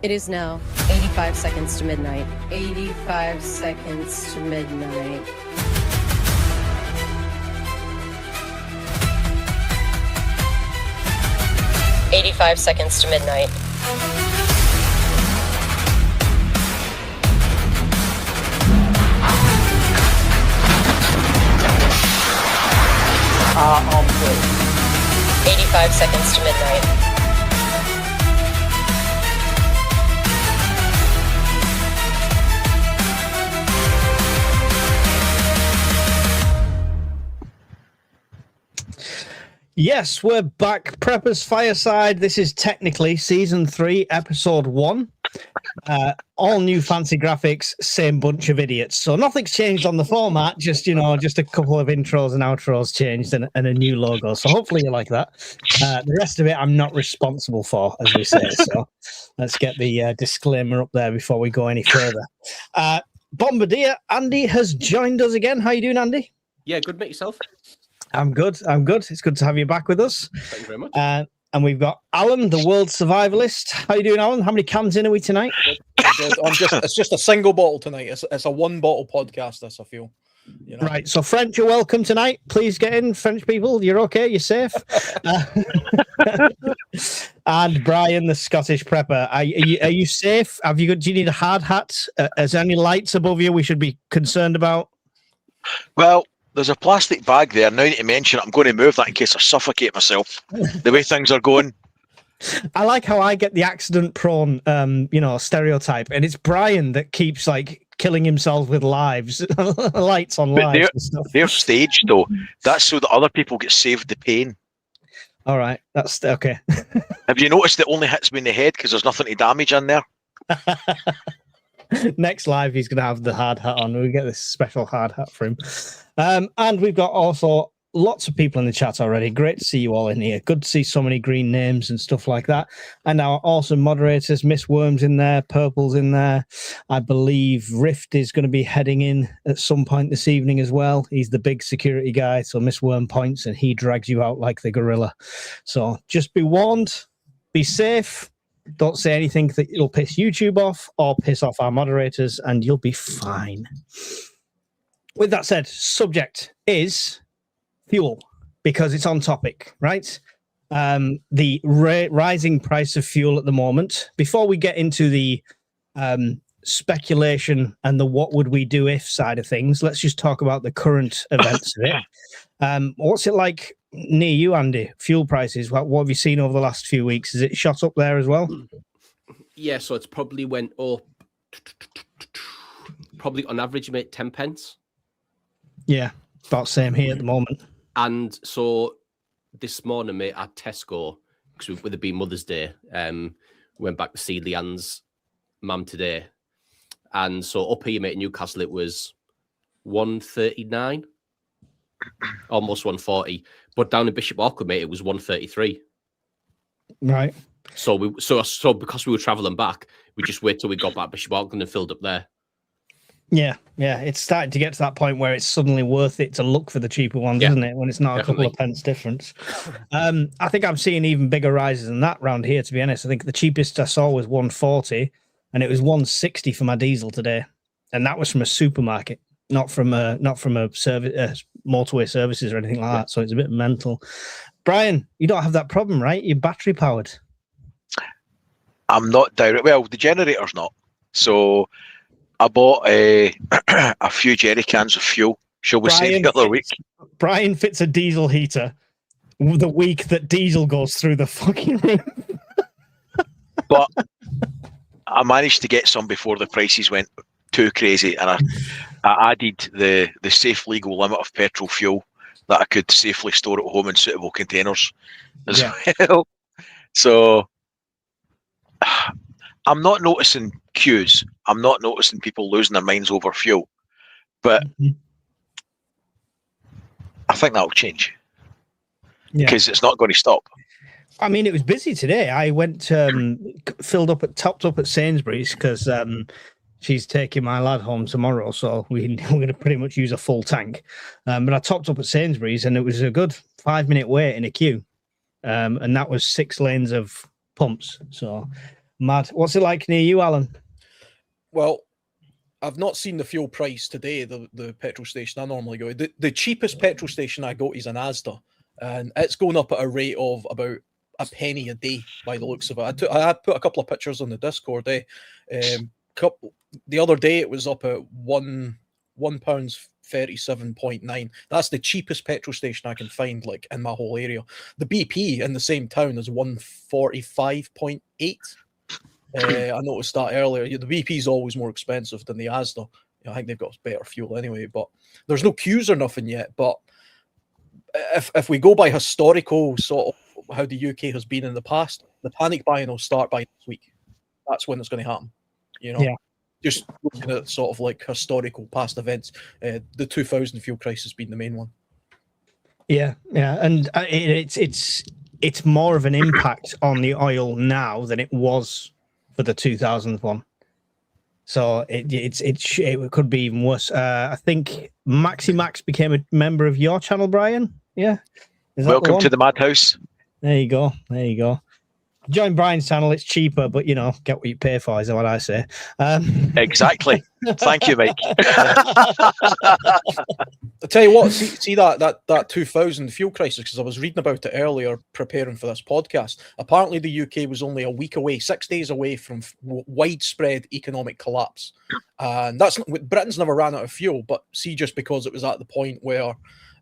It is now 85 seconds to midnight. 85 seconds to midnight. "85 seconds to midnight. On play. 85 seconds to midnight. Yes, we're back. Preppers Fireside. This is technically season 3, episode 1. All new fancy graphics, same bunch of idiots. So nothing's changed on the format. Just a couple of intros and outros changed and a new logo. So hopefully you like that. The rest of it, I'm not responsible for, as we say. So let's get the disclaimer up there before we go any further. Bombardier Andy has joined us again. How you doing, Andy? Yeah, good, mate. Yourself? I'm good. It's good to have you back with us. Thank you very much. And we've got Alan, the world survivalist. How you doing, Alan? How many cans in are we tonight? It's just a single bottle tonight. It's a one bottle podcast, this, I feel. You know? Right. So French, you're welcome tonight. Please get in, French people. You're okay. You're safe. And Brian, the Scottish prepper. Are you safe? Do you need a hard hat? Is there any lights above you we should be concerned about? Well, there's a plastic bag there. Now that you mention it, I'm going to move that in case I suffocate myself. The way things are going. I like how I get the accident-prone, stereotype, and it's Brian that keeps killing himself with lights on lives and stuff. They're staged though. That's so that other people get saved the pain. All right, that's okay. Have you noticed it only hits me in the head because there's nothing to damage in there? Next live, he's going to have the hard hat on. We get this special hard hat for him. And we've got also lots of people in the chat already. Great to see you all in here. Good to see so many green names and stuff like that. And our awesome moderators, Miss Worm's in there, Purple's in there. I believe Rift is going to be heading in at some point this evening as well. He's the big security guy. So Miss Worm points and he drags you out like the gorilla. So just be warned, be safe. Don't say anything that will piss YouTube off or piss off our moderators, and you'll be fine. With that said, subject is fuel, because it's on topic, right? The rising price of fuel at the moment. Before we get into the speculation and the what would we do if side of things, let's just talk about the current events of it. What's it like near you, Andy? Fuel prices, what have you seen over the last few weeks? Is it shot up there as well? Yeah, so it's probably went up, probably on average, mate, 10 pence. Yeah, about same here at the moment. And so this morning, mate, at Tesco, because with it being Mother's Day, went back to see Leanne's mum today. And so up here, mate, in Newcastle, it was 139, almost 140. But down in Bishop Auckland, mate, it was 133. Right. So because we were travelling back, we just wait till we got back to Bishop Auckland and filled up there. Yeah, it's starting to get to that point where it's suddenly worth it to look for the cheaper ones, isn't it? When it's not definitely a couple of pence difference. I think I'm seeing even bigger rises than that round here, to be honest. I think the cheapest I saw was 140, and it was 160 for my diesel today, and that was from a supermarket, not from a service, motorway services or anything like that. So it's a bit mental. Brian, you don't have that problem, right? You're battery powered. I'm not direct. Well, the generator's not. So I bought a few jerry cans of fuel, shall we say, the other week. Brian fits a diesel heater the week that diesel goes through the fucking roof. But I managed to get some before the prices went too crazy, and I added the safe legal limit of petrol fuel that I could safely store at home in suitable containers as well. So I'm not noticing queues. I'm not noticing people losing their minds over fuel, but I think that'll change because it's not going to stop. I mean, it was busy today. I went topped up at Sainsbury's because she's taking my lad home tomorrow, so we're going to pretty much use a full tank. But I topped up at Sainsbury's, and it was a good 5-minute wait in a queue, and that was 6 lanes of pumps. So Mad. What's it like near you, Alan? Well, I've not seen the fuel price today, the petrol station I normally go. The cheapest petrol station I go is an Asda, and it's going up at a rate of about a penny a day by the looks of it. I put a couple of pictures on the Discord. The other day it was up at £1.37.9. That's the cheapest petrol station I can find, like, in my whole area. The BP in the same town is 145.8. I noticed that earlier. The BP is always more expensive than the Asda. I think they've got better fuel anyway, but there's no queues or nothing yet. But if we go by historical sort of how the UK has been in the past, the panic buying will start by this week. That's when it's going to happen. Yeah. Just looking at sort of like historical past events, the 2000 fuel crisis being the main one. Yeah, and it's more of an impact on the oil now than it was for the 2000 one. So it could be even worse. I think Maxi Max became a member of your channel, Brian. Yeah. Welcome to the madhouse. There you go. Join Brian's channel. It's cheaper, but get what you pay for, is what I say. Exactly. Thank you, Mike. I tell you what, see that 2000 fuel crisis, because I was reading about it earlier preparing for this podcast. Apparently the UK was only a week away, 6 days away from widespread economic collapse. And Britain's never ran out of fuel, but see, just because it was at the point where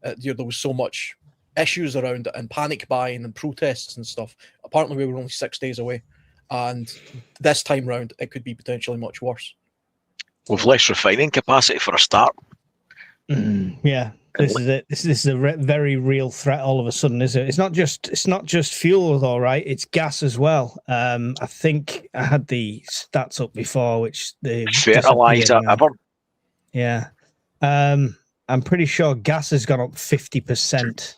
there was so much issues around it and panic buying and protests and stuff, apparently we were only 6 days away. And this time round, it could be potentially much worse. With less refining capacity for a start. Yeah, this is it. This is a very real threat all of a sudden, is it? It's not just fuel, though, right? It's gas as well. I think I had the stats up before, which the fertilizer ever. Yeah, I'm pretty sure gas has gone up 50%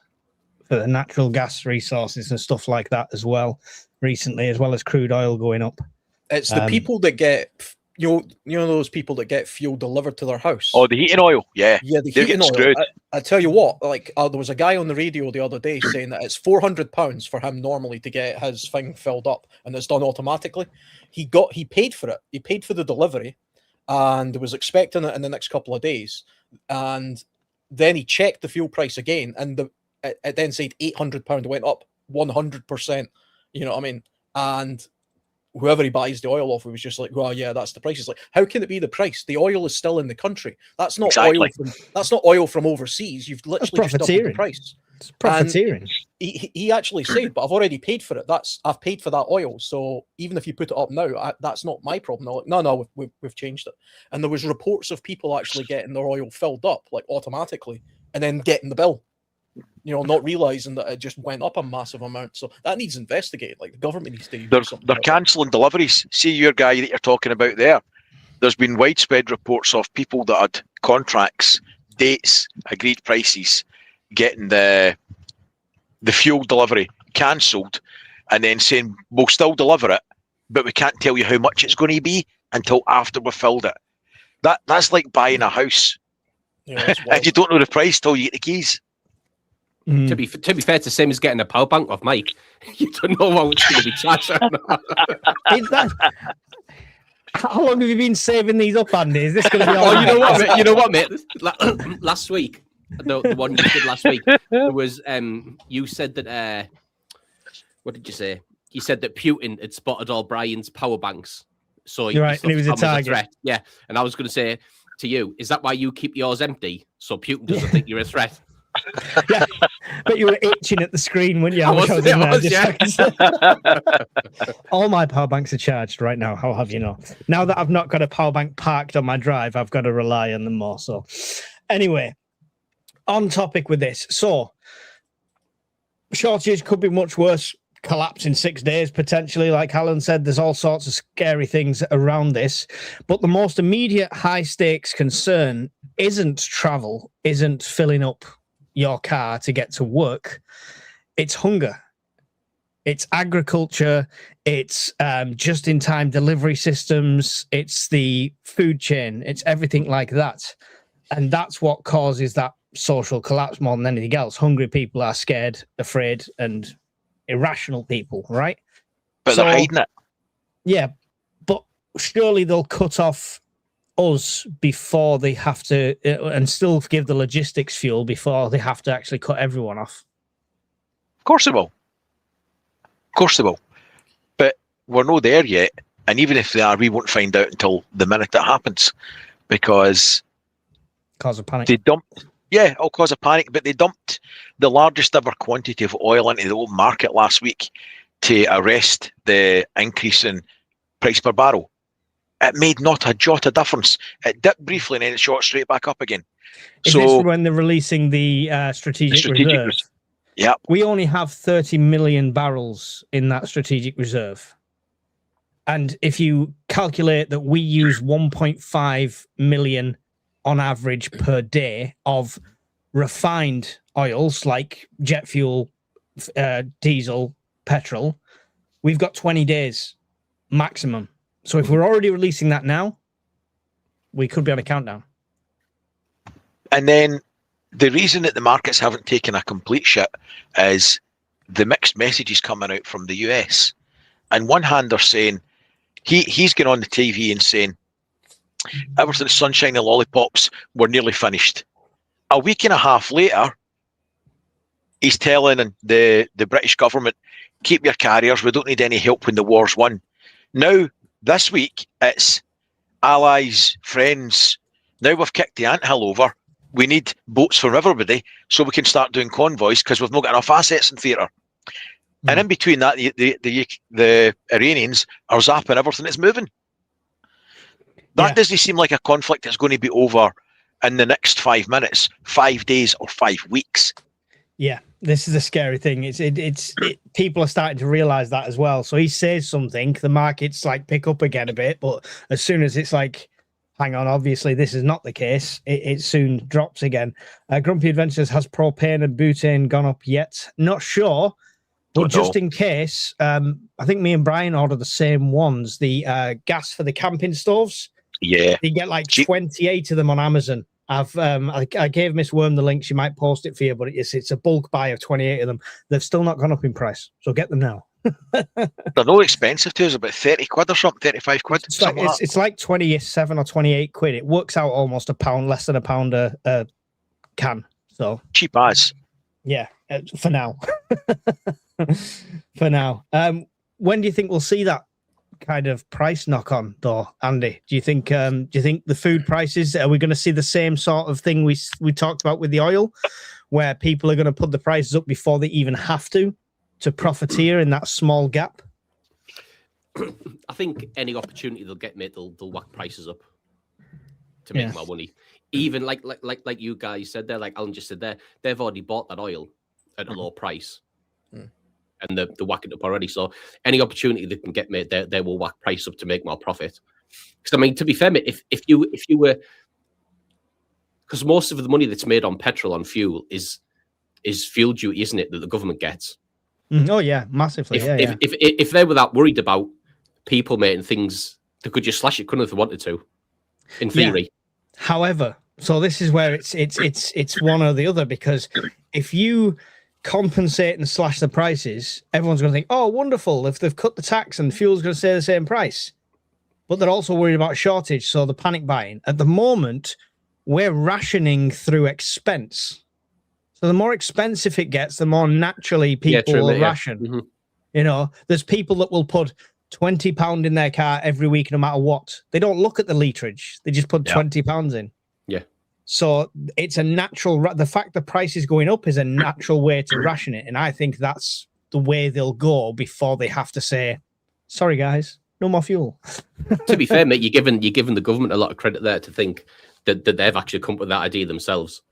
for the natural gas resources and stuff like that as well recently, as well as crude oil going up. It's the people that get. You know those people that get fuel delivered to their house? Oh, the heating oil, yeah. Yeah, the heating oil. I tell you what, like there was a guy on the radio the other day saying that it's £400 for him normally to get his thing filled up, and it's done automatically. He paid for it. He paid for the delivery, and was expecting it in the next couple of days. And then he checked the fuel price again, and it then said £800. It went up 100%. You know what I mean? And whoever he buys the oil off, he was just like, well, yeah, that's the price. It's like, how can it be the price? The oil is still in the country. That's not oil. That's not oil from overseas. You've literally just doubled the price. It's profiteering. He actually said, but I've already paid for it. I've paid for that oil. So even if you put it up now, that's not my problem. Like, no, we've changed it. And there was reports of people actually getting their oil filled up like automatically, and then getting the bill. Not realizing that it just went up a massive amount. So that needs investigated. Like the government needs to. They're cancelling deliveries. See your guy that you're talking about there. There's been widespread reports of people that had contracts, dates, agreed prices, getting the fuel delivery cancelled, and then saying we'll still deliver it, but we can't tell you how much it's going to be until after we've filled it. That's like buying a house, and you don't know the price till you get the keys. To be fair, it's the same as getting a power bank off Mike. You don't know what it's going to be charged. How long have you been saving these up, Andy? Is this going to be? Oh, you know what, mate? Last week, the one you did last week, there was you said that. What did you say? You said that Putin had spotted all Brian's power banks, so you're right, and he was a target. Threat. Yeah, and I was going to say to you, is that why you keep yours empty so Putin doesn't think you're a threat? Yeah, but you were itching at the screen, weren't you? All my power banks are charged right now. I'll have you know. Now that I've not got a power bank parked on my drive, I've got to rely on them more. So, anyway, on topic with this. So, shortage could be much worse. Collapse in 6 days, potentially. Like Alan said, there's all sorts of scary things around this. But the most immediate high stakes concern isn't travel, isn't filling up your car to get to work. It's hunger. It's agriculture. It's just-in-time delivery systems. It's the food chain. It's everything like that. And that's what causes that social collapse more than anything else. Hungry people are scared, afraid, and irrational people, right? But they're hiding it. Yeah, but surely they'll cut off us before they have to, and still give the logistics fuel before they have to actually cut everyone off. Of course they will. Of course they will. But we're not there yet. And even if they are, we won't find out until the minute that happens, because Cause a panic. they dumped. Yeah, it'll cause a panic. But they dumped the largest ever quantity of oil into the open market last week to arrest the increase in price per barrel. It made not a jot of difference. It dipped briefly and then it shot straight back up again. Is this when they're releasing the strategic reserve? Yeah. We only have 30 million barrels in that strategic reserve. And if you calculate that we use 1.5 million on average per day of refined oils like jet fuel, diesel, petrol, we've got 20 days maximum. So if we're already releasing that now, we could be on a countdown. And then the reason that the markets haven't taken a complete shit is the mixed messages coming out from the US. On one hand, they're saying, he's going on the TV and saying, everything's sunshine and lollipops, we're nearly finished. A week and a half later, he's telling the British government, keep your carriers, we don't need any help when the war's won. Now, this week, it's allies, friends. Now we've kicked the anthill over. We need boats for everybody so we can start doing convoys because we've not got enough assets in theatre. And in between that, the Iranians are zapping everything that's moving. That doesn't seem like a conflict that's going to be over in the next 5 minutes, 5 days, or 5 weeks. Yeah, this is a scary thing. People are starting to realize that as well. So he says something, the markets like pick up again a bit, but as soon as it's like, hang on, obviously this is not the case, it soon drops again. Grumpy Adventures, has propane and butane gone up yet? Not sure. But just in case, I think me and Brian ordered the same ones, the gas for the camping stoves. Yeah. You get like 28 of them on Amazon. I gave Miss Worm the link. She might post it for you, but it's a bulk buy of 28 of them. They've still not gone up in price, so get them now. They're not expensive too. It's about 30 quid or something, 35 quid. It's like 27 or 28 quid. It works out almost £1, less than £1 a can. So cheap as. Yeah, for now. For now. When do you think we'll see that kind of price knock on, though, Andy? Do you think the food prices, are we going to see the same sort of thing we talked about with the oil, where people are going to put the prices up before they even have to profiteer in that small gap? I think any opportunity they'll get, mate, they'll whack prices up to make more money. Even like you guys said there, like Alan just said there, they've already bought that oil at a low price. And they're whacking it up already. So any opportunity they can get, mate, they will whack price up to make more profit. Because I mean, to be fair, mate, if you were, because most of the money that's made on petrol, on fuel, is fuel duty, isn't it, that the government gets? Oh yeah, massively. If they were that worried about people, mate, and things, they could just slash it, couldn't they, if they wanted to? In theory. Yeah. However, so this is where it's one or the other, because if you compensate and slash the prices, everyone's going to think, oh, wonderful, if they've cut the tax and fuel's going to stay the same price. But they're also worried about shortage, so the panic buying. At the moment, we're rationing through expense. So the more expensive it gets, the more naturally people will ration. Mm-hmm. You know, there's people that will put £20 in their car every week, no matter what. They don't look at the literage. They just put £20 in. Yeah. So it's a natural, the fact the price is going up is a natural way to ration it. And I think that's the way they'll go before they have to say, sorry, guys, no more fuel. To be fair, mate, you're giving the government a lot of credit there to think that they've actually come up with that idea themselves.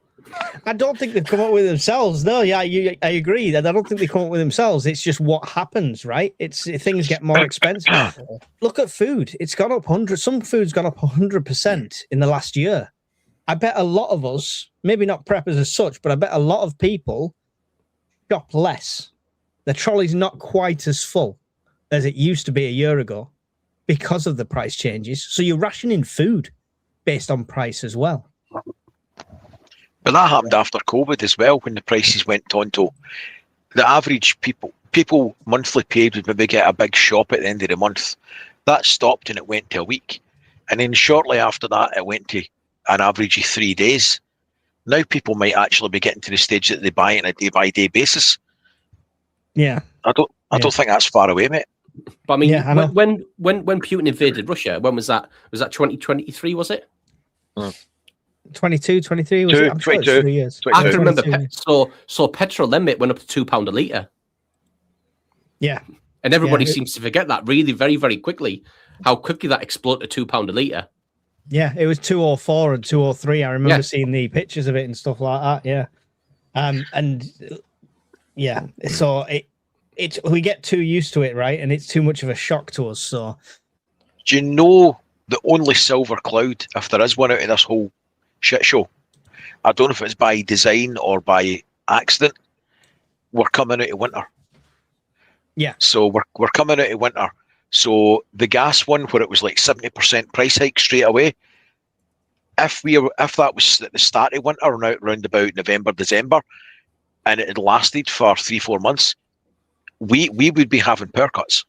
I don't think they've come up with themselves. No, yeah, I agree that I don't think they come up with themselves. It's just what happens, right? Things get more expensive. Look at food; it's gone up 100. Some food's gone up 100% in the last year. I bet a lot of us, maybe not preppers as such, but I bet a lot of people shop less. The trolley's not quite as full as it used to be a year ago because of the price changes. So you're rationing food based on price as well. But that happened after COVID as well, when the prices went on to the average people monthly paid would maybe get a big shop at the end of the month, That stopped and it went to a week. And then shortly after that, it went to an average of 3 days. Now people might actually be getting to the stage that they buy it on a day-by-day basis. Yeah. I don't think that's far away, mate. But I mean, Yeah, I know. when Putin invaded Russia, when was that? Was that 2023? Was it? 22, 23? Was it? I'm sure it's 22. 3 years. I can remember. 22, So petrol then mate went up to £2 a litre, yeah. and everybody Yeah. seems to forget that really very very quickly. How quickly that exploded to £2 a litre. Yeah, it was 204 and 203. I remember Yeah. seeing the pictures of it and stuff like that. Yeah. And yeah, so it's we get too used to it, right? And it's too much of a shock to us. So Do you know the only silver cloud, if there is one out of this whole shit show? I don't know if it's by design or by accident. We're coming out of winter. Yeah. So we're coming out of winter. So the gas one, where it was like 70% price hike straight away, if that was at the start of winter, around about November, December, and it had lasted for 3-4 months, we would be having power cuts.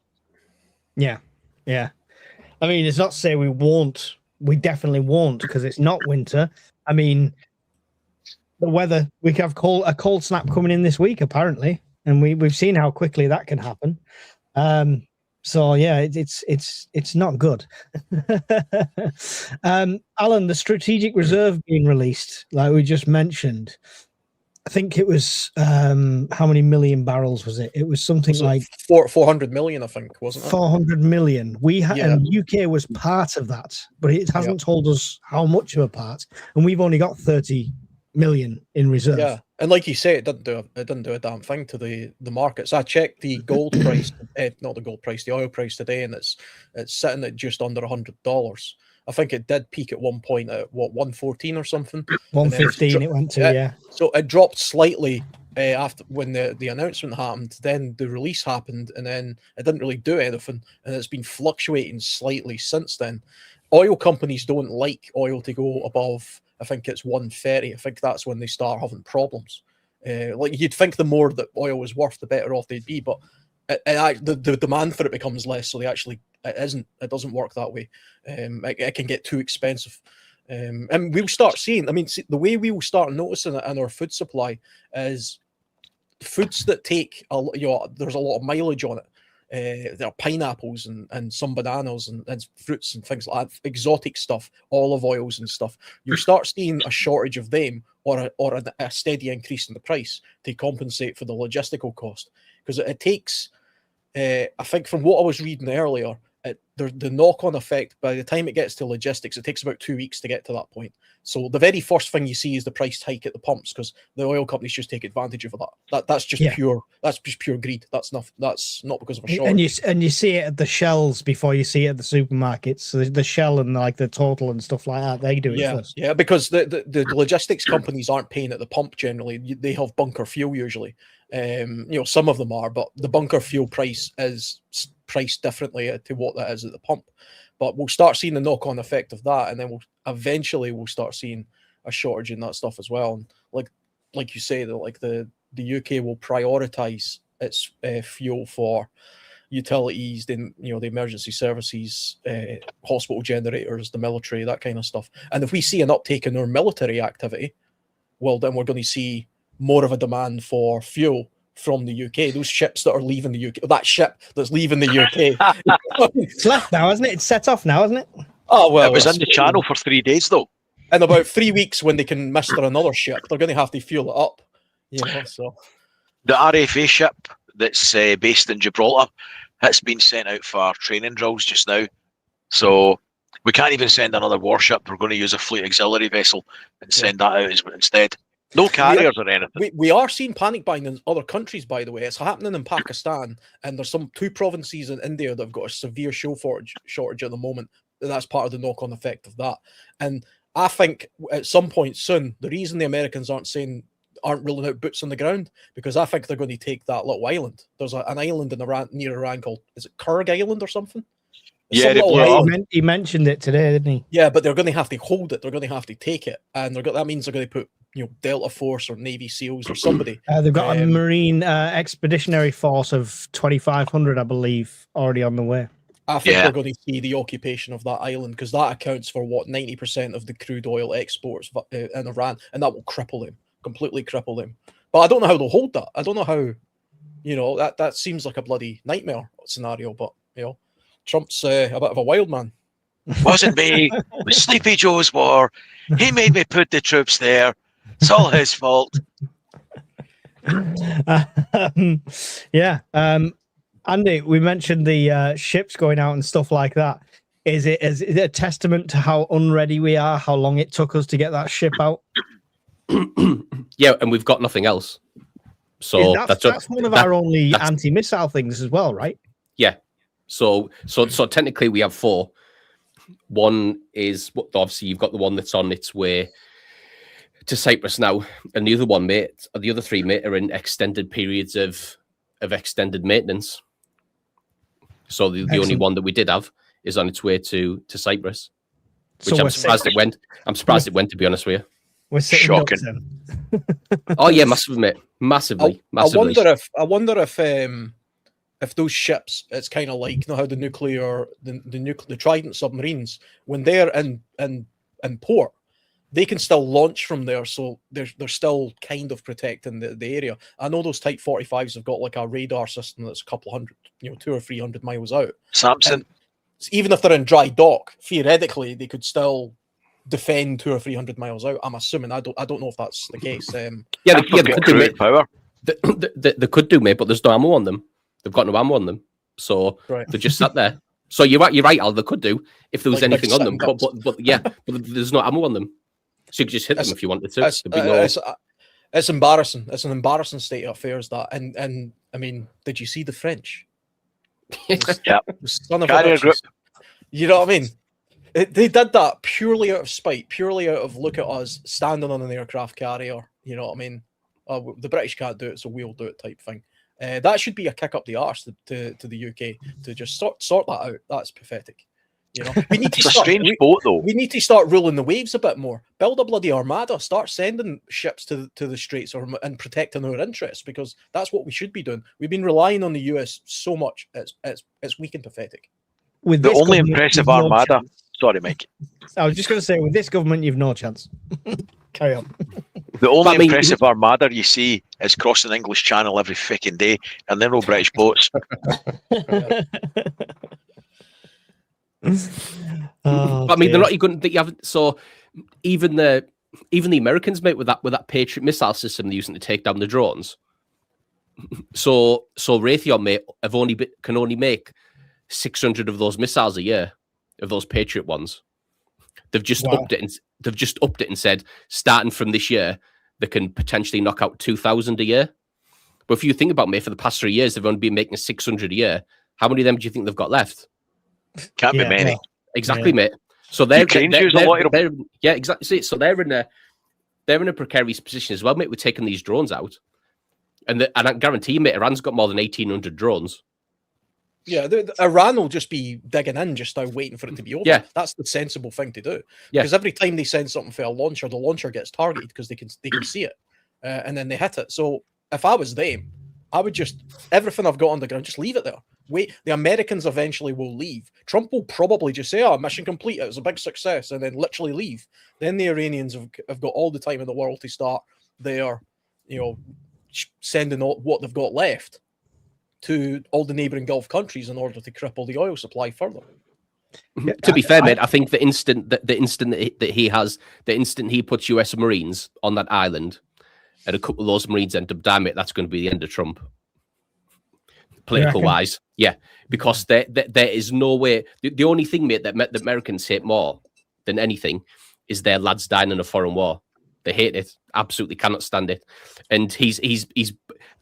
yeah. I mean, it's not to say we won't. We definitely won't, because it's not winter. I mean, the weather, we have a cold snap coming in this week apparently, and we've seen how quickly that can happen. So yeah, it's not good. Alan, the strategic reserve being released, like we just mentioned, I think it was how many million barrels was it? It was something like 400 million, I think, wasn't it? 400 million. We had, Yeah. and UK was part of that, but it hasn't told us how much of a part, and we've only got 30 million in reserve. Yeah, and like you say, it didn't do a damn thing to the markets. I checked the gold price, not the gold price, the oil price today, and it's sitting at just under $100. I think it did peak at one point at 114 or something. 115 it went to, yeah. So it dropped slightly after when the announcement happened. Then the release happened, and then it didn't really do anything, and it's been fluctuating slightly since then. Oil companies don't like oil to go above, I think it's 130. I think that's when they start having problems. Like you'd think the more that oil was worth, the better off they'd be, but the demand for it becomes less, so it doesn't work that way. It can get too expensive. And we'll start seeing, the way we will start noticing it in our food supply is foods that take, there's a lot of mileage on it. There are pineapples and some bananas and fruits and things like that, exotic stuff, olive oils and stuff. You'll start seeing a shortage of them, or a steady increase in the price to compensate for the logistical cost. Because it takes, I think from what I was reading earlier, the knock-on effect, by the time it gets to logistics, it takes about 2 weeks to get to that point. So the very first thing you see is the price hike at the pumps, because the oil companies just take advantage of that. That's just pure greed. That's not because of a shortage. And you see it at the shells before you see it at the supermarkets. So the shell and like the total and stuff like that, they do it first. Yeah, because the logistics companies aren't paying at the pump generally. They have bunker fuel usually. Some of them are, but the bunker fuel price is priced differently to what that is at the pump. But we'll start seeing the knock-on effect of that, and then we'll eventually start seeing a shortage in that stuff as well. And like you say, the UK will prioritise its fuel for utilities, then the emergency services, hospital generators, the military, that kind of stuff. And if we see an uptake in our military activity, well, then we're going to see more of a demand for fuel from the UK. Those ships that are leaving the UK, that ship that's leaving the UK. It's left now, isn't it? It's set off now, isn't it? Oh, well. It was in the channel for 3 days, though. In about 3 weeks, when they can muster another ship, they're going to have to fuel it up. So The RFA ship that's based in Gibraltar, it's been sent out for training drills just now. So we can't even send another warship. We're going to use a fleet auxiliary vessel and send that out instead. No carriers or anything. We are seeing panic buying in other countries, by the way. It's happening in Pakistan, and there's 2 provinces in India that have got a severe fuel shortage at the moment. That's part of the knock-on effect of that. And I think at some point soon, the reason the Americans aren't rolling out boots on the ground, because I think they're going to take that little island. There's an island in Iran, near Iran, called, is it Kurg Island or something? He mentioned it today, didn't he? Yeah, but they're going to have to hold it. They're going to have to take it, and that means they're going to put Delta Force or Navy SEALs or somebody. They've got a Marine Expeditionary Force of 2,500, I believe, already on the way. I think Yeah. we're going to see the occupation of that island because that accounts for what 90% of the crude oil exports in Iran, and that will cripple them, completely cripple them. But I don't know how they'll hold that. I don't know how. That seems like a bloody nightmare scenario. But Trump's a bit of a wild man. Wasn't me. It was Sleepy Joe's war. He made me put the troops there. It's all his fault. Yeah. Andy, we mentioned the ships going out and stuff like that. Is it a testament to how unready we are, how long it took us to get that ship out? Yeah, and we've got nothing else. So that's one of our only anti-missile things as well, right? Yeah. So technically we have 4. One is obviously you've got the one that's on its way to Cyprus now, and the other 3, mate, are in extended periods of extended maintenance. So the only one that we did have is on its way to Cyprus, which I'm surprised it went. I'm surprised it went, to be honest with you. We're Shocking. Oh yeah, massively, mate. Massively. I wonder if those ships, it's kind of like how the Trident submarines, when they're in port, they can still launch from there, so they're still kind of protecting the area. I know those Type 45s have got like a radar system that's a couple hundred, 200 or 300 miles out. Samson. And even if they're in dry dock, theoretically they could still defend 200 or 300 miles out. I'm assuming. I don't know if that's the case. They could do, mate. Power. They could do, mate, but there's no ammo on them. They've got no ammo on them, so they're just sat there. So you're right, Al. They could do if there was Like anything on them, but there's no ammo on them. So you could just hit them if you wanted to. It's embarrassing. It's an embarrassing state of affairs, that. And I mean, did you see the French? Yeah. Son of a bitches. You know what I mean? They did that purely out of spite, purely out of look at us standing on an aircraft carrier. You know what I mean? The British can't do it, so we'll do it type thing. That should be a kick up the arse to the UK to just sort that out. That's pathetic. We need to It's a strange boat, though. We need to start ruling the waves a bit more. Build a bloody armada. Start sending ships to the Straits and protecting our interests, because that's what we should be doing. We've been relying on the US so much. It's weak and pathetic. With The this only government, impressive you've no armada. chance. Sorry, Mike. I was just going to say, with this government, you've no chance. Carry on. The only impressive armada you see is crossing the English Channel every fucking day, and they're all British boats. I mean, they're not even that you have. So even the Americans, mate, with that Patriot missile system they're using to take down the drones. So Raytheon, mate, can only make 600 of those missiles a year, of those Patriot ones. They've just upped it and said, starting from this year, they can potentially knock out 2,000 a year. But if you think about, mate, for the past 3 years, they've only been making 600 a year. How many of them do you think they've got left? Can't be many. Well, Exactly, mate. So they're exactly. So they're in a precarious position as well, mate. We're taking these drones out, and I guarantee you, mate, Iran's got more than 1,800 drones. Yeah, Iran will just be digging in just now, waiting for it to be over. Yeah. That's the sensible thing to do. Yeah. Because every time they send something for a launcher, the launcher gets targeted because they can see it, and then they hit it. So if I was them, I would just, everything I've got on the ground, just leave it there. Wait, the Americans eventually will leave. Trump will probably just say, "Oh, mission complete. It was a big success," and then literally leave. Then the Iranians have got all the time in the world to start their, sending what they've got left to all the neighboring Gulf countries in order to cripple the oil supply further. To be fair, mate, I think the instant he puts US Marines on that island, and a couple of those Marines end up dying, mate, that's going to be the end of Trump. Political wise, yeah, because there is no way. The only thing, mate, that the Americans hate more than anything is their lads dying in a foreign war. They hate it, absolutely cannot stand it. And he's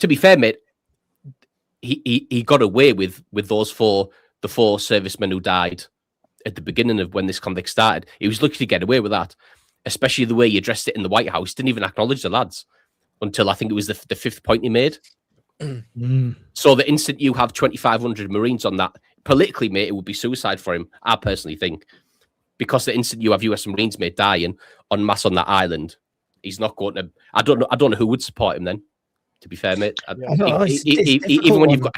to be fair, mate, he got away with the 4 servicemen who died at the beginning of when this conflict started. He was lucky to get away with that, especially the way he addressed it in the White House. Didn't even acknowledge the lads until I think it was the 5th point he made. So the instant you have 2,500 Marines on that, politically, mate, it would be suicide for him, I personally think. Because the instant you have US Marines, mate, dying en masse on that island, he's not going to... I don't know who would support him then, to be fair, mate. Even when you've got...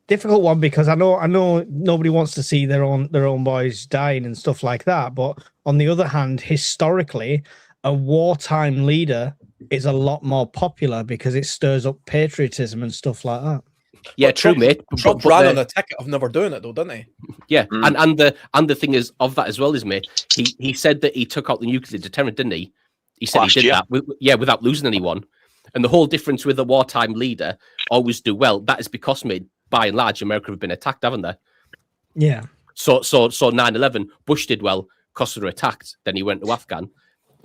difficult one because I know nobody wants to see their own boys dying and stuff like that. But on the other hand, historically, a wartime leader is a lot more popular because it stirs up patriotism and stuff like that. Yeah, But true, mate. Trump ran on a ticket of never doing it, though, didn't he? Yeah, and the thing is of that as well is, mate, he said that he took out the nuclear deterrent, didn't he? He said Last he did year. that, without losing anyone. And the whole difference with a wartime leader always do well. That is because, mate, by and large, America have been attacked, haven't they? Yeah. So 9/11, Bush did well because they were attacked. Then he went to Afghan,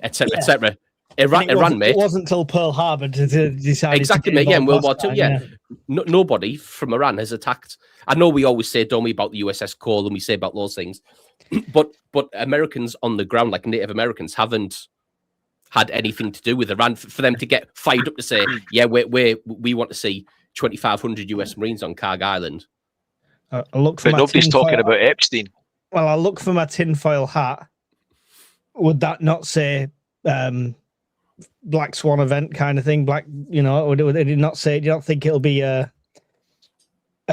etc., etc. Iran, mate. It wasn't until Pearl Harbor to decide Exactly, mate. Yeah, in World War II. Yeah, nobody from Iran has attacked. I know we always say, don't we, about the USS Cole, and we say about those things, but Americans on the ground, like Native Americans, haven't had anything to do with Iran. For them to get fired up to say, yeah, we want to see 2,500 US Marines on Karg Island. I look for But nobody's talking about Epstein. Well, I look for my tinfoil hat. Would that not say Black Swan event kind of thing? Would it not say? Do you not think it'll be a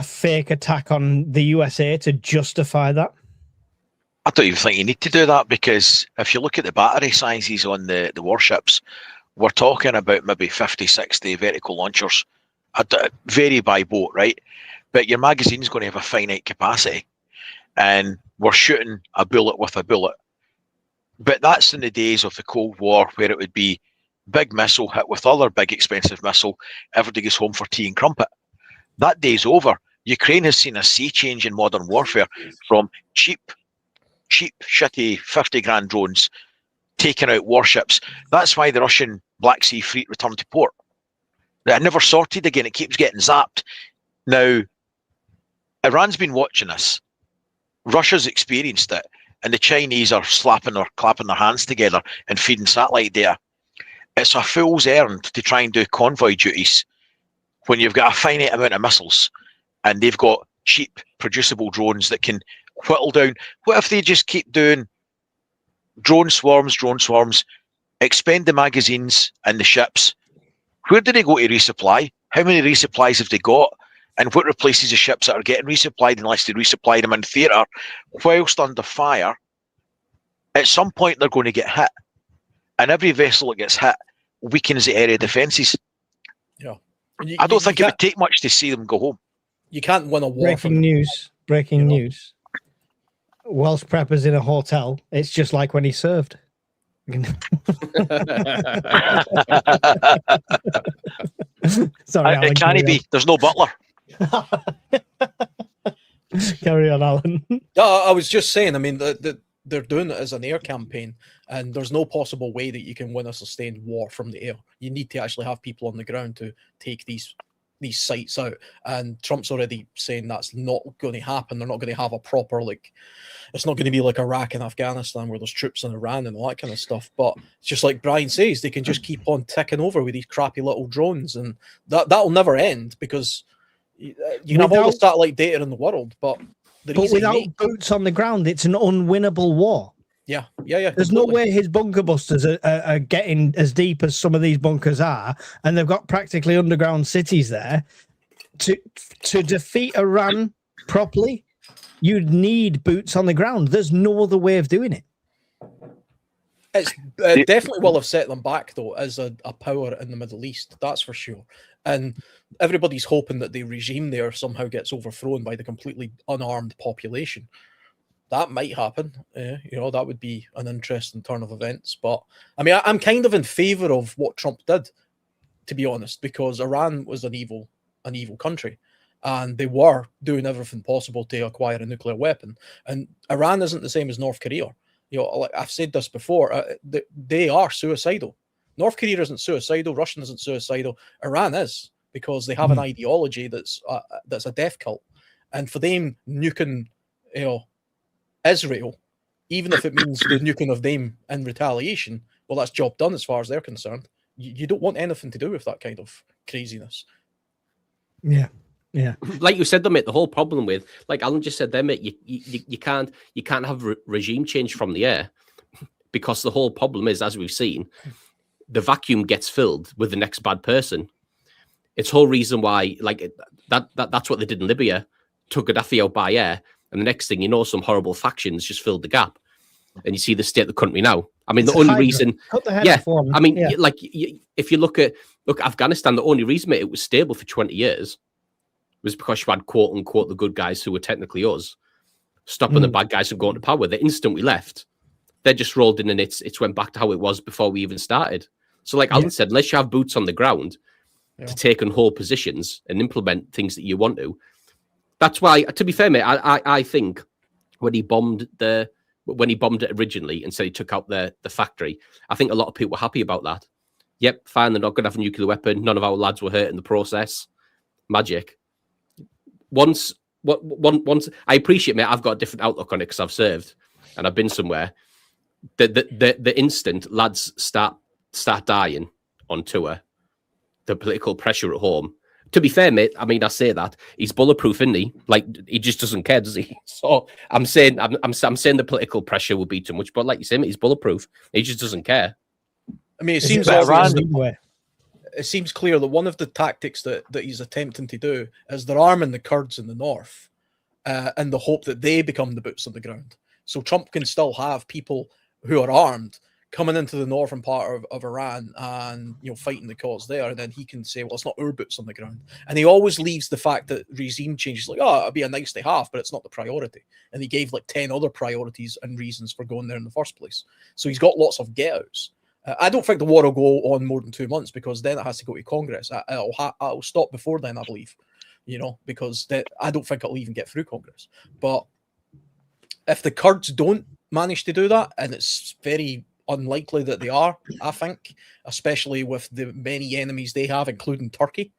fake attack on the USA to justify that? I don't even think you need to do that, because if you look at the battery sizes on the warships, we're talking about maybe 50, 60 vertical launchers. Vary by boat, right? But your magazine's going to have a finite capacity, and we're shooting a bullet with a bullet. But that's in the days of the Cold War, where it would be big missile hit with other big expensive missile, everybody goes home for tea and crumpet. That day's over. Ukraine has seen a sea change in modern warfare from cheap, shitty 50 grand drones taking out warships. That's why the Russian Black Sea Fleet returned to port. It never sorted again. It keeps getting zapped. Now, Iran's been watching this. Russia's experienced it. And the Chinese are clapping their hands together and feeding satellite data. It's a fool's errand to try and do convoy duties when you've got a finite amount of missiles and they've got cheap, producible drones that can whittle down. What if they just keep doing drone swarms, expend the magazines and the ships? Where do they go to resupply? How many resupplies have they got? And what replaces the ships that are getting resupplied unless they resupply them in theatre whilst under fire? At some point, they're going to get hit. And every vessel that gets hit weakens the area defences. Yeah. I don't think it would take much to see them go home. You can't win a war. Breaking news. Welsh preppers in a hotel. It's just like when he served. Sorry, It can't be. There's no butler. Carry on, Alan. I was just saying, I mean, they're doing it as an air campaign, and there's no possible way that you can win a sustained war from the air. You need to actually have people on the ground to take these sites out, and Trump's already saying that's not going to happen. They're not going to have a proper, it's not going to be like Iraq and Afghanistan where there's troops in Iran and all that kind of stuff. But it's just like Brian says, they can just keep on ticking over with these crappy little drones, and that'll never end, because you can have all the satellite data in the world, but without boots on the ground, it's an unwinnable war. Yeah. There's no way his bunker busters are getting as deep as some of these bunkers are, and they've got practically underground cities there. To defeat Iran properly, you'd need boots on the ground. There's no other way of doing it. It's definitely will have set them back, though, as a power in the Middle East. That's for sure. And everybody's hoping that the regime there somehow gets overthrown by the completely unarmed population. That might happen. That would be an interesting turn of events. But I mean, I'm kind of in favor of what Trump did, to be honest, because Iran was an evil country, and they were doing everything possible to acquire a nuclear weapon. And Iran isn't the same as North Korea. Like I've said this before, they are suicidal. North Korea isn't suicidal. Russia isn't suicidal. Iran is, because they have an ideology that's a death cult, and for them nuking, Israel, even if it means the nuking of them in retaliation, well, that's job done as far as they're concerned. You don't want anything to do with that kind of craziness. Yeah. Like you said, though, mate, the whole problem with, like Alan just said there, mate, you can't have regime change from the air, because the whole problem is, as we've seen, the vacuum gets filled with the next bad person. It's whole reason why, like that's what they did in Libya. took Gaddafi out by air, and the next thing you know, some horrible factions just filled the gap, and you see the state of the country now. I mean, It's the a only hydra. reason, Cut the head yeah, off one. I mean, yeah. if you look Afghanistan, the only reason it was stable for 20 years was because you had quote unquote the good guys who were technically us stopping the bad guys from going to power. The instant we left, they just rolled in and it's went back to how it was before we even started. So, like Alan said, unless you have boots on the ground to take and hold positions and implement things that you want to, that's why. To be fair, mate, I think when he bombed it originally and said he took out the factory, I think a lot of people were happy about that. Yep, fine, they're not going to have a nuclear weapon. None of our lads were hurt in the process. Magic. Once I appreciate, mate, I've got a different outlook on it because I've served and I've been somewhere. The instant lads start dying on tour, the political pressure at home. To be fair, mate, I mean, I say that he's bulletproof, isn't he? Like, he just doesn't care, does he? So I'm saying the political pressure will be too much, but like you say, mate, he's bulletproof. He just doesn't care. I mean, it Is seems it obvious Iran? it seems clear that one of the tactics that he's attempting to do is they're arming the Kurds in the north in the hope that they become the boots on the ground. So Trump can still have people who are armed coming into the northern part of Iran and, you know, fighting the cause there. And then he can say, well, it's not our boots on the ground. And he always leaves the fact that regime changes like, oh, it'd be a nice to have, but it's not the priority. And he gave like 10 other priorities and reasons for going there in the first place. So he's got lots of get-outs. I don't think the war will go on more than 2 months because then it has to go to Congress. It'll stop before then, I believe, you know, because I don't think it'll even get through Congress. But if the Kurds don't manage to do that, and it's very unlikely that they are, I think, especially with the many enemies they have, including Turkey,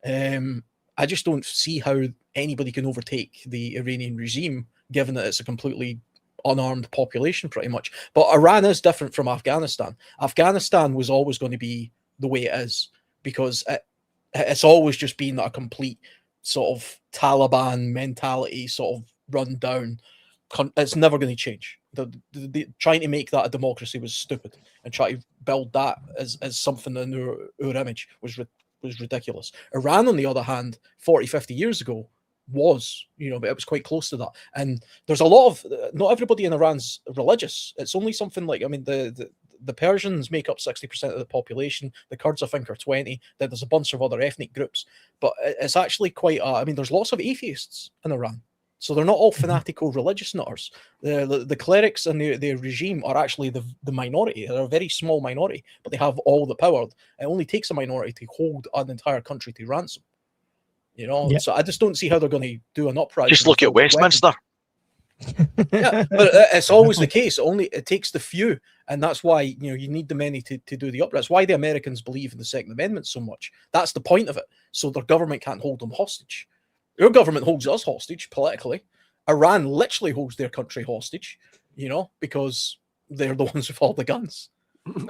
I just don't see how anybody can overtake the Iranian regime, given that it's a completely unarmed population pretty much. But Iran is different from Afghanistan. Afghanistan was always going to be the way it is because it's always just been a complete sort of Taliban mentality, sort of run down. It's never going to change. The trying to make that a democracy was stupid, and try to build that as something in our image was ridiculous. Iran, on the other hand, 40, 50 years ago, was, you know, but it was quite close to that. And there's a lot of, not everybody in Iran's religious. It's only something like, I mean, the Persians make up 60% of the population. The Kurds, I think, are 20. Then there's a bunch of other ethnic groups. But it's actually quite, I mean, there's lots of atheists in Iran. So they're not all fanatical religious nutters. The clerics and the regime are actually the minority. They're a very small minority, but they have all the power. It only takes a minority to hold an entire country to ransom. You know, so I just don't see how they're going to do an uprising. Just look at Westminster. Yeah, but it's always the case. It takes the few, and that's why, you know, you need the many to do the uprising. That's why the Americans believe in the Second Amendment so much. That's the point of it. So their government can't hold them hostage. Our government holds us hostage politically. Iran literally holds their country hostage, you know, because they're the ones with all the guns.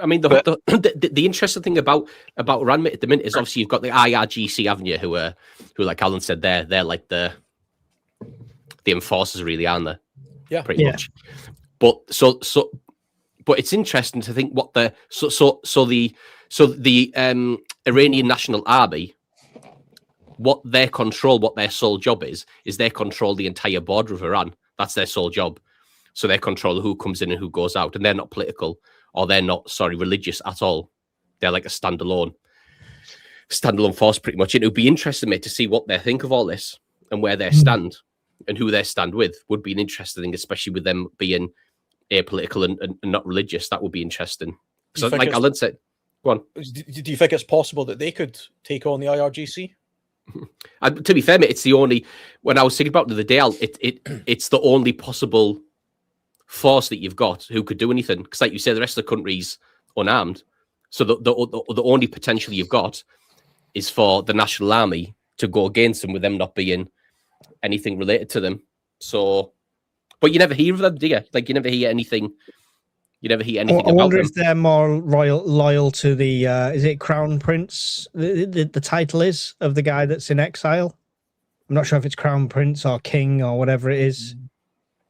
I mean, the interesting thing about Iran at the minute is obviously you've got the IRGC, haven't you? Who like Alan said, they're like the enforcers, really, aren't they? Yeah, pretty much. But but it's interesting to think what the Iranian National Army, what their sole job is they control the entire border of Iran. That's their sole job. So they control who comes in and who goes out, and they're not political. Or they're not, religious at all. They're like a standalone force, pretty much. It would be interesting, mate, to see what they think of all this and where they stand and who they stand with. Would be an interesting thing, especially with them being apolitical and not religious. That would be interesting. So, like Alan said, go on. Do you think it's possible that they could take on the IRGC? To be fair, mate, it's the only. When I was thinking about it the other day, it's the only possible force that you've got who could do anything, because like you say, the rest of the country's unarmed, so the only potential you've got is for the National Army to go against them, with them not being anything related to them. So, but you never hear of them, do you? Like, you never hear anything I wonder if they're more loyal to the is it Crown Prince, the title is of the guy that's in exile. I'm not sure if it's Crown Prince or King or whatever it is.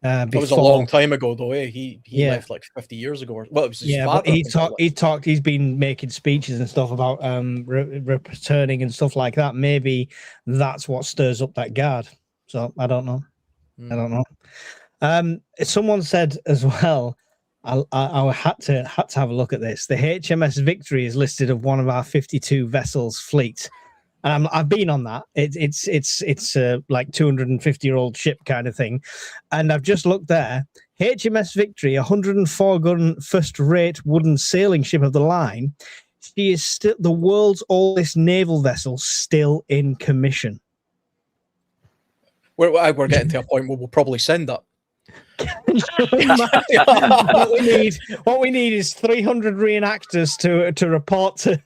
It was a long time ago, though. He left like 50 years ago. Well, it was his father. He's been making speeches and stuff about returning and stuff like that. Maybe that's what stirs up that guard. So I don't know. Mm. I don't know. Someone said as well, I had to have a look at this. The HMS Victory is listed as one of our 52 vessels fleet, and I've been on that. It's like 250-year-old ship kind of thing, and I've just looked there. HMS Victory, 104-gun first-rate wooden sailing ship of the line. She is still the world's oldest naval vessel, still in commission. We're getting to a point where we'll probably send that. What we need is 300 reenactors to report to.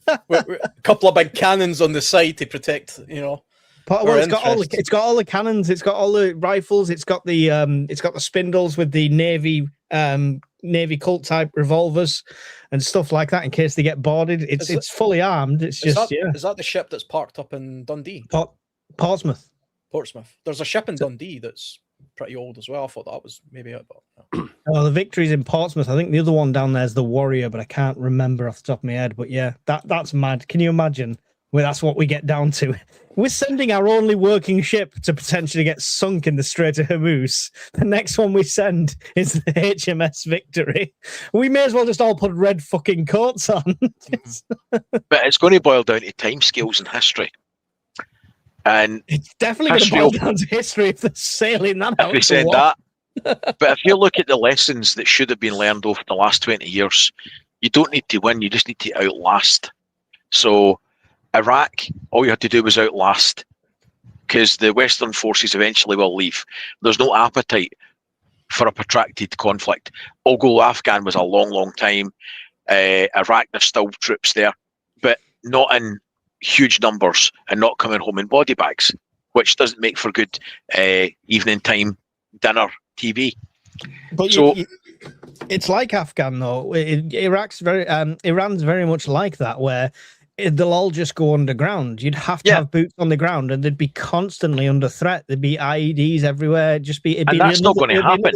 A couple of big cannons on the side to protect, Well, it's got all the cannons, it's got all the rifles, it's got the spindles with the Navy Colt type revolvers and stuff like that in case they get boarded. It's fully armed. Is that the ship that's parked up in Dundee? Portsmouth. There's a ship in Dundee that's pretty old as well. I thought that was maybe it, but Oh, the Victory's in Portsmouth. I think the other one down there is the Warrior, but I can't remember off the top of my head. But yeah, that's mad. Can you imagine? Well, that's what we get down to. We're sending our only working ship to potentially get sunk in the Strait of Hormuz. The next one we send is the HMS Victory. We may as well just all put red fucking coats on. But it's going to boil down to timescales and history. And it's definitely going to boil down to history if they're sailing that out. If we said that. But if you look at the lessons that should have been learned over the last 20 years, you don't need to win, you just need to outlast. So Iraq, all you had to do was outlast, because the Western forces eventually will leave. There's no appetite for a protracted conflict. Although Afghan was a long, long time. Iraq, there's still troops there, but not in huge numbers and not coming home in body bags, which doesn't make for good evening time dinner TV. But so it's like Afghan though. Iran's very much like that, where they'll all just go underground. You'd have to have boots on the ground, and they'd be constantly under threat. There'd be IEDs everywhere. That's not going to happen.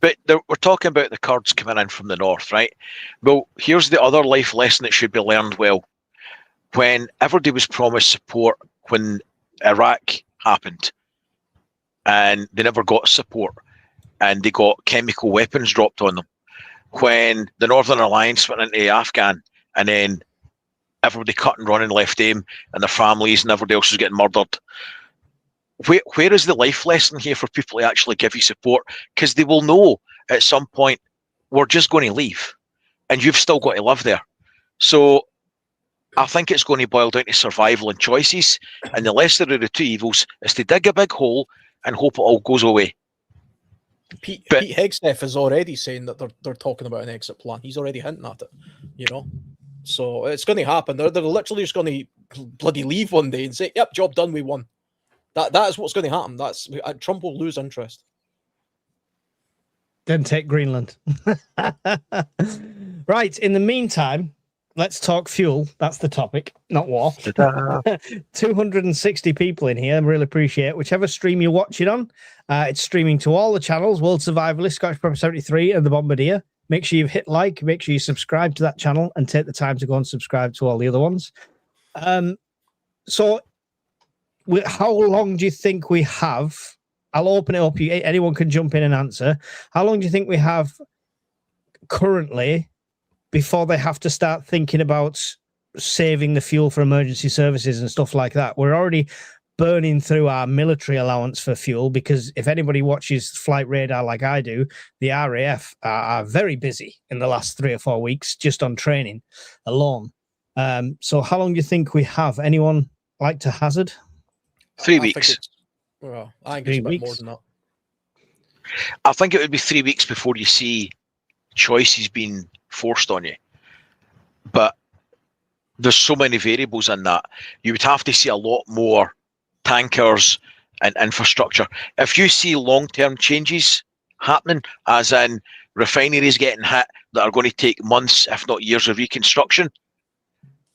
But we're talking about the Kurds coming in from the north, right? Well, here's the other life lesson that should be learned well. When everybody was promised support when Iraq happened, and they never got support, and they got chemical weapons dropped on them. When the Northern Alliance went into Afghan, and then everybody cut and run and left them and their families, and everybody else was getting murdered. Where is the life lesson here for people to actually give you support? Because they will know at some point, we're just going to leave, and you've still got to live there. So I think it's going to boil down to survival and choices, and the lesser of the two evils is to dig a big hole and hope it all goes away. Pete Hegseth is already saying that they're talking about an exit plan. He's already hinting at it, So it's going to happen. They're literally just going to bloody leave one day and say, "Yep, job done, we won." That is what's going to happen. Trump will lose interest. Then take Greenland. Right. In the meantime, let's talk fuel. That's the topic, not war. 260 people in here. I really appreciate it. Whichever stream you're watching on, it's streaming to all the channels, World Survivalist, Scottish Prepper 73, and The Bombardier. Make sure you've hit like, make sure you subscribe to that channel, and take the time to go and subscribe to all the other ones. So how long do you think we have? I'll open it up. Anyone can jump in and answer. How long do you think we have currently before they have to start thinking about saving the fuel for emergency services and stuff like that? We're already burning through our military allowance for fuel, because if anybody watches Flight Radar like I do, the RAF are very busy in the last 3 or 4 weeks just on training alone. So how long do you think we have? Anyone like to hazard? 3 weeks. I think it's a bit more than that. I think it would be 3 weeks before you see choices being forced on you. But there's so many variables in that. You would have to see a lot more tankers and infrastructure. If you see long-term changes happening, as in refineries getting hit that are going to take months, if not years of reconstruction,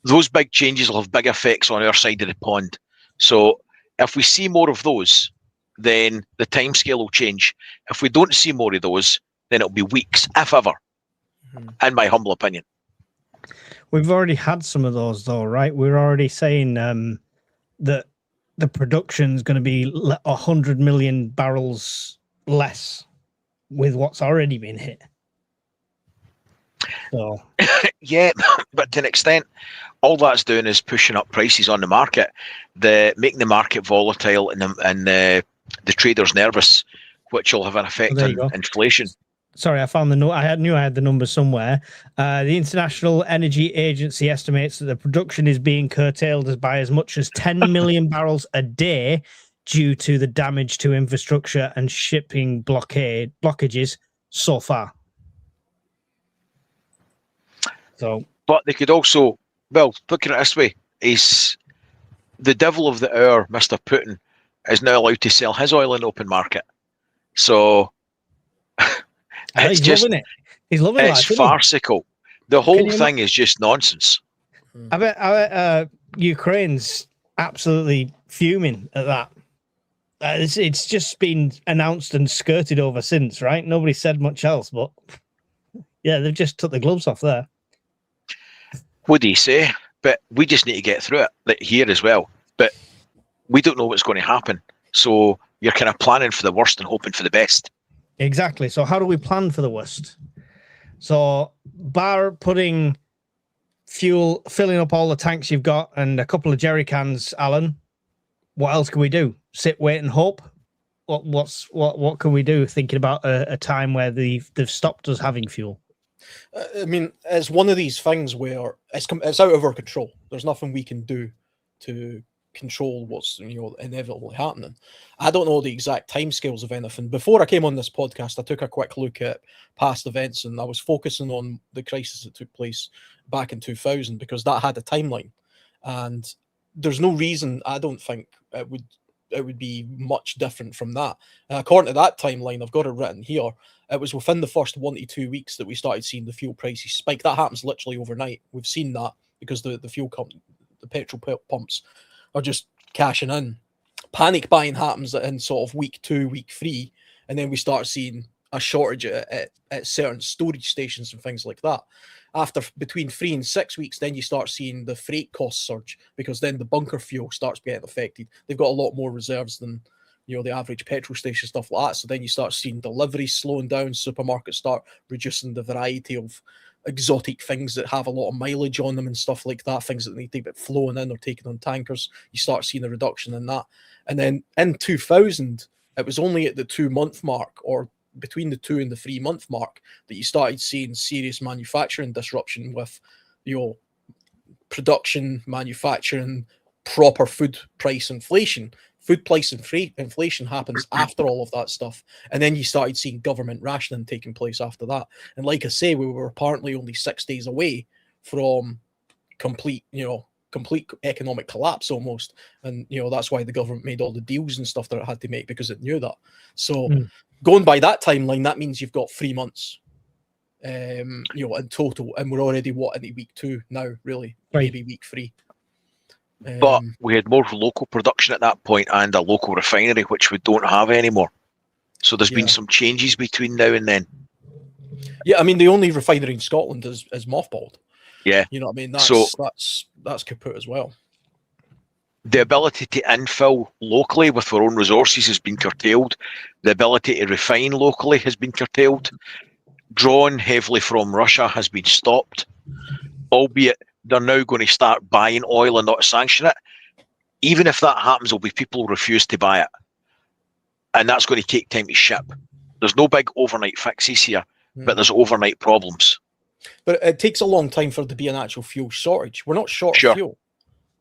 those big changes will have big effects on our side of the pond. So if we see more of those, then the timescale will change. If we don't see more of those, then it'll be weeks, if ever, in my humble opinion. We've already had some of those, though, right? We're already saying that the production's going to be 100 million barrels less with what's already been hit. So Yeah, but to an extent, all that's doing is pushing up prices on the market, making the market volatile, and the traders nervous, which will have an effect there you on go. inflation. Sorry, I found the note. Knew I had the number somewhere. The International Energy Agency estimates that the production is being curtailed by as much as 10 million barrels a day due to the damage to infrastructure and shipping blockages so far. So, But they could also, well, look at it this way: is the devil of the hour, Mr. Putin, is now allowed to sell his oil in the open market. So he's just loving it. He's loving it's life. farcical. The whole thing is just nonsense. I bet Ukraine's absolutely fuming at that. It's just been announced and skirted over since, right? Nobody said much else, but yeah, they've just took the gloves off there. What do you say? But we just need to get through it, like here as well. But we don't know what's going to happen. So you're kind of planning for the worst and hoping for the best. Exactly. So how do we plan for the worst? So bar putting fuel, filling up all the tanks you've got and a couple of jerry cans, Alan, what else can we do? Sit, wait and hope? What can we do thinking about a time where they've stopped us having fuel? I mean, it's one of these things where it's out of our control. There's nothing we can do to control what's inevitably happening. I don't know the exact timescales of anything. Before I came on this podcast, I took a quick look at past events, and I was focusing on the crisis that took place back in 2000 because that had a timeline, and there's no reason I don't think it would be much different from that. According to that timeline, I've got it written here. It was within the first 1 to 2 weeks that we started seeing the fuel prices spike. That happens literally overnight. We've seen that because the fuel company, the petrol pumps, are just cashing in. Panic buying happens in sort of week 2, week 3, and then we start seeing a shortage at certain storage stations and things like that. After between 3 and 6 weeks, then you start seeing the freight costs surge because then the bunker fuel starts getting affected. They've got a lot more reserves than the average petrol station, stuff like that. So then you start seeing deliveries slowing down, supermarkets start reducing the variety of exotic things that have a lot of mileage on them and stuff like that, things that need to get flown in or taken on tankers. You start seeing a reduction in that. And then in 2000, it was only at the 2-month mark or between the 2 and the 3-month mark that you started seeing serious manufacturing disruption with production, manufacturing, proper food price inflation. Food price inflation happens after all of that stuff. And then you started seeing government rationing taking place after that. And like I say, we were apparently only 6 days away from complete economic collapse almost. And, that's why the government made all the deals and stuff that it had to make because it knew that. So going by that timeline, that means you've got 3 months, in total. And we're already, into week 2 now, really, maybe week 3. But we had more local production at that point and a local refinery, which we don't have anymore. So there's been some changes between now and then. Yeah, I mean, the only refinery in Scotland is mothballed. Yeah. You know what I mean? That's kaput as well. The ability to infill locally with our own resources has been curtailed. The ability to refine locally has been curtailed. Drawn heavily from Russia has been stopped, albeit they're now going to start buying oil and not sanction it. Even if that happens, there'll be people who refuse to buy it. And that's going to take time to ship. There's no big overnight fixes here, but there's overnight problems. But it takes a long time for there to be an actual fuel shortage. We're not short of fuel.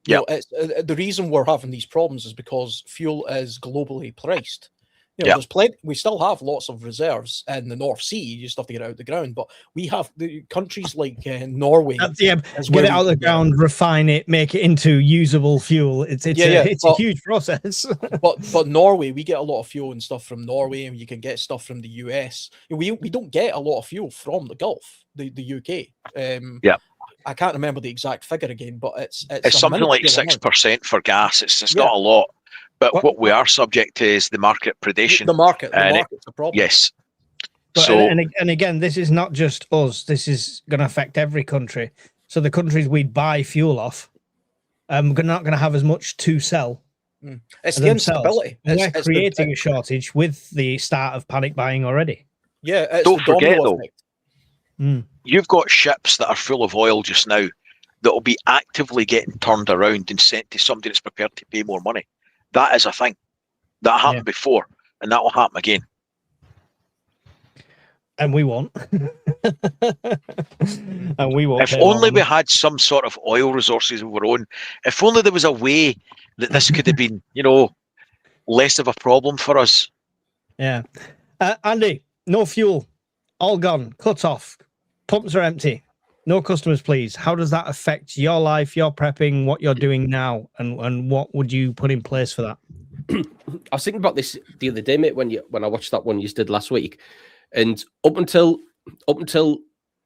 Yeah. The reason we're having these problems is because fuel is globally priced. There's plenty. We still have lots of reserves in the North Sea. You just have to get it out of the ground. But we have the countries like Norway. Get it out of the ground, refine it, make it into usable fuel. It's a huge process. but Norway, we get a lot of fuel and stuff from Norway, and you can get stuff from the US. We don't get a lot of fuel from the Gulf, the UK. I can't remember the exact figure again, but it's something like 6% for gas. It's not a lot. But what we are subject to is the market predation. The market's a problem. Yes. But, and again, this is not just us. This is going to affect every country. So the countries we buy fuel off, we're not going to have as much to sell It's the themselves. instability. We're It's creating a shortage with the start of panic buying already. Yeah, it's Don't the domino forget, though, effect. you've got ships that are full of oil just now that will be actively getting turned around and sent to somebody that's prepared to pay more money. That is a thing. That happened before, and that will happen again. And we won't. And we won't. If only we had some sort of oil resources of our own. If only there was a way that this could have been, less of a problem for us. Yeah. Andy, no fuel. All gone. Cut off. Pumps are empty. No customers, please. How does that affect your life, your prepping, what you're doing now? And what would you put in place for that? I was thinking about this the other day, mate, when I watched that one you did last week. And up until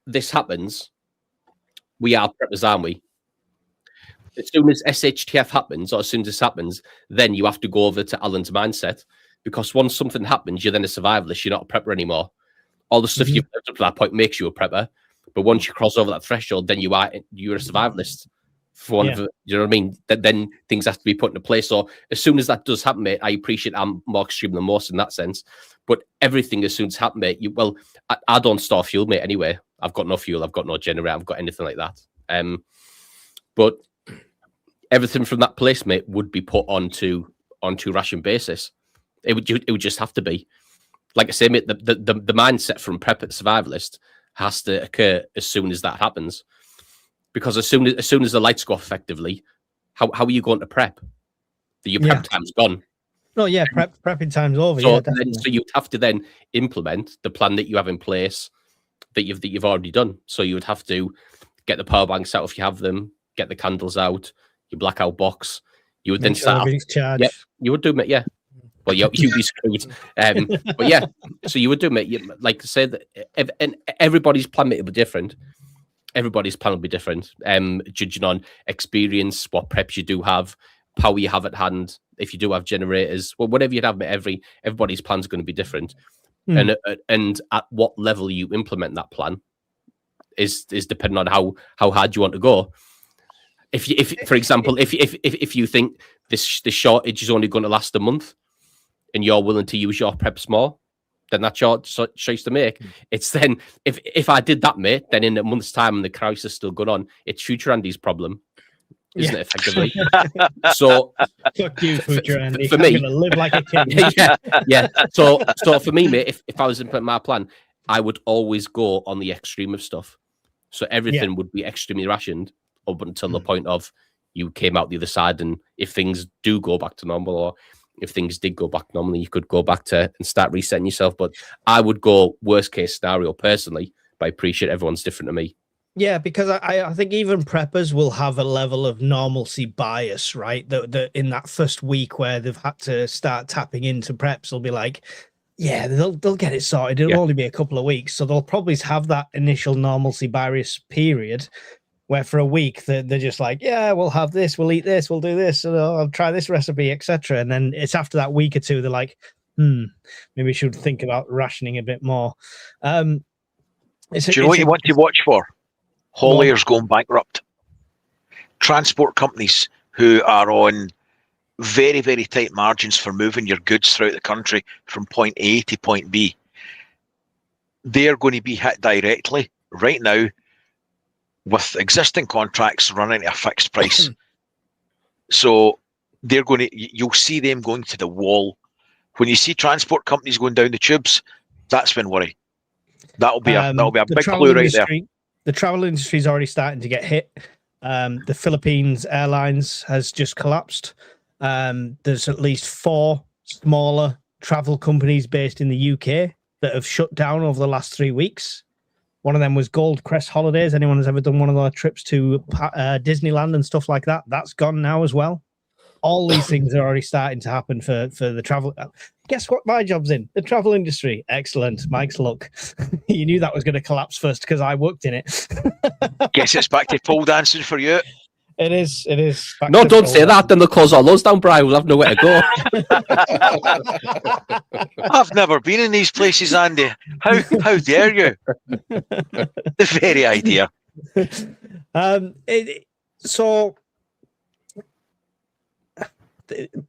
this happens, we are preppers, aren't we? As soon as SHTF happens, or as soon as this happens, then you have to go over to Alan's mindset, because once something happens, you're then a survivalist. You're not a prepper anymore. All the stuff you've prepped up to that point makes you a prepper, but once you cross over that threshold, then you're a survivalist. For one of the, you know what I mean? Then things have to be put into place. So as soon as that does happen, mate, I appreciate I'm more extreme than most in that sense. But everything as soon as happen, mate, I don't store fuel, mate, anyway. I've got no fuel, I've got no generator, I've got anything like that. But everything from that place, mate, would be put onto ration basis. It would just have to be. Like I say, mate, the mindset from prep at survivalist has to occur as soon as that happens. Because as soon as the lights go off effectively, how are you going to prep? Your prep time's gone. No, yeah, prepping time's over. So, so you'd have to then implement the plan that you have in place that you've already done. So you would have to get the power banks out if you have them, get the candles out, your blackout box. You would then start. Yeah, you would do it. Yeah. Well, you'd be screwed. But yeah, so you would do it. Like I said, and everybody's plan will be different. Everybody's plan will be different, judging on experience, what preps you do have, power you have at hand. If you do have generators, well, whatever you have, everybody's plan's going to be different, and at what level you implement that plan is depending on how hard you want to go. If for example, if you think this shortage is only going to last a month, and you're willing to use your preps more, then that's your choice to make. It's then, if I did that, mate, then in a month's time and the crisis is still going on, it's Future Andy's problem, isn't it, effectively? So, fuck you, Future Andy. For me, I'm gonna live like a king. yeah. So for me, mate, if I was implementing my plan, I would always go on the extreme of stuff. So everything would be extremely rationed up until the point of you came out the other side. And if things do go back to normal, or if things did go back normally, you could go back to and start resetting yourself. But I would go worst case scenario personally, but I appreciate everyone's different to me. Yeah, because I think even preppers will have a level of normalcy bias, right? That in that first week where they've had to start tapping into preps, they'll be like, yeah, they'll get it sorted. It'll only be a couple of weeks. So they'll probably have that initial normalcy bias period where for a week they're just like, yeah, we'll have this, we'll eat this, we'll do this, I'll try this recipe, etc. And then it's after that week or two, they're like, maybe we should think about rationing a bit more. Do you know what you want to watch for? Hauliers going bankrupt. Transport companies who are on very, very tight margins for moving your goods throughout the country from point A to point B. They're going to be hit directly right now with existing contracts running at a fixed price. So you'll see them going to the wall. When you see transport companies going down the tubes, that's when worry. That'll be a big clue right there. The travel industry is already starting to get hit. The Philippines Airlines has just collapsed. There's at least 4 smaller travel companies based in the UK that have shut down over the last 3 weeks. One of them was Gold Crest Holidays. Anyone who's ever done one of their trips to Disneyland and stuff like that, that's gone now as well. All these things are already starting to happen for the travel. Guess what my job's in? The travel industry. Excellent. Mike's luck. You knew that was going to collapse first because I worked in it. Guess it's back to pole dancing for you. It is. No, don't say that. Then they'll close all those down, Brian. We'll have nowhere to go. I've never been in these places, Andy. How dare you? The very idea.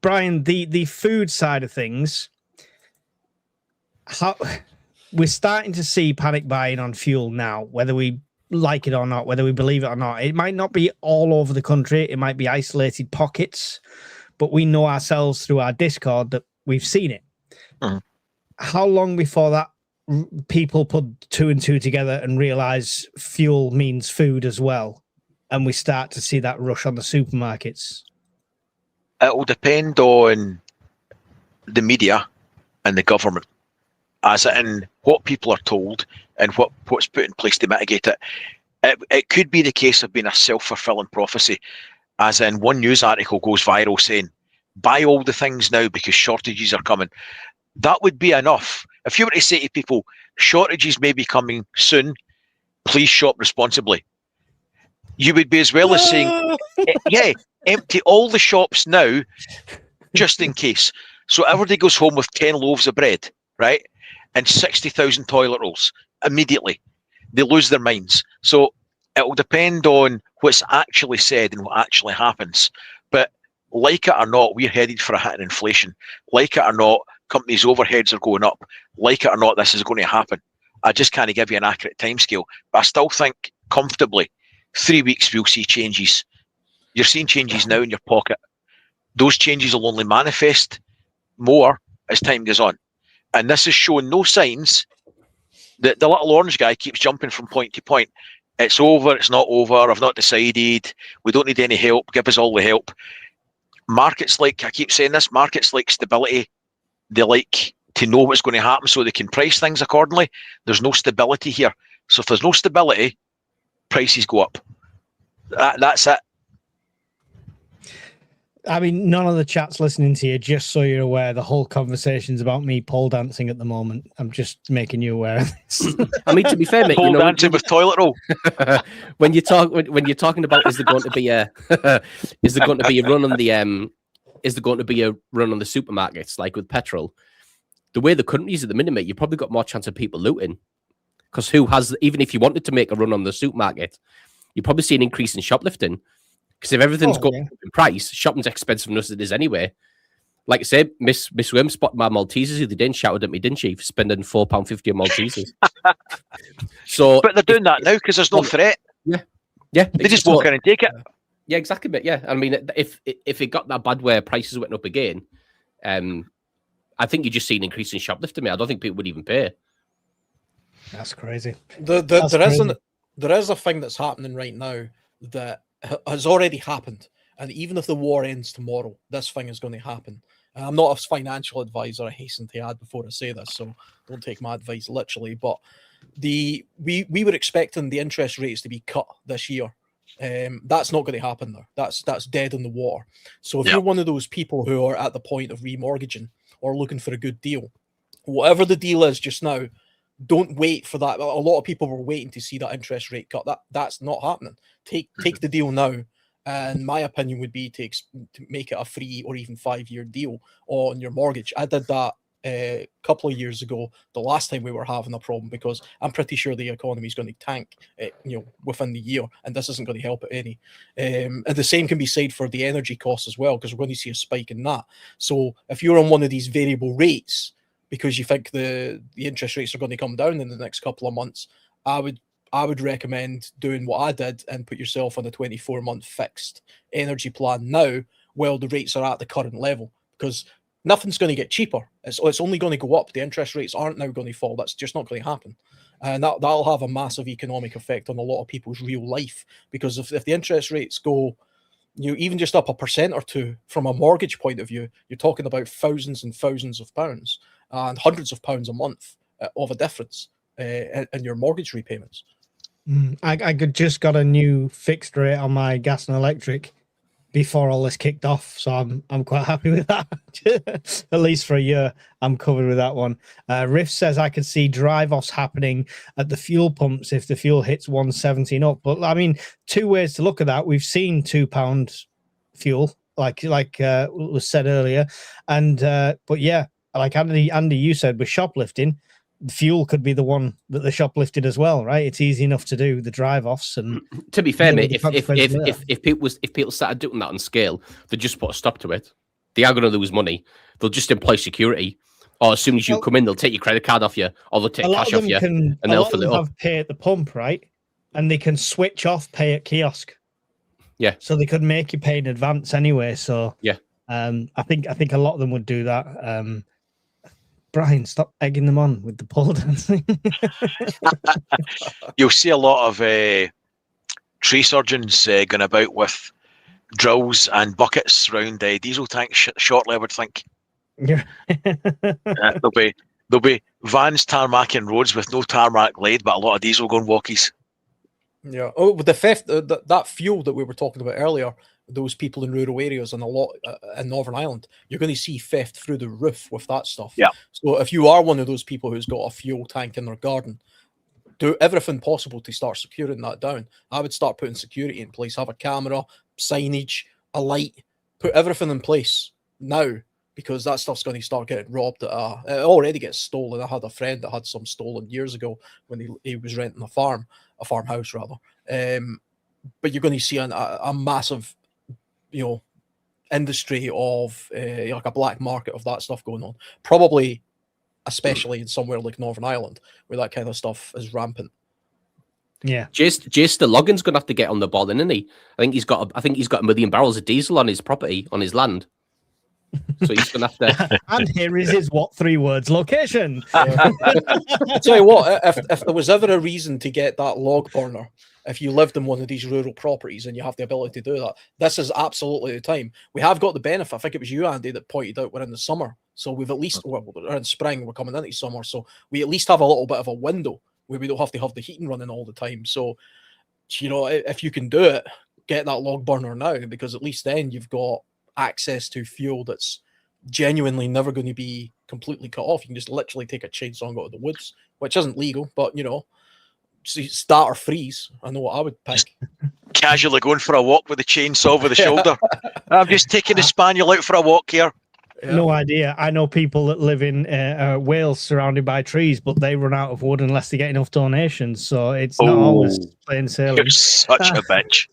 Brian, the food side of things, how we're starting to see panic buying on fuel now, whether we like it or not, whether we believe it or not. It might not be all over the country. It might be isolated pockets, but we know ourselves through our Discord that we've seen it. How long before that people put 2 and 2 together and realize fuel means food as well, and we start to see that rush on the supermarkets? It will depend on the media and the government, as in what people are told and what's put in place to mitigate it. It could be the case of being a self-fulfilling prophecy, as in one news article goes viral saying, buy all the things now because shortages are coming. That would be enough. If you were to say to people, shortages may be coming soon, please shop responsibly, you would be as well as saying, yeah, empty all the shops now, just in case. So everybody goes home with 10 loaves of bread, right? And 60,000 toilet rolls immediately. They lose their minds. So it will depend on what's actually said and what actually happens. But like it or not, we're headed for a hit in inflation. Like it or not, companies' overheads are going up. Like it or not, this is going to happen. I just can't give you an accurate timescale. But I still think comfortably, 3 weeks we'll see changes. You're seeing changes now in your pocket. Those changes will only manifest more as time goes on. And this is showing no signs that the little orange guy keeps jumping from point to point. It's over, it's not over, I've not decided, we don't need any help, give us all the help. Markets like, I keep saying this, markets like stability. They like to know what's going to happen so they can price things accordingly. There's no stability here. So if there's no stability, prices go up. That's it. I mean, none of the chat's listening to you, just so you're aware. The whole conversation's about me pole dancing at the moment. I'm just making you aware of this. I mean, to be fair, mate, Pole dancing with toilet roll. when you're talking about is there going to be a run on the supermarkets like with petrol? The way the country's at the minute, mate, you've probably got more chance of people looting. Because even if you wanted to make a run on the supermarket, you probably see an increase in shoplifting. Because if everything's going up in price, shopping's expensive enough as it is anyway. Like I said, Miss Wim spotted my Maltesers the other day and shouted at me, didn't she, for spending £4.50 on Maltesers. But they're doing that now because there's no threat. Yeah. They just walk in and take it. Yeah, exactly. But yeah, I mean, if it got that bad where prices went up again, I think you just see an increase in shoplifting. I don't think people would even pay. That's crazy. There is a thing that's happening right now that has already happened, and even if the war ends tomorrow, this thing is going to happen. I'm not a financial advisor, I hasten to add before I say this, so don't take my advice literally, but we were expecting the interest rates to be cut this year. That's not going to happen there. That's dead in the water. So if you're one of those people who are at the point of remortgaging or looking for a good deal, whatever the deal is just now, don't wait for that. A lot of people were waiting to see that interest rate cut. That's not happening. Take the deal now. And my opinion would be to make it a 3 or even 5 year deal on your mortgage. I did that a couple of years ago, the last time we were having a problem, because I'm pretty sure the economy is going to tank, within the year, and this isn't going to help it any. And the same can be said for the energy costs as well, because we're going to see a spike in that. So if you're on one of these variable rates, because you think the interest rates are going to come down in the next couple of months, I would recommend doing what I did and put yourself on a 24-month fixed energy plan now while the rates are at the current level, because nothing's going to get cheaper. It's only going to go up. The interest rates aren't now going to fall. That's just not going to happen. And that'll have a massive economic effect on a lot of people's real life, because if the interest rates go, even just up 1% or 2 from a mortgage point of view, you're talking about thousands and thousands of pounds and hundreds of pounds a month of a difference in your mortgage repayments. I just got a new fixed rate on my gas and electric before all this kicked off, so I'm quite happy with that. At least for a year, I'm covered with that one. Riff says I could see drive-offs happening at the fuel pumps if the fuel hits 117 up. But I mean, 2 ways to look at that. We've seen £2 fuel, like was said earlier, and but yeah, like Andy, you said with shoplifting, fuel could be the one that the shoplifted as well, right? It's easy enough to do the drive-offs. And to be fair, mate, if people started doing that on scale, they'd just put a stop to it. they are going to lose money. They'll just employ security, or as soon as you come in, they'll take your credit card off you, or they'll take cash off you, and they'll fill it up. Have pay at the pump, right? And they can switch off pay at kiosk. Yeah. So they could make you pay in advance anyway. So yeah, I think a lot of them would do that. Brian, stop egging them on with the pole dancing. You'll see a lot of tree surgeons going about with drills and buckets around diesel tanks shortly, I would think. Yeah. There'll be vans tarmacking roads with no tarmac laid, but a lot of diesel going walkies. Yeah. Oh, with the theft, that fuel that we were talking about earlier, those people in rural areas and a lot in Northern Ireland, you're going to see theft through the roof with that stuff. Yeah. So if you are one of those people who's got a fuel tank in their garden, do everything possible to start securing that down. I would start putting security in place, have a camera, signage, a light, put everything in place now, because that stuff's going to start getting robbed. It already gets stolen. I had a friend that had some stolen years ago when he was renting a farmhouse rather. But you're going to see a massive, industry of like a black market of that stuff going on. Probably, especially in somewhere like Northern Ireland, where that kind of stuff is rampant. Yeah, Jace the Logan's going to have to get on the ball, isn't he? I think he's got 1 million barrels of diesel on his property, on his land. So he's going to have to. And here is his 3 words location. I tell you what, if there was ever a reason to get that log burner, if you lived in one of these rural properties and you have the ability to do that, this is absolutely the time. We have got the benefit. I think it was you, Andy, that pointed out we're in the summer, so we've at least we're in spring. We're coming into summer, so we at least have a little bit of a window where we don't have to have the heating running all the time. So, if you can do it, get that log burner now, because at least then you've got access to fuel that's genuinely never going to be completely cut off. You can just literally take a chainsaw and go to the woods, which isn't legal, but start or freeze. I know what I would pick. Casually going for a walk with a chainsaw over the shoulder. I'm just taking the spaniel out for a walk here. Yeah. No idea. I know people that live in Wales surrounded by trees, but they run out of wood unless they get enough donations. So it's not always plain sailing. You're such a bitch.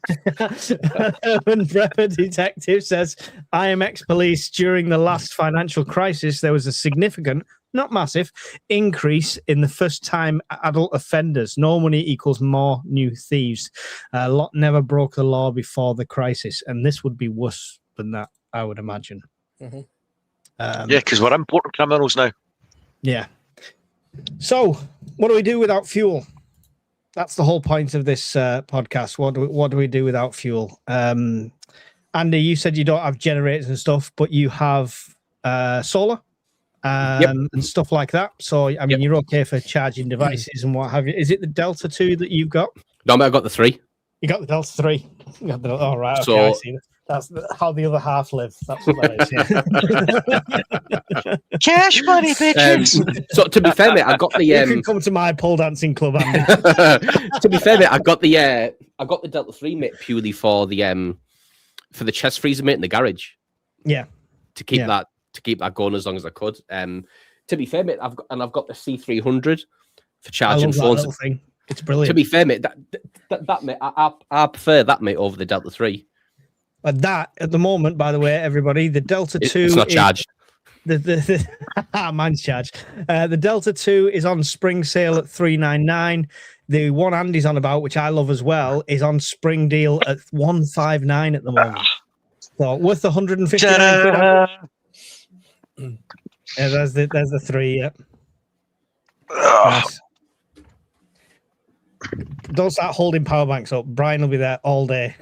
Urban Prepper Detective says, IMX police during the last financial crisis, there was a significant, not massive, increase in the first-time adult offenders. No money equals more new thieves. A lot never broke the law before the crisis, and this would be worse than that, I would imagine. Mm-hmm. Yeah, because we're importing criminals now. Yeah. So, what do we do without fuel? That's the whole point of this podcast. What do we do without fuel? Andy, you said you don't have generators and stuff, but you have solar and stuff like that. So, I mean, you're okay for charging devices and what have you. Is it the Delta 2 that you've got? No, I've got the 3. You got the Delta 3. All right. Okay, So, I see. That's how the other half live. That's what that is. Yeah. Cash money, bitches. So to be fair, mate, I got the. You can come to my pole dancing club, Andy. To be fair, mate, I got the Delta 3, mate, purely for the chest freezer, mate, in the garage. Yeah. To keep that going as long as I could. To be fair, mate, I've got the C300 for charging phones. Thing. It's brilliant. To be fair, mate, that mate, I prefer that, mate, over the Delta 3. But that, at the moment, by the way, everybody, the Delta 2... It's not charged. Mine's charged. The Delta 2 is on spring sale at $399. The one Andy's on about, which I love as well, is on spring deal at $159 at the moment. So, worth $159. Yeah, there's the 3, yeah. Nice. Don't start holding power banks up. Brian will be there all day.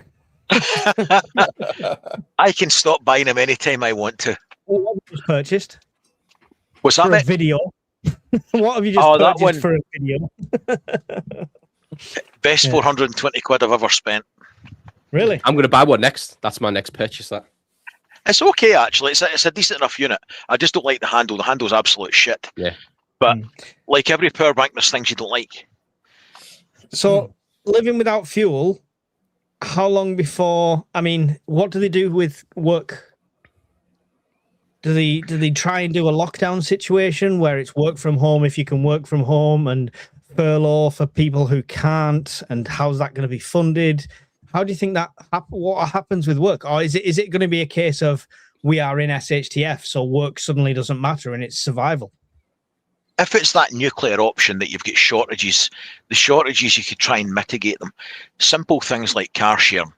I can stop buying them anytime I want to. What have you just purchased? What's that, for mate? A video. What have you just purchased for a video? Best 420 quid I've ever spent. Really? I'm going to buy one next. That's my next purchase. That. It's okay, actually. It's a decent enough unit. I just don't like the handle. The handle's absolute shit. Yeah. But like every power bank, there's things you don't like. So, living without fuel, how long before? I mean, what do they do with work? Do they try and do a lockdown situation where it's work from home if you can work from home, and furlough for people who can't? And how's that going to be funded? How do you think that what happens with work? Or is it going to be a case of we are in SHTF, so work suddenly doesn't matter and it's survival. If it's that nuclear option that you've got shortages, the shortages, you could try and mitigate them. Simple things like car sharing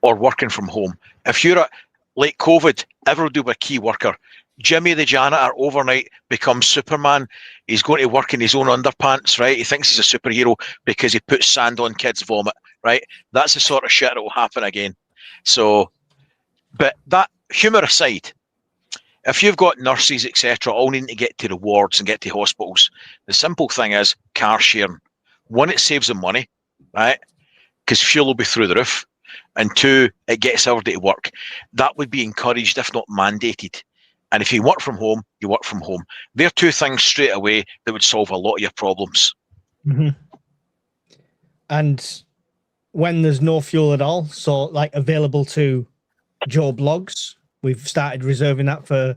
or working from home. If you're like COVID, everybody will be a key worker. Jimmy the janitor overnight becomes Superman. He's going to work in his own underpants, right? He thinks he's a superhero because he puts sand on kids' vomit, right? That's the sort of shit that will happen again. So, but that, humour aside, if you've got nurses, etc., all needing to get to the wards and get to hospitals, the simple thing is car sharing. One, it saves them money, right? Because fuel will be through the roof. And two, it gets everybody to work. That would be encouraged, if not mandated. And if you work from home, you work from home. They're two things straight away that would solve a lot of your problems. Mm-hmm. And when there's no fuel at all, so like available to Joe Blogs, we've started reserving that for,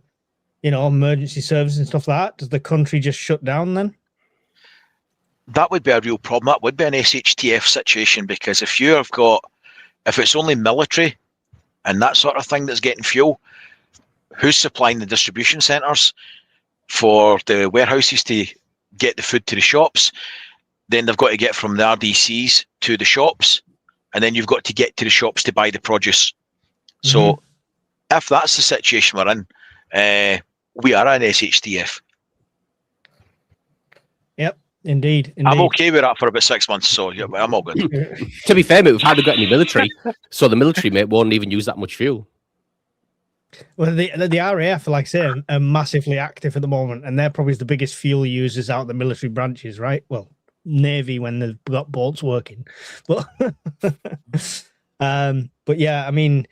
emergency services and stuff like that. Does the country just shut down then? That would be a real problem. That would be an SHTF situation, because if it's only military and that sort of thing that's getting fuel, who's supplying the distribution centres for the warehouses to get the food to the shops? Then they've got to get from the RDCs to the shops, and then you've got to get to the shops to buy the produce. Mm-hmm. So if that's the situation we're in, we are an SHTF. Yep, indeed. I'm okay with that for about 6 months, so yeah, I'm all good. To be fair, mate, we've hardly got any military, so the military, mate, won't even use that much fuel. Well, the RAF, like I say, are massively active at the moment, and they're probably the biggest fuel users out of the military branches, right? Well, Navy when they've got boats working, but but yeah, I mean,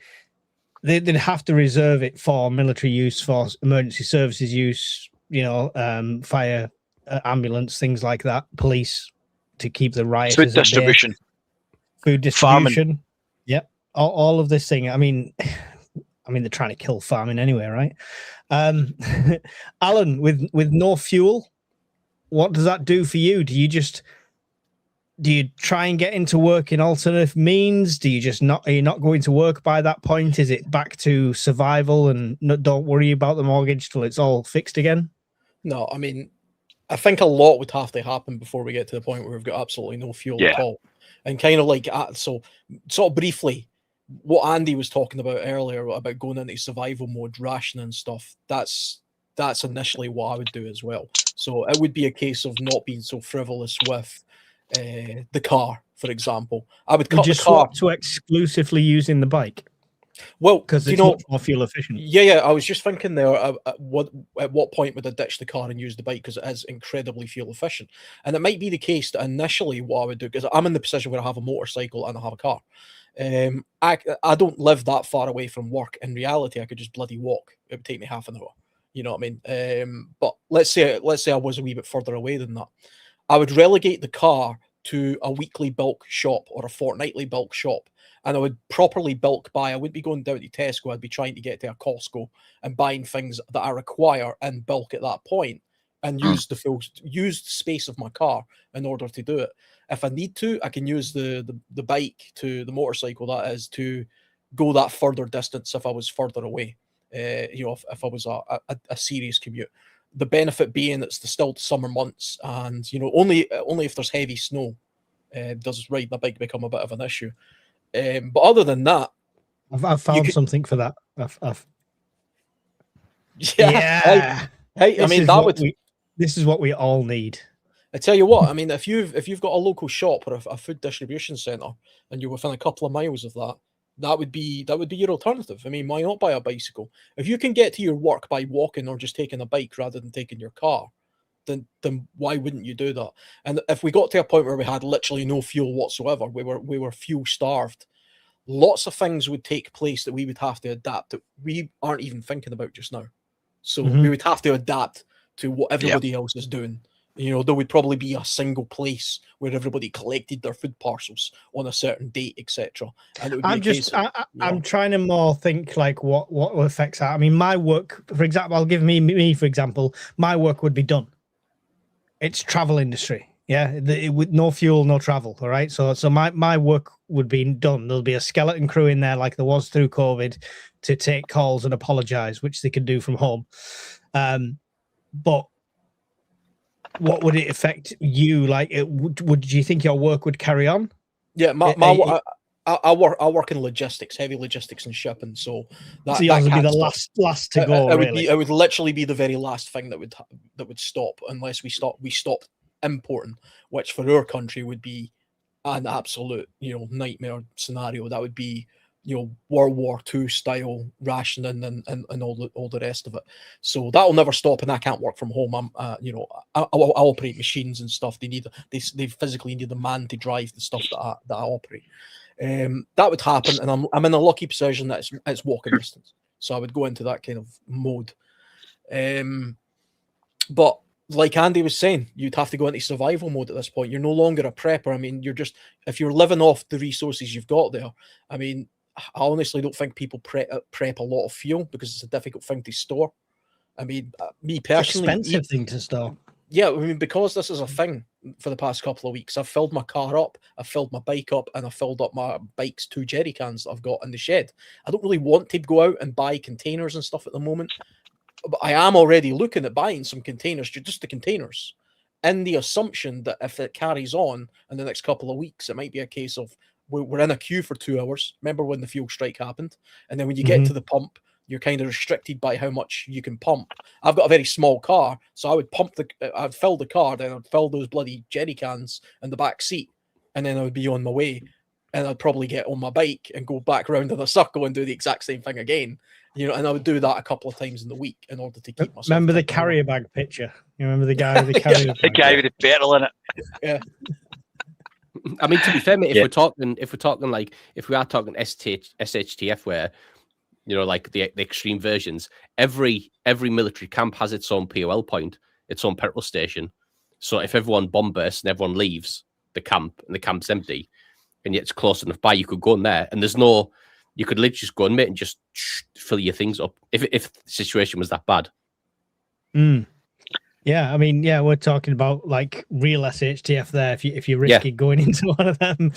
they'd have to reserve it for military use, for emergency services use, fire, ambulance, things like that, police, to keep the rioters food distribution, farming. Yep, all of this thing. I mean, they're trying to kill farming anyway, right? Alan, with no fuel, what does that do for you? Do you try and get into work in alternative means? Are you not going to work by that point? Is it back to survival and don't worry about the mortgage till it's all fixed again? No, I mean, I think a lot would have to happen before we get to the point where we've got absolutely no fuel at all. And kind of like, so sort of briefly, what Andy was talking about earlier about going into survival mode, rationing stuff, that's initially what I would do as well. So it would be a case of not being so frivolous with the car, for example. I would cut the car. Swap to exclusively using the bike? Well, because it's much more fuel efficient. Yeah. I was just thinking there, at what point would I ditch the car and use the bike, because it is incredibly fuel efficient. And it might be the case that initially what I would do, because I'm in the position where I have a motorcycle and I have a car. I don't live that far away from work. In reality, I could just bloody walk. It would take me half an hour. You know what I mean? But let's say I was a wee bit further away than that. I would relegate the car to a weekly bulk shop or a fortnightly bulk shop, and I would properly bulk buy. I wouldn't be going down to Tesco. I'd be trying to get to a Costco and buying things that I require in bulk at that point, and use the full used space of my car in order to do it. If I need to, I can use the bike, to the motorcycle, that is, to go that further distance if I was further away. If I was a serious commute. The benefit being it's still the summer months, and only if there's heavy snow does riding a bike become a bit of an issue. But other than that, I've found something for that. Yeah. Hey, I mean, this is what we all need. I tell you what, I mean, if you've got a local shop or a food distribution center and you're within a couple of miles of that would be your alternative. I mean, why not buy a bicycle? If you can get to your work by walking or just taking a bike rather than taking your car, then why wouldn't you do that? And if we got to a point where we had literally no fuel whatsoever, we were fuel starved, lots of things would take place that we would have to adapt that we aren't even thinking about just now. So we would have to adapt to what everybody else is doing. There would probably be a single place where everybody collected their food parcels on a certain date, etc. And it would be I'm trying to more think like what affects that. I mean, my work, for example, I'll give me for example, my work would be done. It's travel industry. Yeah, with no fuel, no travel. All right. So my work would be done. There'll be a skeleton crew in there like there was through COVID to take calls and apologize, which they can do from home. But what would it affect you? Like, would you think your work would carry on? Yeah, I work in logistics, heavy logistics and shipping. So yours would be the last to go. It would literally be the very last thing that would stop unless we stopped importing, which for our country would be an absolute nightmare scenario. That would be World War II style rationing and all the rest of it. So that'll never stop, and I can't work from home. I operate machines and stuff. They physically need the man to drive the stuff that I operate. That would happen, and I'm in a lucky position that it's walking distance, so I would go into that kind of mode. But like Andy was saying, you'd have to go into survival mode at this point. You're no longer a prepper. I mean, if you're living off the resources you've got there. I mean, I honestly don't think people prep a lot of fuel because it's a difficult thing to store. I mean, me personally, expensive thing to store. Yeah, I mean, because this is a thing for the past couple of weeks, I've filled my car up, I've filled my bike up, and I've filled up my bike's 2 jerry cans that I've got in the shed. I don't really want to go out and buy containers and stuff at the moment, but I am already looking at buying some containers, just the containers, in the assumption that if it carries on in the next couple of weeks, it might be a case of we're in a queue for 2 hours. Remember when the fuel strike happened? And then when you get to the pump, you're kind of restricted by how much you can pump. I've got a very small car, so I would I'd fill the car, then I'd fill those bloody jerry cans in the back seat, and then I would be on my way, and I'd probably get on my bike and go back around in a circle and do the exact same thing again. And I would do that a couple of times in the week in order to keep myself. Remember the carrier bag picture? You remember the guy with the carrier bag? The guy with the petrol in it. Yeah. I mean, to be fair, mate, if we are talking SHTF, where like the extreme versions, every military camp has its own POL point, its own petrol station. So if everyone bomb bursts and everyone leaves the camp and the camp's empty, and yet it's close enough by, you could go in there, and you could literally just go in, mate, and just fill your things up if the situation was that bad. Yeah, I mean, we're talking about like real SHTF there. If you're risky going into one of them,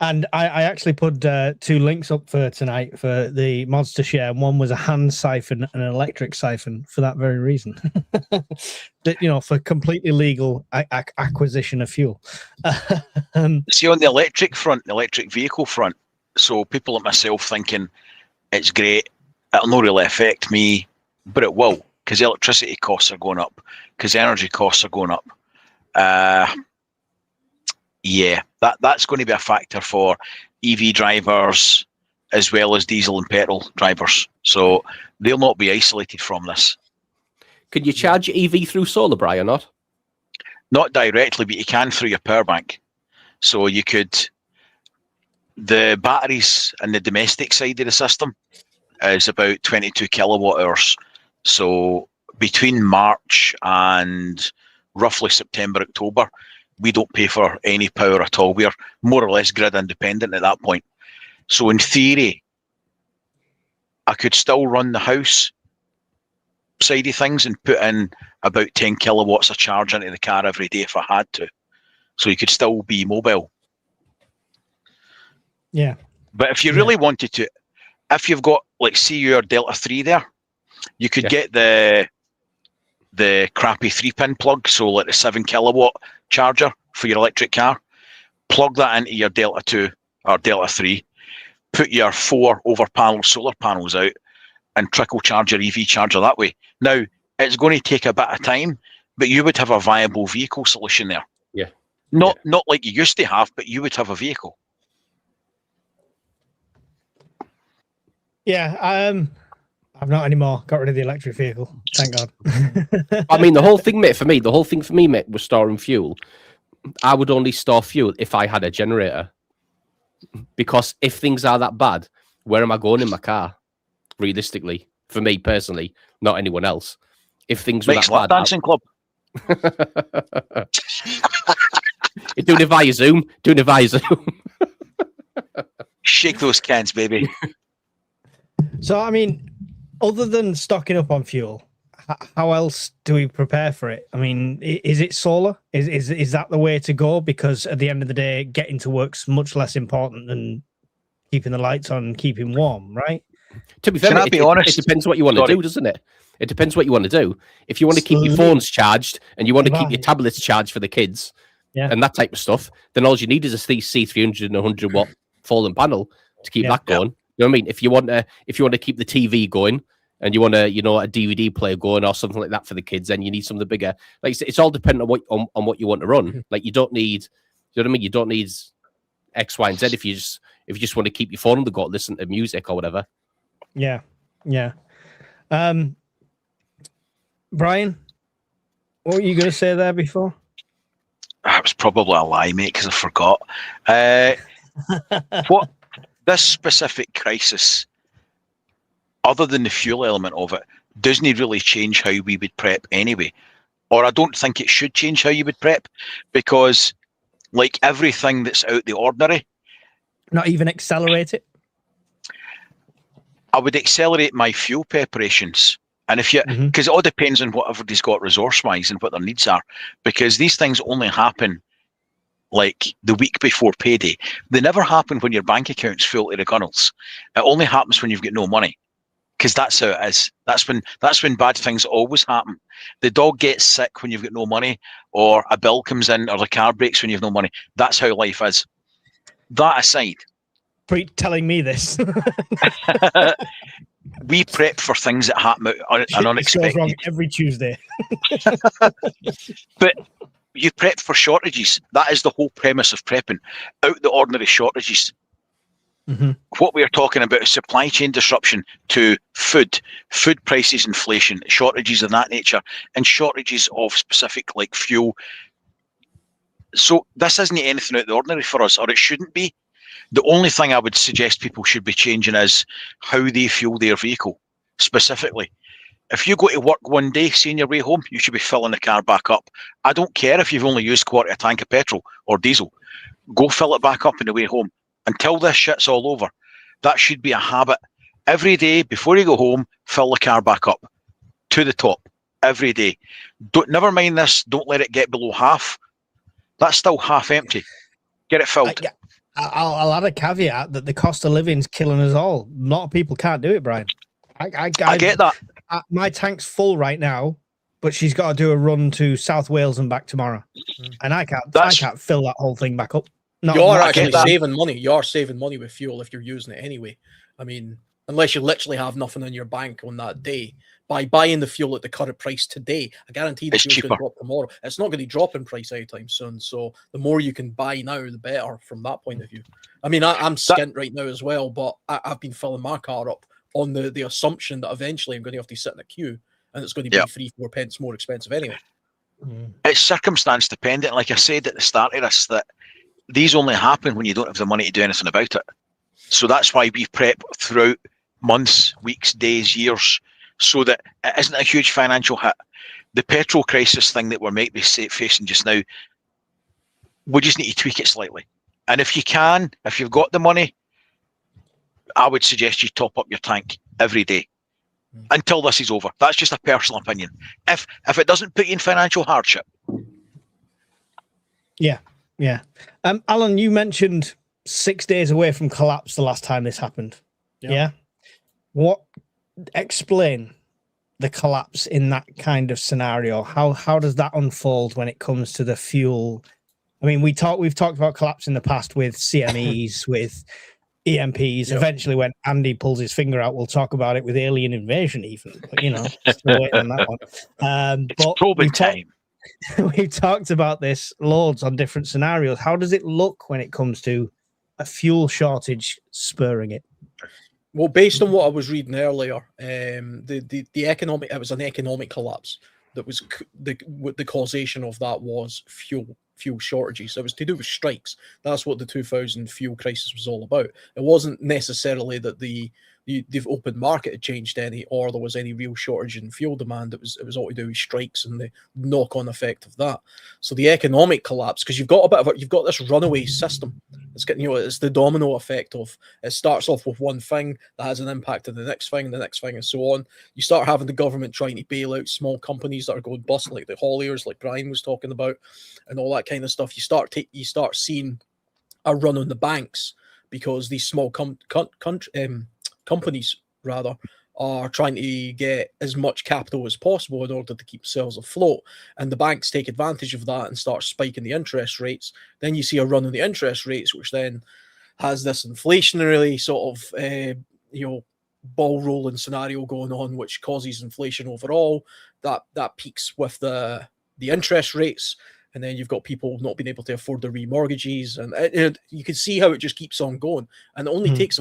and I actually put 2 links up for tonight for the mods to share. One was a hand siphon and an electric siphon for that very reason. For completely legal acquisition of fuel. See, on the electric vehicle front, so people like myself thinking it's great, it'll not really affect me, but it will. Because electricity costs are going up, because energy costs are going up. That's going to be a factor for EV drivers as well as diesel and petrol drivers. So they'll not be isolated from this. Could you charge your EV through solar, Bri, or not? Not directly, but you can through your power bank. So you could. The batteries in the domestic side of the system is about 22 kilowatt hours. So between March and roughly September, October, we don't pay for any power at all. We are more or less grid independent at that point. So in theory, I could still run the house side of things and put in about 10 kilowatts of charge into the car every day if I had to. So you could still be mobile. Yeah. But if you really wanted to, if you've got, like, see your Delta 3 there, you could get the crappy 3-pin plug, so like the 7 kilowatt charger for your electric car. Plug that into your Delta 2 or Delta 3, put your 4 over panel solar panels out, and trickle charge your EV charger that way. Now, it's going to take a bit of time, but you would have a viable vehicle solution there. Yeah. Not like you used to have, but you would have a vehicle. Yeah, I've not anymore. Got rid of the electric vehicle. Thank God. I mean, the whole thing for me, mate, was storing fuel. I would only store fuel if I had a generator. Because if things are that bad, where am I going in my car? Realistically, for me personally, not anyone else. If things were Mike's that bad, dancing club. You're doing it via Zoom. Shake those cans, baby. So, I mean, other than stocking up on fuel, how else do we prepare for it? I mean, is it solar? Is that the way to go? Because at the end of the day, getting to work's much less important than keeping the lights on and keeping warm, right? To be fair, Can I mate, be honest? it depends what you want to Sorry. do, doesn't it? It depends what you want to do. If you want to keep your phones charged and you want to keep your tablets charged for the kids and that type of stuff, then all you need is a C300 and 100 watt fallen panel to keep that going. You know what I mean? If you want to keep the TV going and you want a DVD player going or something like that for the kids, then you need something bigger. Like it's all dependent on what you want to run. Like you don't need, you know what I mean? You don't need X, Y, and Z if you just want to keep your phone on the go, listen to music or whatever. Yeah. Brian, what were you going to say there before? It was probably a lie, mate, because I forgot. What this specific crisis, other than the fuel element of it, doesn't really change how we would prep anyway. Or I don't think it should change how you would prep, because like everything that's out the ordinary, not even accelerate it. I would accelerate my fuel preparations. And if you, because it all depends on what everybody's got resource-wise and what their needs are, because these things only happen like the week before payday. They never happen when your bank account's full to the gunnels. It only happens when you've got no money, because that's how it is. That's when bad things always happen. The dog gets sick when you've got no money, or a bill comes in, or the car breaks when you've no money. That's how life is. That aside, telling me this. We prep for things that happen and unexpected. Goes wrong every Tuesday. But you prep for shortages. That is the whole premise of prepping. Out the ordinary shortages. What we are talking about is supply chain disruption to food prices, inflation, shortages of that nature, and shortages of specific like fuel. So this isn't anything out of the ordinary for us, or it shouldn't be. The only thing I would suggest people should be changing is how they fuel their vehicle. Specifically, if you go to work one day, see on your way home, you should be filling the car back up. I don't care if you've only used quarter a tank of petrol or diesel. Go fill it back up on the way home. Until this shit's all over, that should be a habit. Every day before you go home, fill the car back up to the top every day. Never mind this. Don't let it get below half. That's still half empty. Get it filled. I'll add a caveat that the cost of living's killing us all. A lot of people can't do it, Brian. I get that. My tank's full right now, but she's got to do a run to South Wales and back tomorrow, and I can't fill that whole thing back up. You're actually saving money. You're saving money with fuel if you're using it anyway. I mean, unless you literally have nothing in your bank on that day. By buying the fuel at the current price today, I guarantee the fuel's going to drop tomorrow. It's not going to drop in price anytime soon. So the more you can buy now, the better from that point of view. I mean, I'm skint right now as well, but I've been filling my car up on the assumption that eventually I'm going to have to sit in a queue and it's going to be 3-4 pence more expensive anyway. It's circumstance dependent. Like I said at the start of this, that these only happen when you don't have the money to do anything about it. So that's why we prep throughout months, weeks, days, years, so that it isn't a huge financial hit. The petrol crisis thing that we're facing just now, we just need to tweak it slightly. And if you've got the money, I would suggest you top up your tank every day until this is over. That's just a personal opinion. If it doesn't put you in financial hardship. Yeah. Alan, you mentioned 6 days away from collapse the last time this happened. Yeah. Explain the collapse in that kind of scenario. How does that unfold when it comes to the fuel? I mean, we've talked about collapse in the past with CMEs, with EMPs. Yep. Eventually, when Andy pulls his finger out, we'll talk about it with alien invasion, even. But, still waiting on that one. But we've talked about this loads on different scenarios. How does it look when it comes to a fuel shortage spurring it? Well, based on what I was reading earlier, the economic, it was an economic collapse that was the causation of that was fuel shortages. It was to do with strikes. That's what the 2000 fuel crisis was all about. It wasn't necessarily that the the open market had changed any, or there was any real shortage in fuel demand. It was all to do with strikes and the knock-on effect of that. So the economic collapse, because you've got this runaway system. It's getting, it's the domino effect of, it starts off with one thing that has an impact on the next thing, and so on. You start having the government trying to bail out small companies that are going bust, like the hauliers, like Brian was talking about, and all that kind of stuff. You start seeing a run on the banks, because these small companies rather are trying to get as much capital as possible in order to keep themselves afloat, and the banks take advantage of that and start spiking the interest rates. Then you see a run on the interest rates, which then has this inflationary sort of ball rolling scenario going on, which causes inflation overall. That peaks with the interest rates, and then you've got people not being able to afford their remortgages, and you can see how it just keeps on going. And it only takes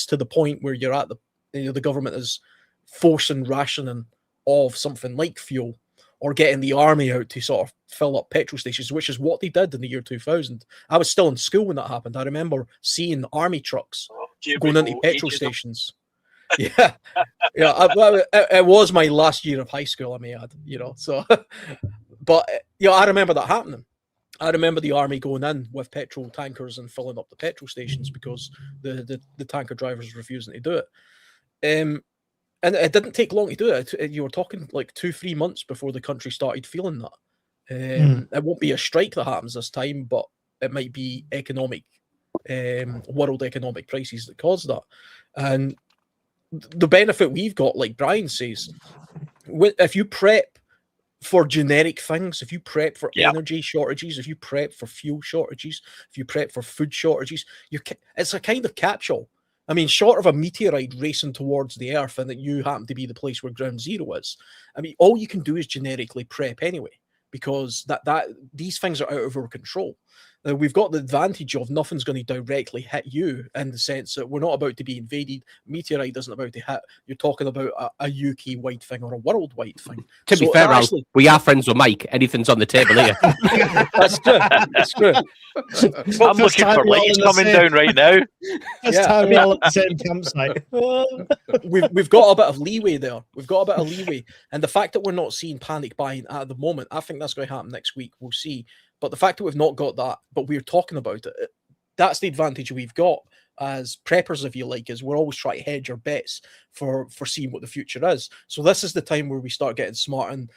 to the point where you're at the government is forcing rationing of something like fuel, or getting the army out to sort of fill up petrol stations, which is what they did in the year 2000. I was still in school when that happened. I remember seeing army trucks going into petrol stations. Yeah, it was my last year of high school, I may add. So. But I remember that happening. I remember the army going in with petrol tankers and filling up the petrol stations because the tanker drivers were refusing to do it. And it didn't take long to do it. You were talking like 2-3 months before the country started feeling that. It won't be a strike that happens this time, but it might be world economic crises that cause that. And the benefit we've got, like Brian says, if you prep for generic things, if you prep for energy shortages, if you prep for fuel shortages, if you prep for food shortages, it's a kind of catch-all. I mean, short of a meteorite racing towards the Earth and that you happen to be the place where ground zero is, I mean, all you can do is generically prep anyway, because that these things are out of our control. Now, we've got the advantage of nothing's going to directly hit you, in the sense that we're not about to be invaded. Meteorite isn't about to hit. You're talking about a UK-wide thing or a worldwide thing. To be fair, Al, we are friends with Mike. Anything's on the table here. That's true. That's true. I'm looking for lights coming down right now. First time we all at the same campsite. We've got a bit of leeway there. And the fact that we're not seeing panic buying at the moment, I think that's going to happen next week. We'll see. But the fact that we've not got that, but we're talking about it, that's the advantage we've got as preppers, if you like, is we're always trying to hedge our bets for seeing what the future is. So this is the time where we start getting smart. And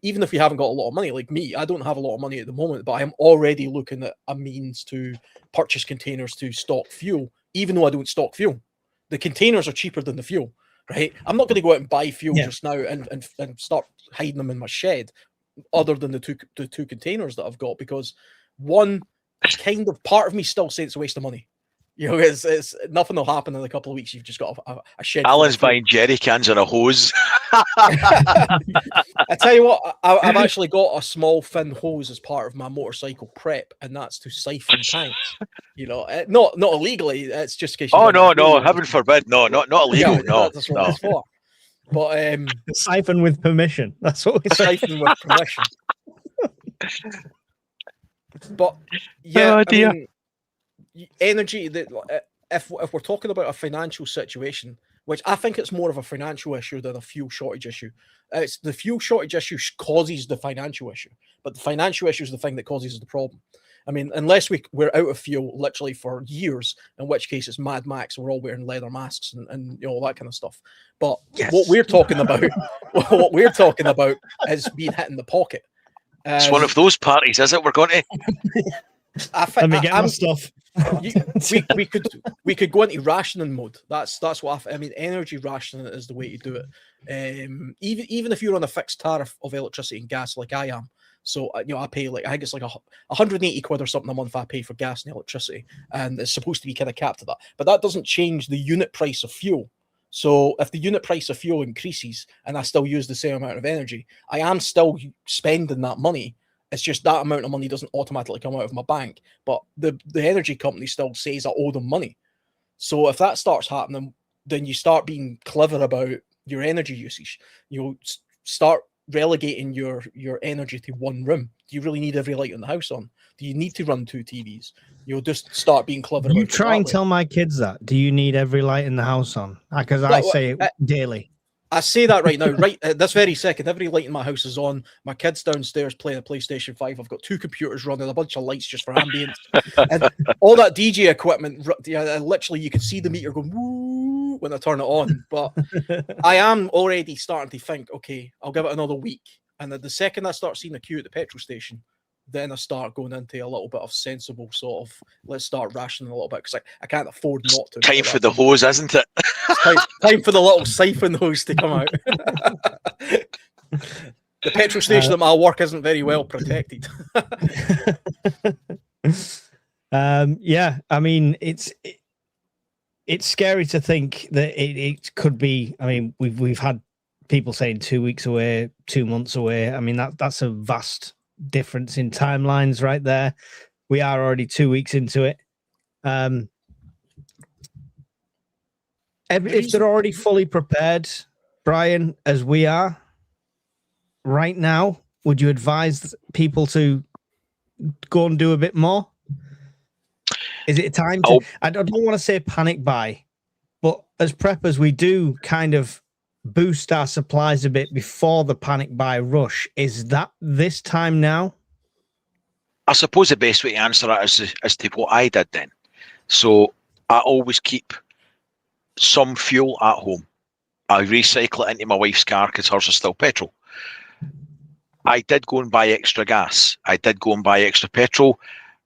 even if we haven't got a lot of money, like me, I don't have a lot of money at the moment, but I'm already looking at a means to purchase containers to stock fuel, even though I don't stock fuel. The containers are cheaper than the fuel, right? I'm not going to go out and buy fuel just now and start hiding them in my shed, other than the two containers that I've got, because one kind of part of me still saying it's a waste of money. It's nothing will happen in a couple of weeks. You've just got a shed. Alan's buying jerry cans and a hose. I tell you what, I've actually got a small thin hose as part of my motorcycle prep, and that's to siphon tanks. Not illegally. It's just in case. No, heaven forbid. No, not illegal. No, that's what it's for. But siphon with permission. That's what we siphon with permission. But I mean, energy. If we're talking about a financial situation, which I think it's more of a financial issue than a fuel shortage issue. It's the fuel shortage issue causes the financial issue, but the financial issue is the thing that causes the problem. I mean, unless we're out of fuel literally for years, in which case it's Mad Max, we're all wearing leather masks and all that kind of stuff. But what we're talking about is being hit in the pocket. It's one of those parties, is it? We're going to. Let me get my stuff. We could go into rationing mode. That's what I mean. Energy rationing is the way to do it. Even if you're on a fixed tariff of electricity and gas, like I am. So I pay I think it's like 180 quid or something a month I pay for gas and electricity, and it's supposed to be kind of capped at that. But that doesn't change the unit price of fuel. So if the unit price of fuel increases and I still use the same amount of energy, I am still spending that money. It's just that amount of money doesn't automatically come out of my bank, but the energy company still says I owe them money. So if that starts happening, then you start being clever about your energy usage. You'll start relegating your energy to one room. Do you really need every light in the house on? Do Do you need to run 2 TVs? You'll just start being clever. You about it try that and way. tell my kids that. Do you need every light in the house on? Because I say it daily. I say that right now, right at this very second. Every light in my house is on. My kid's downstairs playing a PlayStation 5. I've got 2 computers running, a bunch of lights just for ambience, and all that DJ equipment. Yeah, literally, you can see the meter going woo when I turn it on. But I am already starting to think, okay, I'll give it another week, and then the second I start seeing a queue at the petrol station, then I start going into a little bit of sensible sort of, let's start rationing a little bit, because I can't afford not to. Time for the hose, isn't it? Time for the little siphon hose to come out. The petrol station at my work isn't very well protected. Yeah, I mean, it's scary to think that it could be. I mean, we've had people saying 2 weeks away, 2 months away. I mean, that's a vast difference in timelines right there. We are already 2 weeks into it. If they're already fully prepared, Brian, as we are right now, would you advise people to go and do a bit more? Is it time to, I don't want to say panic buy, but as preppers, we do kind of boost our supplies a bit before the panic buy rush. Is that this time now? I suppose the best way to answer that is as to what I did then. So I always keep some fuel at home. I recycle it into my wife's car because hers is still petrol. I did go and buy extra gas. I did go and buy extra petrol.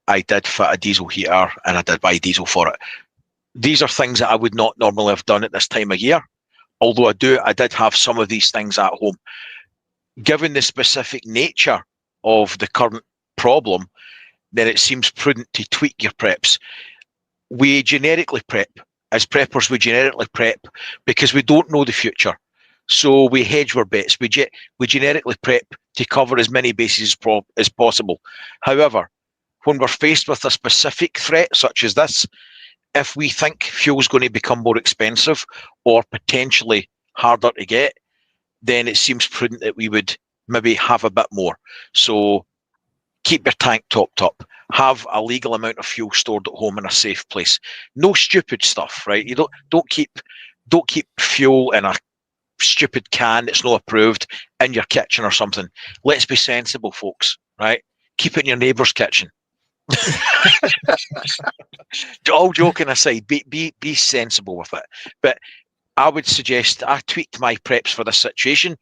I did fit a diesel heater and I did buy diesel for it. These are things that I would not normally have done at this time of year. Although I did have some of these things at home. Given the specific nature of the current problem, then it seems prudent to tweak your preps. We generically prep. As preppers, we generically prep because we don't know the future. So we hedge our bets. We generically prep to cover as many bases as possible. However, when we're faced with a specific threat such as this, if we think fuel's going to become more expensive or potentially harder to get, then it seems prudent that we would maybe have a bit more. So keep your tank topped up. Have a legal amount of fuel stored at home in a safe place. No stupid stuff, right? You don't keep fuel in a stupid can that's not approved in your kitchen or something. Let's be sensible, folks, right? Keep it in your neighbour's kitchen. All joking aside, be sensible with it. But I would suggest I tweaked my preps for this situation,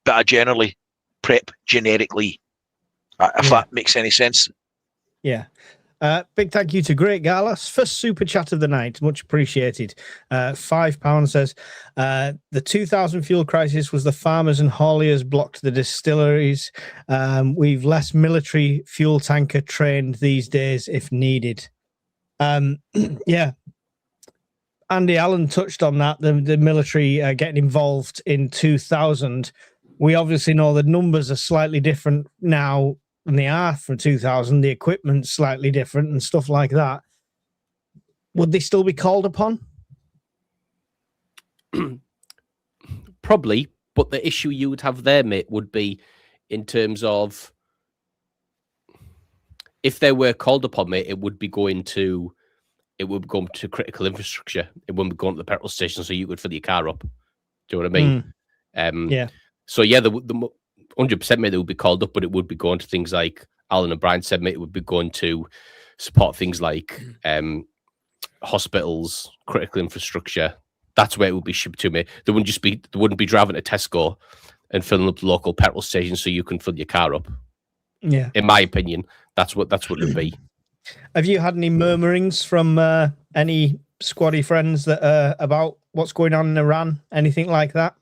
but I generally prep generically. If that makes any sense. Yeah. Big thank you to Great Galas. First super chat of the night. Much appreciated. £5 says, the 2000 fuel crisis was the farmers and hauliers blocked the distilleries. We've less military fuel tanker trained these days if needed. Yeah. Andy Allen touched on that, the military getting involved in 2000. We obviously know the numbers are slightly different now than they are from 2000. The equipment's slightly different and stuff like that. Would they still be called upon? Probably, but the issue you would have there, mate, would be in terms of if they were called upon, mate, it would be going to critical infrastructure. It wouldn't be going to the petrol station, so you could fill your car up. Do you know what I mean? Yeah. So yeah, the 100% mate, they would be called up, but it would be going to things like Alan and Brian said, mate, it would be going to support things like hospitals, critical infrastructure. That's where it would be shipped to, mate. They wouldn't be driving to Tesco and filling up the local petrol station so you can fill your car up. Yeah. In my opinion, that's what it would be. Have you had any murmurings from any squaddy friends that about what's going on in Iran? Anything like that?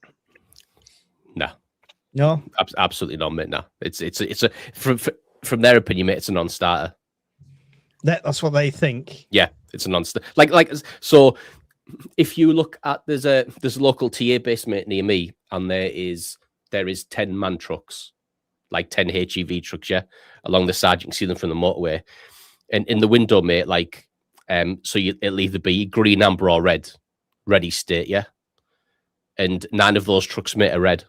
No, absolutely not, mate. No, it's from their opinion, mate. It's a non-starter. That's what they think. Yeah, it's a non-starter. Like so. If you look at there's a local TA base, mate, near me, and there is 10 man trucks, like 10 HEV trucks, yeah, along the side. You can see them from the motorway, and in the window, mate, like so it'll either be green, amber, or red, ready state, yeah, and 9 of those trucks, mate, are red.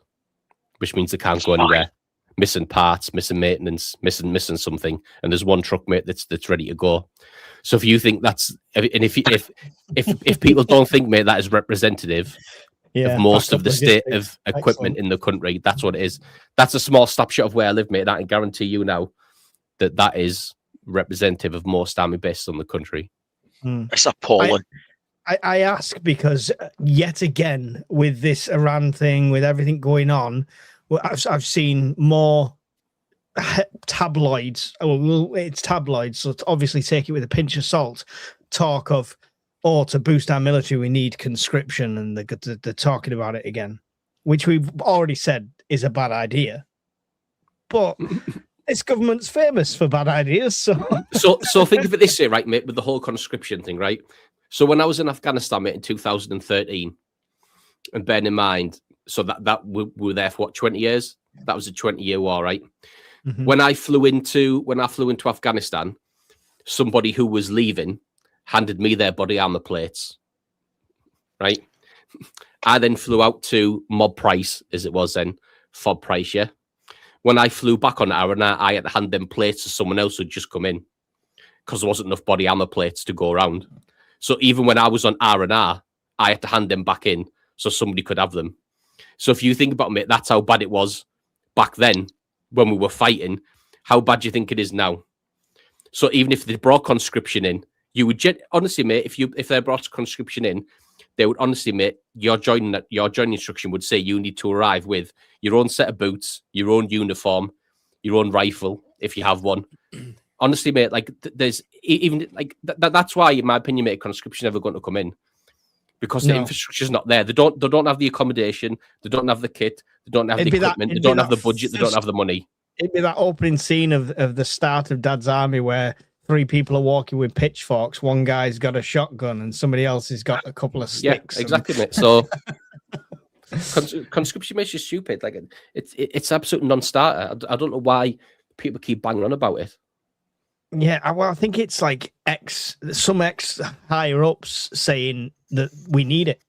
Which means they can't go anywhere missing parts, missing maintenance, missing something, and there's one truck, mate, that's ready to go. So if you think that's, and if people don't think, mate, that is representative of most of the state of equipment in the country, that's what it is. That's a small snapshot of where I live, mate. I can guarantee you now that is representative of most army bases on the country. It's appalling. I ask because yet again, with this Iran thing, with everything going on, I've seen more tabloids. Well, it's tabloids, so obviously take it with a pinch of salt. Talk of, to boost our military, we need conscription, and they're talking about it again, which we've already said is a bad idea. But this government's famous for bad ideas, so think of it this way, right, mate, with the whole conscription thing, right? So when I was in Afghanistan, mate, in 2013, and bearing in mind, so that we were there for what, 20 years? That was a 20-year war, right? Mm-hmm. When I flew into Afghanistan, somebody who was leaving handed me their body armor plates, right? I then flew out to Mob Price, as it was then, Fob Price, yeah? When I flew back on Arana, I had to hand them plates to someone else who'd just come in because there wasn't enough body armor plates to go around. So even when I was on R&R, I had to hand them back in so somebody could have them. So if you think about it, mate, that's how bad it was back then when we were fighting. How bad do you think it is now? So even if they brought conscription in, you would honestly, mate, if they brought conscription in, they would honestly, mate, your joining instruction would say you need to arrive with your own set of boots, your own uniform, your own rifle, if you have one. Honestly, mate, like there's even like that's why, in my opinion, mate, conscription never going to come in because the infrastructure's not there. They don't have the accommodation, they don't have the kit, they don't have the equipment, they don't have the budget, they don't have the money. It'd be that opening scene of the start of Dad's Army where 3 people are walking with pitchforks. One guy's got a shotgun and somebody else has got a couple of sticks. Yeah, exactly, mate. So conscription makes you stupid. Like it's absolute non-starter. I don't know why people keep banging on about it. Yeah, well, I think it's like some ex higher ups saying that we need it,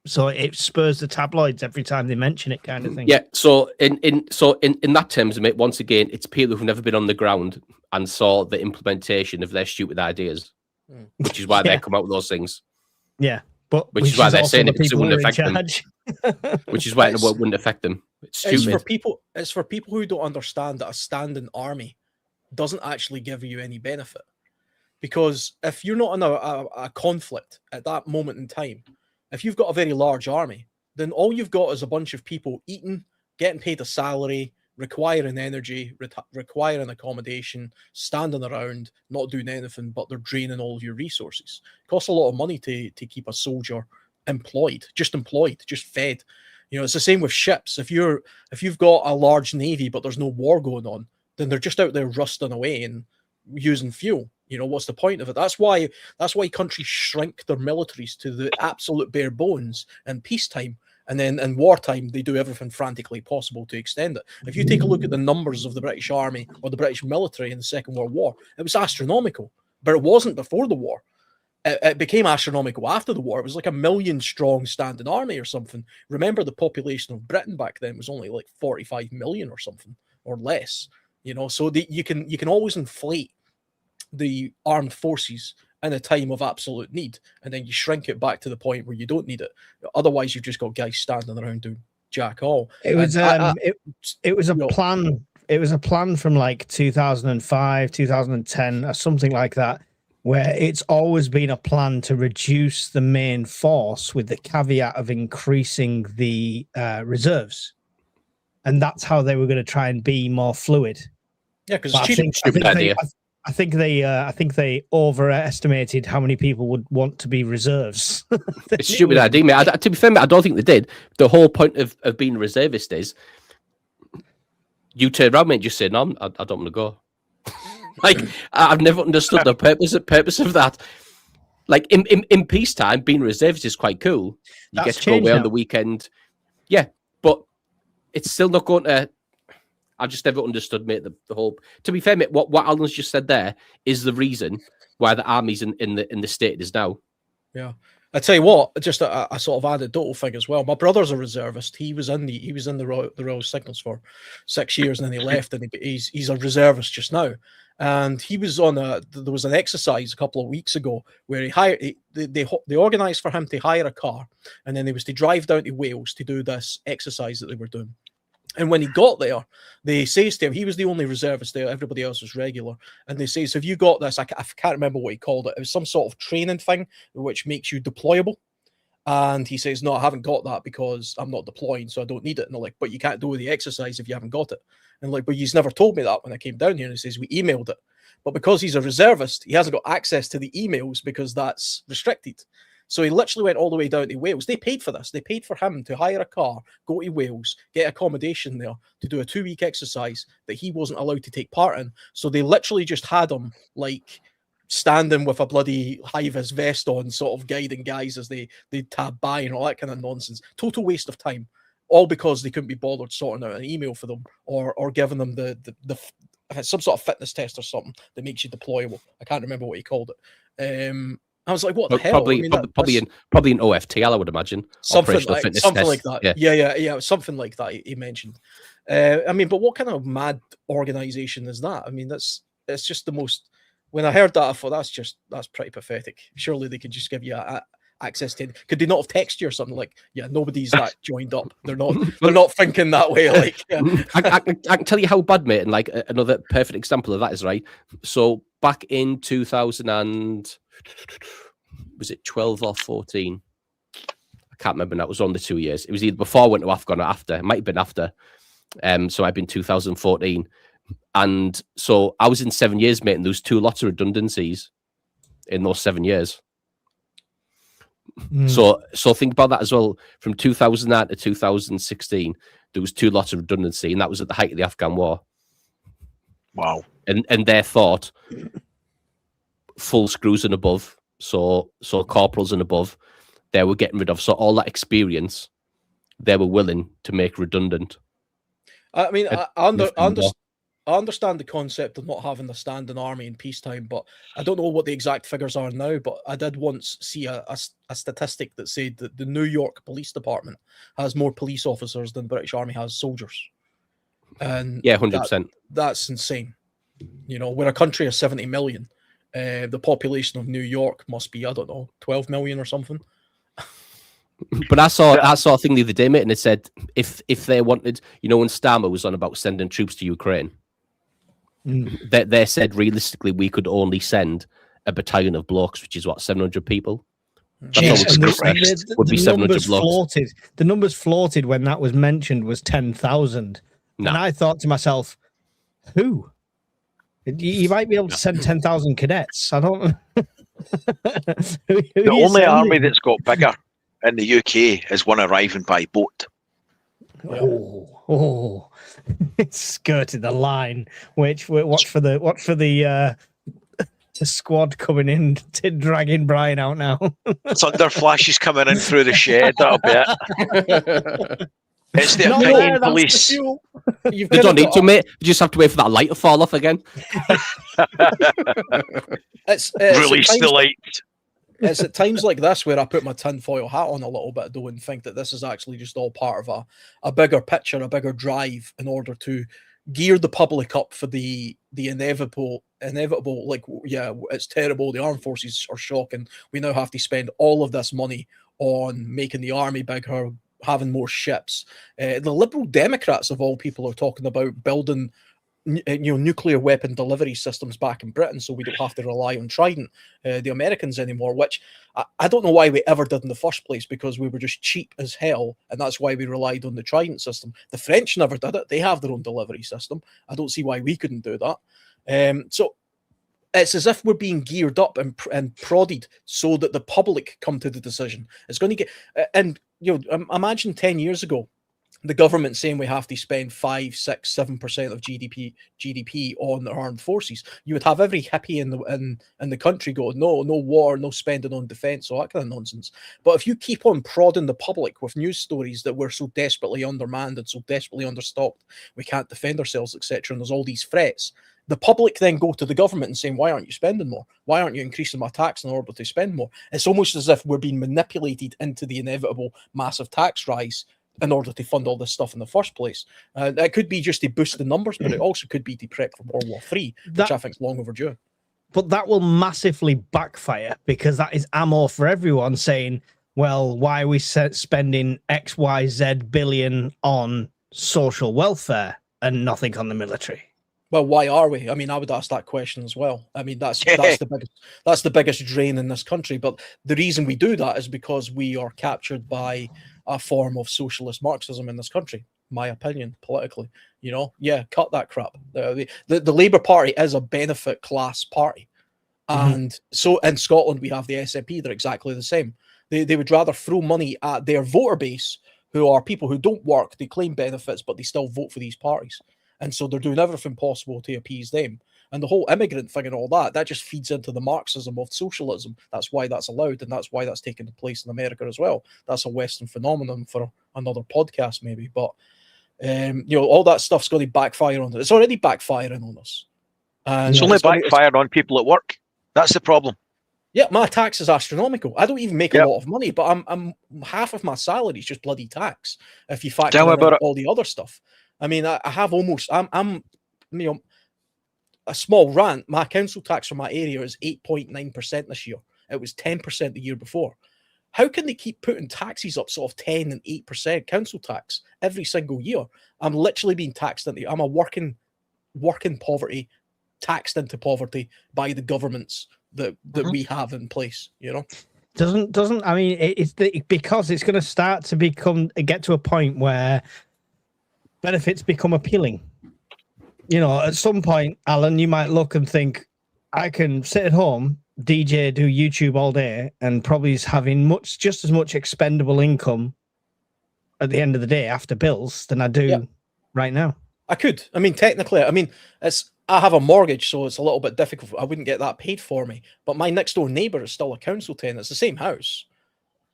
so it spurs the tabloids every time they mention it, kind of thing. Yeah. So in that terms, mate, once again, it's people who've never been on the ground and saw the implementation of their stupid ideas, which is why they come out with those things. Yeah, but which is why they're saying it because it wouldn't affect them. Which is why it wouldn't affect them. It's stupid. It's for people who don't understand that a standing army doesn't actually give you any benefit, because if you're not in a conflict at that moment in time, if you've got a very large army, then all you've got is a bunch of people eating, getting paid a salary, requiring energy, requiring accommodation, standing around, not doing anything, but they're draining all of your resources. It costs a lot of money to keep a soldier employed, just fed. You know, it's the same with ships. If you've got a large navy but there's no war going on, then they're just out there rusting away and using fuel. You know, what's the point of it? That's why countries shrink their militaries to the absolute bare bones in peacetime, and then in wartime they do everything frantically possible to extend it. If you take a look at the numbers of the British Army or the British military in the Second World War, it was astronomical, but it wasn't before the war. It became astronomical after the war. It was like 1 million strong standing army or something. Remember, the population of Britain back then was only like 45 million or something, or less. You know, so you can always inflate the armed forces in a time of absolute need, and then you shrink it back to the point where you don't need it. Otherwise, you've just got guys standing around doing jack all. It was it was a plan. It was a plan from like 2005, 2010, or something like that, where it's always been a plan to reduce the main force with the caveat of increasing the reserves. And that's how they were going to try and be more fluid. Yeah, because it's stupid idea. I think they overestimated how many people would want to be reserves. It's a stupid idea, mate. To be fair, mate, I don't think they did. The whole point of being a reservist is you turn around, mate, and just say, "No, I don't want to go." Like, I've never understood the purpose of that. Like in peacetime, being a reservist is quite cool. You get to go away on the weekend. Yeah, but it's still not going to. I've just never understood, mate, the whole. To be fair, mate, what Alan's just said there is the reason why the army's in the state it is now. Yeah, I tell you what, just a sort of anecdotal thing as well. My brother's a reservist. He was in the Royal Signals for 6 years, and then he left, and he's a reservist just now. And he was on there was an exercise a couple of weeks ago where they organised for him to hire a car, and then he was to drive down to Wales to do this exercise that they were doing. And when he got there, they says to him, he was the only reservist there, everybody else was regular. And they say, so have you got this? I can't remember what he called it. It was some sort of training thing which makes you deployable. And he says, no, I haven't got that because I'm not deploying, so I don't need it. And they're like, but you can't do the exercise if you haven't got it. And like, but he's never told me that when I came down here. And he says, we emailed it. But because he's a reservist, he hasn't got access to the emails because that's restricted. So he literally went all the way down to Wales. They paid for this. They paid for him to hire a car, go to Wales, get accommodation there to do a 2-week exercise that he wasn't allowed to take part in. So they literally just had him like standing with a bloody high-vis vest on, sort of guiding guys as they tab by and all that kind of nonsense. Total waste of time. All because they couldn't be bothered sorting out an email for them or giving them the some sort of fitness test or something that makes you deployable. I can't remember what he called it. I was like, what the hell? Probably, I mean, probably in OFTL, I would imagine. Something like test. that. Yeah, something like that he mentioned. I mean, but what kind of mad organization is that? I mean, it's just the most. When I heard that, I thought that's pretty pathetic. Surely they could just give you access to. Could they not have texted you or something like, yeah, nobody's that joined up. They're not thinking that way. Like, yeah. I can tell you how bad, mate. And like another perfect example of that is right. So back in 2000 was it 12 or 14? I can't remember now. It was only 2 years. It was either before I went to Afghan or after. It might have been after. So I've been 2014. And so I was in 7 years, mate, and there was 2 lots of redundancies in those 7 years. So think about that as well. From 2009 to 2016, there was 2 lots of redundancy, and that was at the height of the Afghan war. Wow. And they thought full screws and above, so corporals and above, they were getting rid of. So all that experience, they were willing to make redundant. I mean, I understand the concept of not having a standing army in peacetime, but I don't know what the exact figures are now. But I did once see a statistic that said that the New York Police Department has more police officers than the British Army has soldiers. And yeah, 100%. That's insane. You know, we're a country of 70 million. The population of New York must be, I don't know, 12 million or something. But I saw a thing the other day, mate, and it said if they wanted, you know, when Starmer was on about sending troops to Ukraine, they said realistically we could only send a battalion of blokes, which is what, 700 people. Would be 700 blokes. The numbers floated when that was mentioned was 10,000, and I thought to myself, who? You might be able to send 10,000 cadets. I don't. The only army that's got bigger in the UK is one arriving by boat. Oh, it's skirted the line. Watch for the squad coming in to dragging Brian out now. Thunder flashes coming in through the shed. That'll be it. It's the opinion police. They don't need to, mate. You just have to wait for that light to fall off again. It's release the light. It's at times like this where I put my tinfoil hat on a little bit, though, and think that this is actually just all part of a bigger picture, a bigger drive in order to gear the public up for the inevitable. Like, yeah, it's terrible. The armed forces are shocking. We now have to spend all of this money on making the army bigger, having more ships. The Liberal Democrats of all people are talking about building nuclear weapon delivery systems back in Britain so we don't have to rely on Trident, the Americans anymore, which I don't know why we ever did in the first place, because we were just cheap as hell, and that's why we relied on the Trident system. The French never did it. They have their own delivery system. I don't see why we couldn't do that. So it's as if we're being geared up and prodded so that the public come to the decision. It's going to get, and imagine 10 years ago, the government saying we have to spend 5, 6, 7% of GDP on the armed forces. You would have every hippie in the country go, no war, no spending on defence, all that kind of nonsense. But if you keep on prodding the public with news stories that we're so desperately undermanned and so desperately understocked, we can't defend ourselves, etc., and there's all these threats, The public then go to the government and saying, why aren't you spending more? Why aren't you increasing my tax in order to spend more? It's almost as if we're being manipulated into the inevitable massive tax rise in order to fund all this stuff in the first place. That could be just to boost the numbers, but it also could be to prep for World War III, which I think is long overdue. But that will massively backfire, because that is ammo for everyone saying, well, why are we spending XYZ billion on social welfare and nothing on the military? Well, why are we? I mean, I would ask that question as well. I mean, that's the biggest drain in this country. But the reason we do that is because we are captured by a form of socialist Marxism in this country. My opinion, politically, cut that crap. The Labour Party is a benefit class party, and so in Scotland we have the SNP. They're exactly the same. They would rather throw money at their voter base, who are people who don't work, they claim benefits, but they still vote for these parties. And so they're doing everything possible to appease them. And the whole immigrant thing and all that just feeds into the Marxism of socialism. That's why that's allowed, and that's why that's taken place in America as well. That's a Western phenomenon for another podcast, maybe. But, all that stuff's going to backfire on us. It's already backfiring on us. And it's only backfired on people at work. That's the problem. Yeah, my tax is astronomical. I don't even make a lot of money, but I'm half of my salary is just bloody tax. If you factor in all the other stuff. I mean, I have almost. I'm a small rant. My council tax for my area is 8.9% this year. It was 10% the year before. How can they keep putting taxes up sort of 10 and 8% council tax every single year? I'm literally being taxed into. I'm a working poverty, taxed into poverty by the governments that we have in place. Doesn't I mean because it's going to start to get to a point where benefits become appealing. At some point, Alan, you might look and think, I can sit at home, DJ, do YouTube all day, and probably is having just as much expendable income at the end of the day after bills than I do right now. I could. I mean, technically, I have a mortgage, so it's a little bit difficult. I wouldn't get that paid for me. But my next door neighbor is still a council tenant. It's the same house.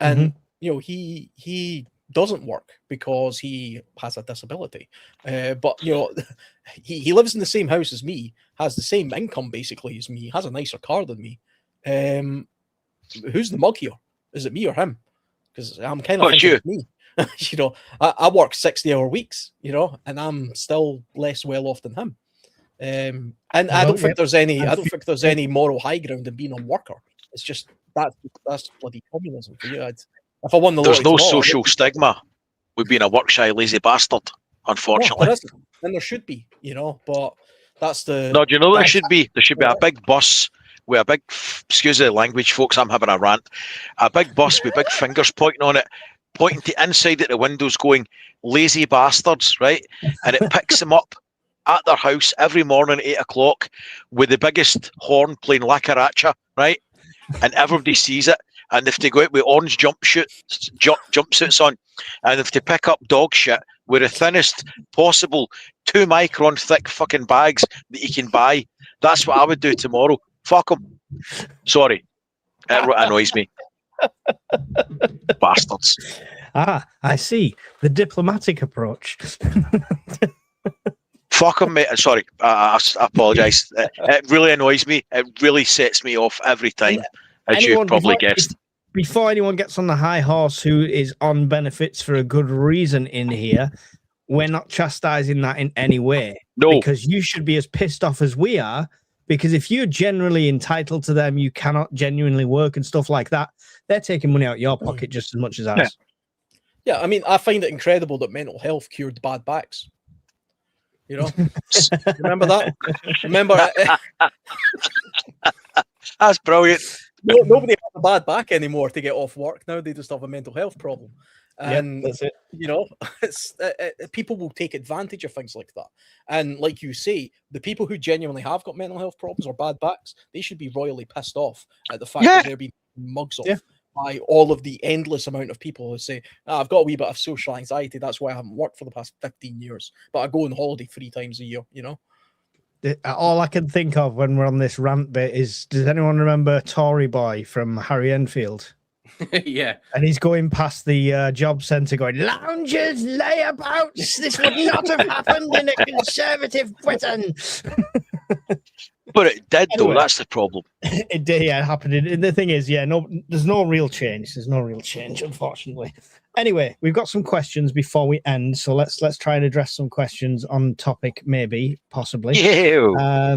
And, he doesn't work because he has a disability. But he lives in the same house as me, has the same income basically as me, has a nicer car than me. Who's the mug here? Is it me or him? Because I'm kind of thinking it's me. I work 60-hour weeks, and I'm still less well off than him. And I don't think there's any moral high ground in being a worker. It's just that's bloody communism for you. If I won the there's no social stigma with being a work-shy lazy bastard, unfortunately. And there should be, but that's the... No, do you know what there should be? There should be a big bus with a big, excuse the language, folks, I'm having a rant, a big bus with big fingers pointing on it, pointing to inside at the windows going, lazy bastards, right? And it picks them up at their house every morning at 8 o'clock with the biggest horn playing La Caracha, right? And everybody sees it. And if they go out with orange jumpsuits on, and if they pick up dog shit with the thinnest possible 2-micron thick fucking bags that you can buy, that's what I would do tomorrow. Fuck them. Sorry. It annoys me. Bastards. Ah, I see. The diplomatic approach. Fuck them, mate. Sorry. I apologise. It really annoys me. It really sets me off every time. As you've probably guessed. Before anyone gets on the high horse who is on benefits for a good reason in here, we're not chastising that in any way. No. Because you should be as pissed off as we are, because if you're generally entitled to them, you cannot genuinely work and stuff like that. They're taking money out of your pocket just as much as ours. Yeah, I mean, I find it incredible that mental health cured bad backs. Remember that? Remember That's brilliant. Nobody has a bad back anymore to get off work. Now they just have a mental health problem. And, that's it. It's people will take advantage of things like that. And like you say, the people who genuinely have got mental health problems or bad backs, they should be royally pissed off at the fact that they're being mugs off by all of the endless amount of people who say, I've got a wee bit of social anxiety. That's why I haven't worked for the past 15 years. But I go on holiday 3 times a year, All I can think of when we're on this rant bit is, does anyone remember Tory Boy from Harry Enfield? Yeah. And he's going past the job centre going, loungers, layabouts, this would not have happened in a conservative Britain. But it did, though. Anyway. That's the problem. It did, yeah, it happened. And the thing is, yeah, no, there's no real change. There's no real change, unfortunately. Anyway, we've got some questions before we end, so let's try and address some questions on topic, maybe, possibly. Yeah.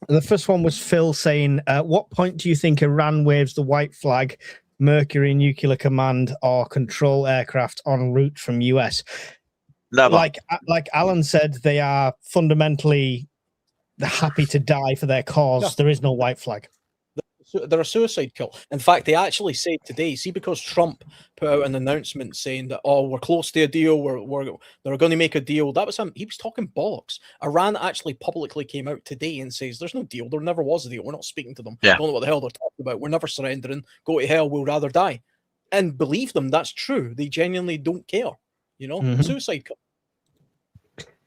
The first one was Phil saying, at what point do you think Iran waves the white flag, Mercury nuclear command or control aircraft en route from US? Never. Like Alan said, they are fundamentally happy to die for their cause. Yeah. There is no white flag. They're a suicide kill. In fact, they actually said today, see, because Trump put out an announcement saying that, oh, we're close to a deal, they're going to make a deal. That was him. He was talking bollocks. Iran actually publicly came out today and says, there's no deal. There never was a deal. We're not speaking to them. Yeah. Don't know what the hell they're talking about. We're never surrendering. Go to hell. We'll rather die. And believe them, that's true. They genuinely don't care. You know, suicide kill.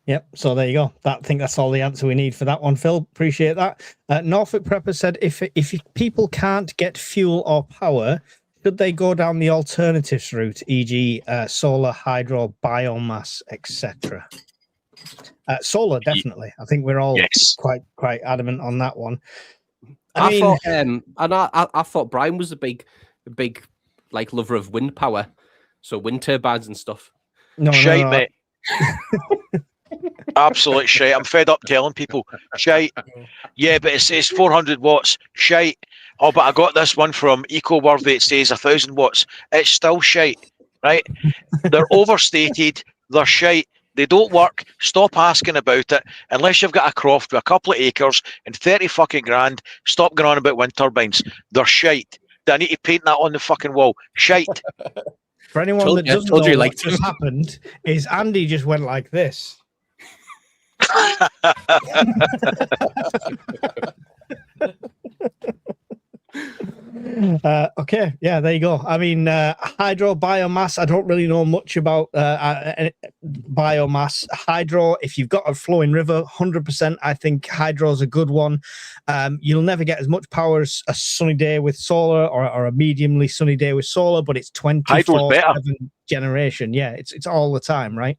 Yep. So there you go. I think that's all the answer we need for that one, Phil. Appreciate that. Norfolk Prepper said, if people can't get fuel or power, should they go down the alternatives route, e.g., solar, hydro, biomass, etc.? Solar, definitely. I think we're all quite adamant on that one. I thought, and I thought Brian was a big like lover of wind power, so wind turbines and stuff. No, mate. Absolute shite. I'm fed up telling people shite. Yeah, but it says 400 watts. Shite. Oh, but I got this one from EcoWorthy. It says 1,000 watts. It's still shite, right? They're overstated. They're shite. They don't work. Stop asking about it. Unless you've got a croft with a couple of acres and 30 fucking grand, stop going on about wind turbines. They're shite. Do I need to paint that on the fucking wall? Shite. For anyone that doesn't know what just happened, is Andy just went like this. Okay, yeah, there you go. I mean, hydro, biomass, I don't really know much about biomass. Hydro, if you've got a flowing river, 100%, I think hydro is a good one. You'll never get as much power as a sunny day with solar or a mediumly sunny day with solar, but it's 24/7 generation. Yeah, it's all the time, right?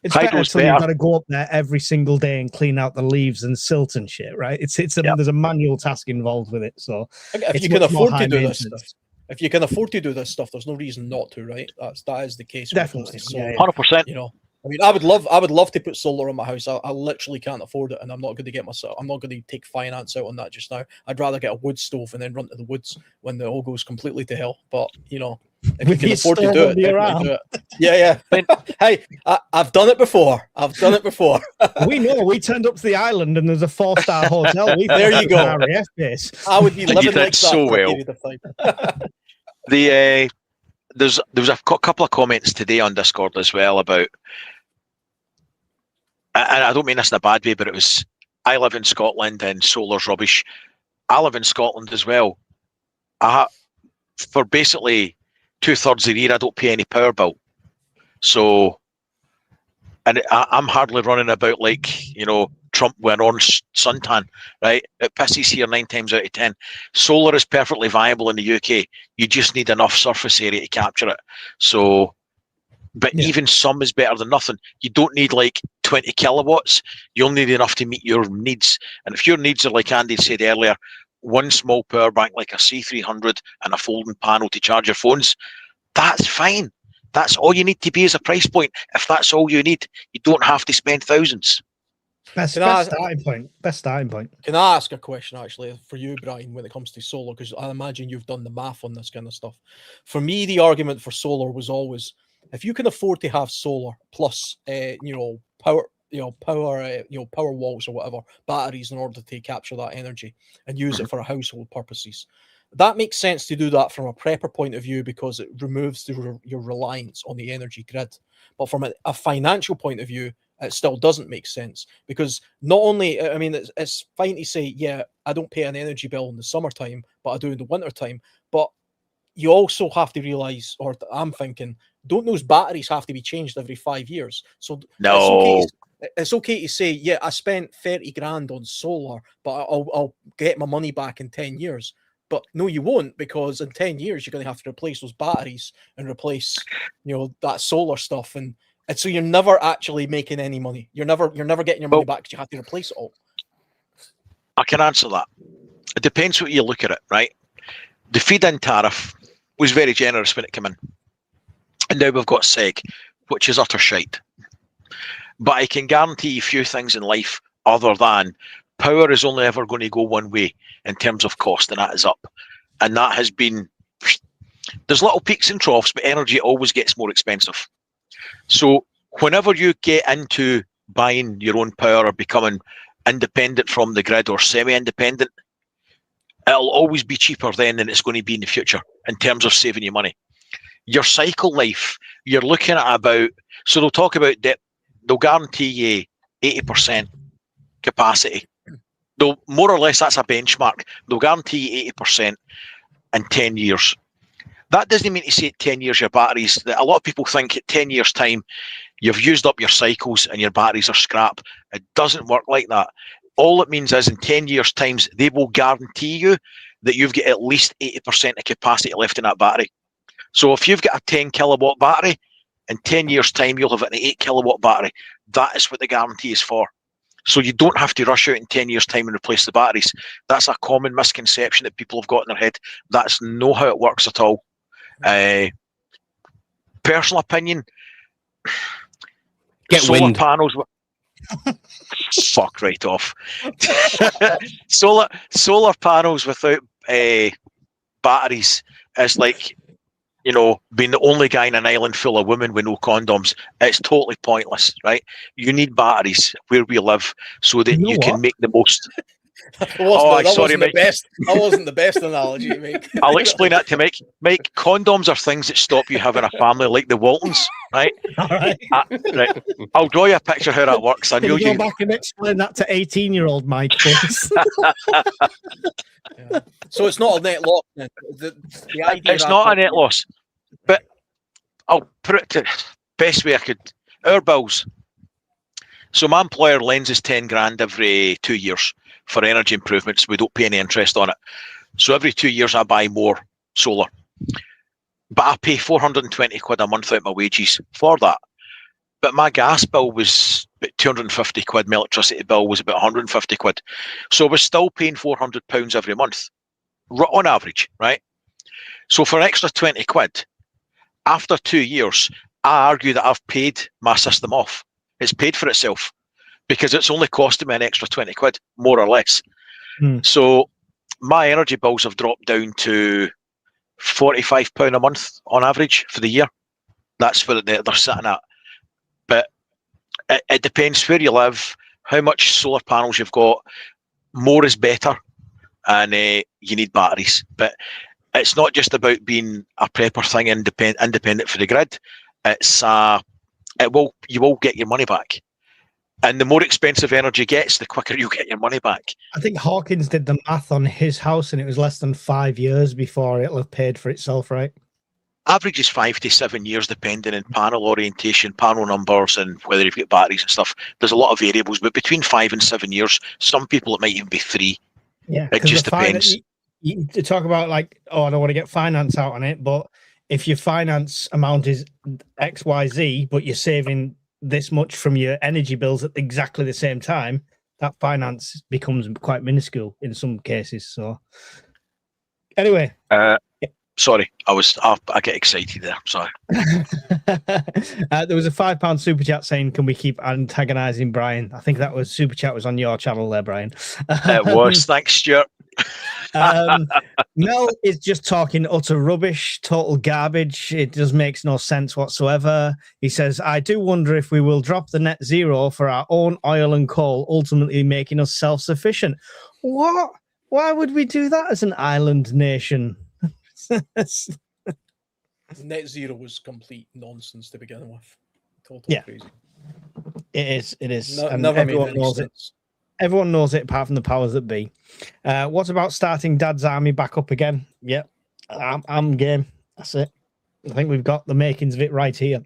It's better until you've got to go up there every single day and clean out the leaves and silt and shit, right? There's a manual task involved with it. So if you can afford to do this stuff, if you can afford to do this stuff, there's no reason not to, right? That is the case. Definitely, 100%. You know, I mean, I would love to put solar on my house. I literally can't afford it, and I'm not going to take finance out on that just now. I'd rather get a wood stove and then run to the woods when it all goes completely to hell. But you know, if you can afford to do it, definitely do it. Yeah. Hey, I've done it before. We know. We turned up to the island and there's a 4-star hotel. There you go. RAF base. I would be living like that so well. There was a couple of comments today on Discord as well about, and I don't mean this in a bad way, but it was, I live in Scotland and solar's rubbish. I live in Scotland as well. For basically 2/3 of the year, I don't pay any power bill. So, and I'm hardly running about like, you know, Trump with an orange suntan, right? It pisses here 9 times out of 10. Solar is perfectly viable in the UK. You just need enough surface area to capture it. So, but even some is better than nothing. You don't need like 20 kilowatts. You'll need enough to meet your needs. And if your needs are, like Andy said earlier, one small power bank like a C300 and a folding panel to charge your phones, that's fine. That's all you need to be as a price point. If that's all you need, you don't have to spend thousands. Best starting point. Can I ask a question actually for you, Brian, when it comes to solar? Because I imagine you've done the math on this kind of stuff. For me, the argument for solar was always, if you can afford to have solar plus, power walls or whatever, batteries in order to capture that energy and use it for household purposes. That makes sense to do that from a prepper point of view because it removes your reliance on the energy grid. But from a financial point of view, it still doesn't make sense because not only, I mean, it's fine to say, yeah, I don't pay an energy bill in the summertime, but I do in the wintertime. But you also have to realize, or I'm thinking, don't those batteries have to be changed every 5 years? So no. It's okay to say, yeah, I spent 30 grand on solar, but I'll get my money back in 10 years. But no, you won't, because in 10 years, you're going to have to replace those batteries and replace, that solar stuff. And so you're never actually making any money. You're never getting your money back because you have to replace it all. I can answer that. It depends what you look at it, right? The feed-in tariff was very generous when it came in. And now we've got SEG, which is utter shite. But I can guarantee you a few things in life other than power is only ever going to go one way in terms of cost, and that is up. And that has been... There's little peaks and troughs, but energy always gets more expensive. So whenever you get into buying your own power or becoming independent from the grid or semi-independent, it'll always be cheaper then than it's going to be in the future in terms of saving you money. Your cycle life, you're looking at about, so they'll talk about that, they'll guarantee you 80% capacity. They'll, more or less, that's a benchmark. They'll guarantee you 80% in 10 years. That doesn't mean to say 10 years your batteries, a lot of people think at 10 years time, you've used up your cycles and your batteries are scrap. It doesn't work like that. All it means is in 10 years times, they will guarantee you that you've got at least 80% of capacity left in that battery. So if you've got a 10 kilowatt battery, in 10 years time, you'll have an 8 kilowatt battery. That is what the guarantee is for. So you don't have to rush out in 10 years time and replace the batteries. That's a common misconception that people have got in their head. That's not how it works at all. Personal opinion, Get solar wind. panels. Fuck right off. solar panels without batteries is like, you know, being the only guy in an island full of women with no condoms. It's totally pointless, right? You need batteries where we live so that you can make the most. That wasn't the best analogy to make. I'll explain that to Mike. Mike, condoms are things that stop you having a family like the Waltons, right? All right. Right. I'll draw you a picture how that works. I know Can you go back and explain that to 18-year-old Mike, please? Yeah. So it's not a net loss. Then. The idea it's not a net loss, but I'll put it to best way I could. Our bills. So my employer lends us 10 grand every 2 years for energy improvements. We don't pay any interest on it. So every 2 years I buy more solar. But I pay 420 quid a month out my wages for that. But my gas bill was about 250 quid. My electricity bill was about 150 quid. So I was still paying 400 pounds every month on average, right? So for an extra 20 quid, after 2 years, I argue that I've paid my system off. It's paid for itself because it's only costing me an extra 20 quid, more or less. So my energy bills have dropped down to £45 a month on average for the year. That's where they're sitting at. But it depends where you live, how much solar panels you've got. More is better, and you need batteries. But it's not just about being a prepper thing, independent for the grid. It's you will get your money back. And the more expensive energy gets, the quicker you get your money back. I think Hawkins did the math on his house, and it was less than 5 years before it'll have paid for itself, right? Average is 5 to 7 years, depending on panel orientation, panel numbers, and whether you've got batteries and stuff. There's a lot of variables, but between 5 and 7 years, some people it might even be 3. Yeah, it just depends. You talk about like, oh, I don't want to get finance out on it, but if your finance amount is XYZ, but you're saving this much from your energy bills at exactly the same time, that finance becomes quite minuscule in some cases. So anyway, sorry, I get excited there. Sorry. There was a £5 super chat saying, "Can we keep antagonising Brian?" I think that was super chat was on your channel there, Brian. It was. Thanks, Stuart. Mel is just talking utter rubbish, total garbage. It just makes no sense whatsoever. He says, "I do wonder if we will drop the net zero for our own oil and coal, ultimately making us self-sufficient." What? Why would we do that as an island nation? Net zero was complete nonsense to begin with. Totally crazy. It is. No, and never everyone made any knows sense. Everyone knows it, apart from the powers that be. What about starting Dad's army back up again? Yeah, I'm game. That's it. I think we've got the makings of it right here.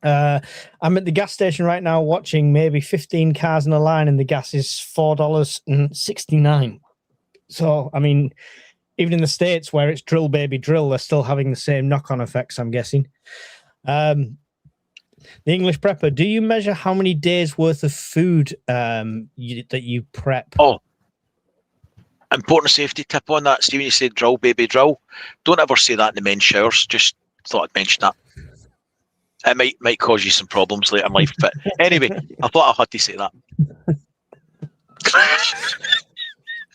I'm at the gas station right now watching maybe 15 cars in a line, and the gas is $4.69. So, I mean, even in the States where it's drill, baby, drill, they're still having the same knock-on effects, I'm guessing. The English prepper, do you measure how many days worth of food that you prep? Oh, important safety tip on that, Stephen. You said drill, baby, drill. Don't ever say that in the men's showers. Just thought I'd mention that. It might cause you some problems later in life. But anyway, I thought I had to say that.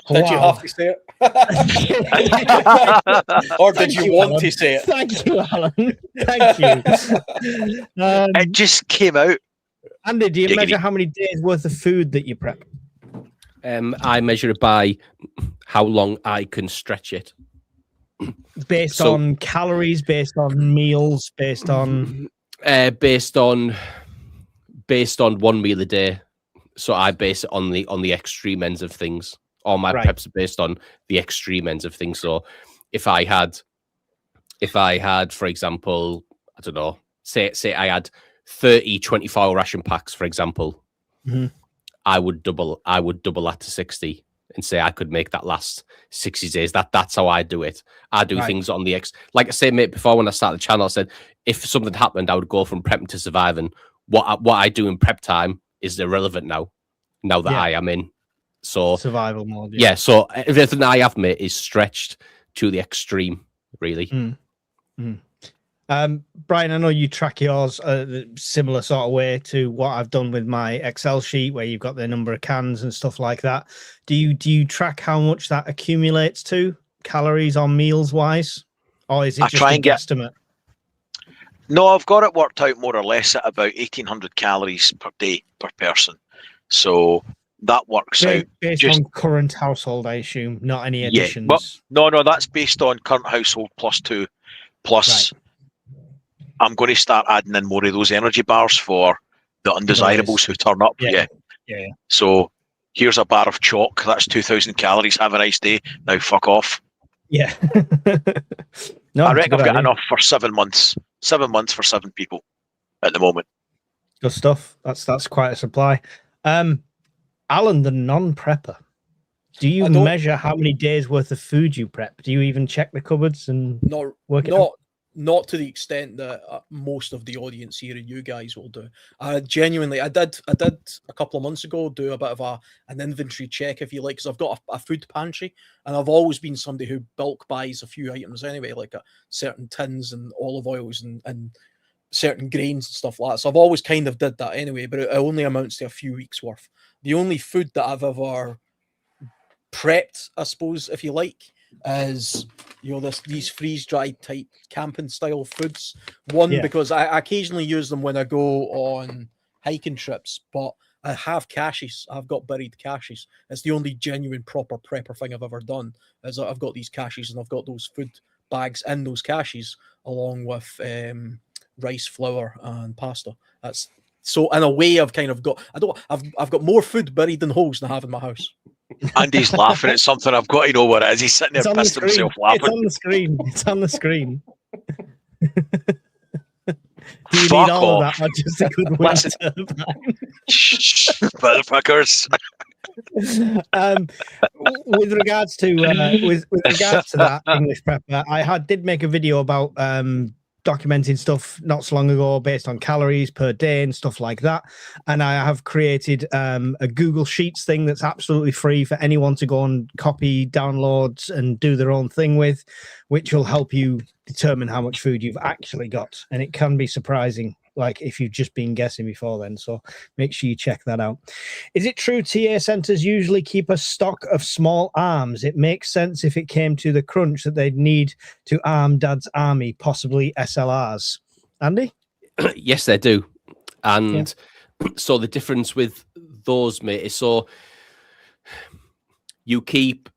Did you have to say it? Or did you want to say it? Thank you, Alan. Thank you. It just came out. Andy, do you measure how many days worth of food that you prep? I measure it by how long I can stretch it. Based on calories, based on meals, based on based on 1 meal a day. So I base it on the extreme ends of things. All my preps are based on the extreme ends of things. So if I had, for example, I don't know, say I had 30 24-hour ration packs, for example, I would double that to 60 and say I could make that last 60 days. That's how I do it. I do things on the like I said, mate, before when I started the channel, I said if something happened, I would go from prepping to surviving. What I do in prep time is irrelevant now that I am in survival mode. Yeah, so everything I have, mate, is stretched to the extreme, really. Brian, I know you track yours similar sort of way to what I've done with my Excel sheet, where you've got the number of cans and stuff like that. Do you track how much that accumulates to calories on meals wise, or is it just a guesstimate? No, I've got it worked out more or less at about 1,800 calories per day per person. So that works out based on current household, I assume, not any additions. But no, that's based on current household plus 2. Plus, I'm going to start adding in more of those energy bars for the undesirables who turn up. Yeah. So here's a bar of chalk. That's 2,000 calories. Have a nice day. Now fuck off. Yeah. I reckon I've got enough for 7 months. 7 months for 7 people at the moment. Good stuff. That's quite a supply. Alan, the non-prepper, do you measure how many days worth of food you prep? Do you even check the cupboards and work it out? Not to the extent that most of the audience here and you guys will do. Genuinely, I did a couple of months ago do a bit of an inventory check, if you like, because I've got a food pantry, and I've always been somebody who bulk buys a few items anyway, like certain tins and olive oils and certain grains and stuff like that. So I've always kind of did that anyway, but it only amounts to a few weeks worth. The only food that I've ever prepped, I suppose, if you like, is these freeze-dried type camping style foods. Because I occasionally use them when I go on hiking trips, but I have caches. I've got buried caches. It's the only genuine proper prepper thing I've ever done. Is I've got these caches and I've got those food bags in those caches along with rice, flour, and pasta. That's so in a way I've kind of got. I've got more food buried in holes than I have in my house. Andy's laughing at something. I've got to know what it is. He's sitting there pissed himself laughing. It's on the screen. It's on the screen. Do you Fuck need all off. of that, or just a good winter? Motherfuckers. With regards to that English prepper, I did make a video about documenting stuff not so long ago based on calories per day and stuff like that, and I have created a Google Sheets thing that's absolutely free for anyone to go and copy, download, and do their own thing with, which will help you determine how much food you've actually got, and it can be surprising, like if you've just been guessing before then. So make sure you check that out. Is it true TA centers usually keep a stock of small arms? It makes sense if it came to the crunch that they'd need to arm Dad's army, possibly SLRs. Andy? Yes, they do. And so the difference with those, mate, is so you keep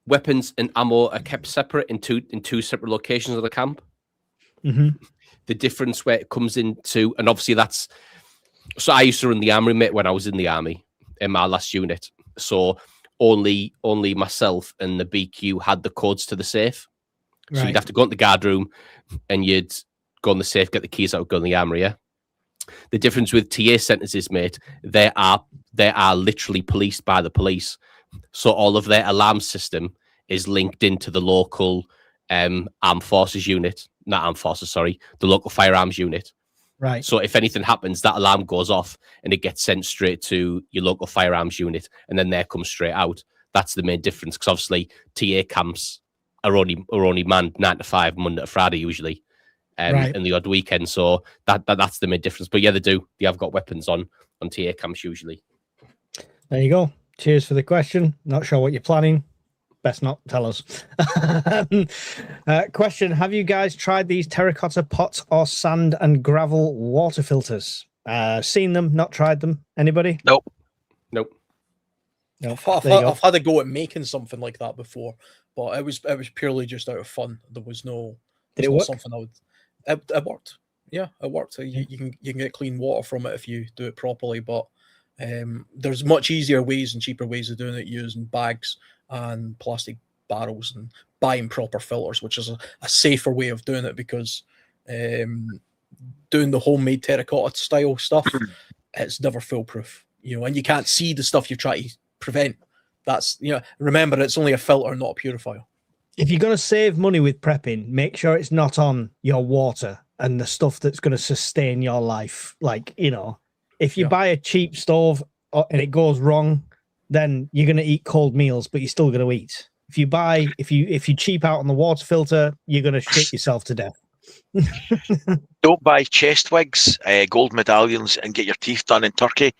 weapons and ammo are kept separate in two separate locations of the camp. The difference where it comes into, and obviously that's, so I used to run the armory, mate, when I was in the army in my last unit. So only myself and the BQ had the codes to the safe. So you'd have to go into the guard room and you'd go in the safe, get the keys out, go in the armory. Yeah. The difference with TA sentences, mate, they are literally policed by the police. So all of their alarm system is linked into the local armed forces unit. Not armed forces, sorry, the local firearms unit. Right. So if anything happens, that alarm goes off and it gets sent straight to your local firearms unit, and then there comes straight out. That's the main difference, because obviously TA camps are only manned 9 to 5 Monday to Friday usually, Right. and the odd weekend. So that's the main difference. But yeah, they have got weapons on TA camps usually. There you go. Cheers for the question. Not sure what you're planning. Best not tell us. Question: have you guys tried these terracotta pot or sand and gravel water filters? Seen them, not tried them. Anybody? Nope. No. I've had a go at making something like that before, but it was purely just out of fun. There was no. Did it work? Something I would. It worked. Yeah, it worked. You can get clean water from it if you do it properly, but there's much easier ways and cheaper ways of doing it using bags and plastic barrels and buying proper filters, which is a safer way of doing it, because doing the homemade terracotta style stuff, it's never foolproof, and you can't see the stuff you try to prevent. That's, remember, it's only a filter, not a purifier. If you're going to save money with prepping, make sure it's not on your water and the stuff that's going to sustain your life. Like, if you buy a cheap stove and it goes wrong, then you're going to eat cold meals, but you're still going to eat. If you cheap out on the water filter, you're going to shit yourself to death. Don't buy chest wigs, gold medallions, and get your teeth done in Turkey,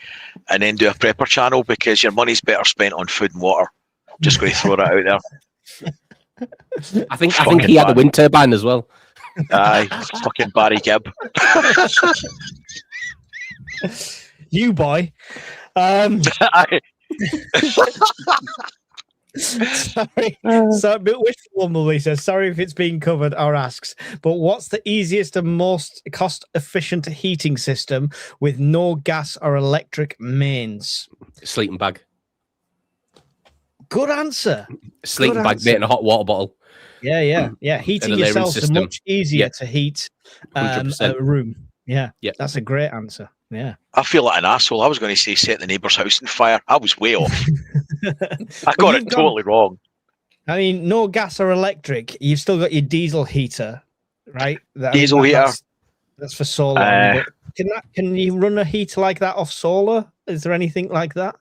and then do a prepper channel, because your money's better spent on food and water. Just going to throw that out there. I think he had a wind turbine as well. Aye, fucking Barry Gibb. You boy. Sorry. So, but Wishful says, sorry if it's been covered, or asks, but what's the easiest and most cost-efficient heating system with no gas or electric mains? Sleeping bag. Good answer. Sleeping bag, mate, in a hot water bottle. Yeah. Heating yourself is much easier to heat a room. Yeah, that's a great answer. Yeah. I feel like an asshole. I was going to say set the neighbour's house on fire. I was way off. I got it totally wrong. I mean, no gas or electric. You've still got your diesel heater, right? Diesel heater. That's for solar. Can you run a heater like that off solar? Is there anything like that?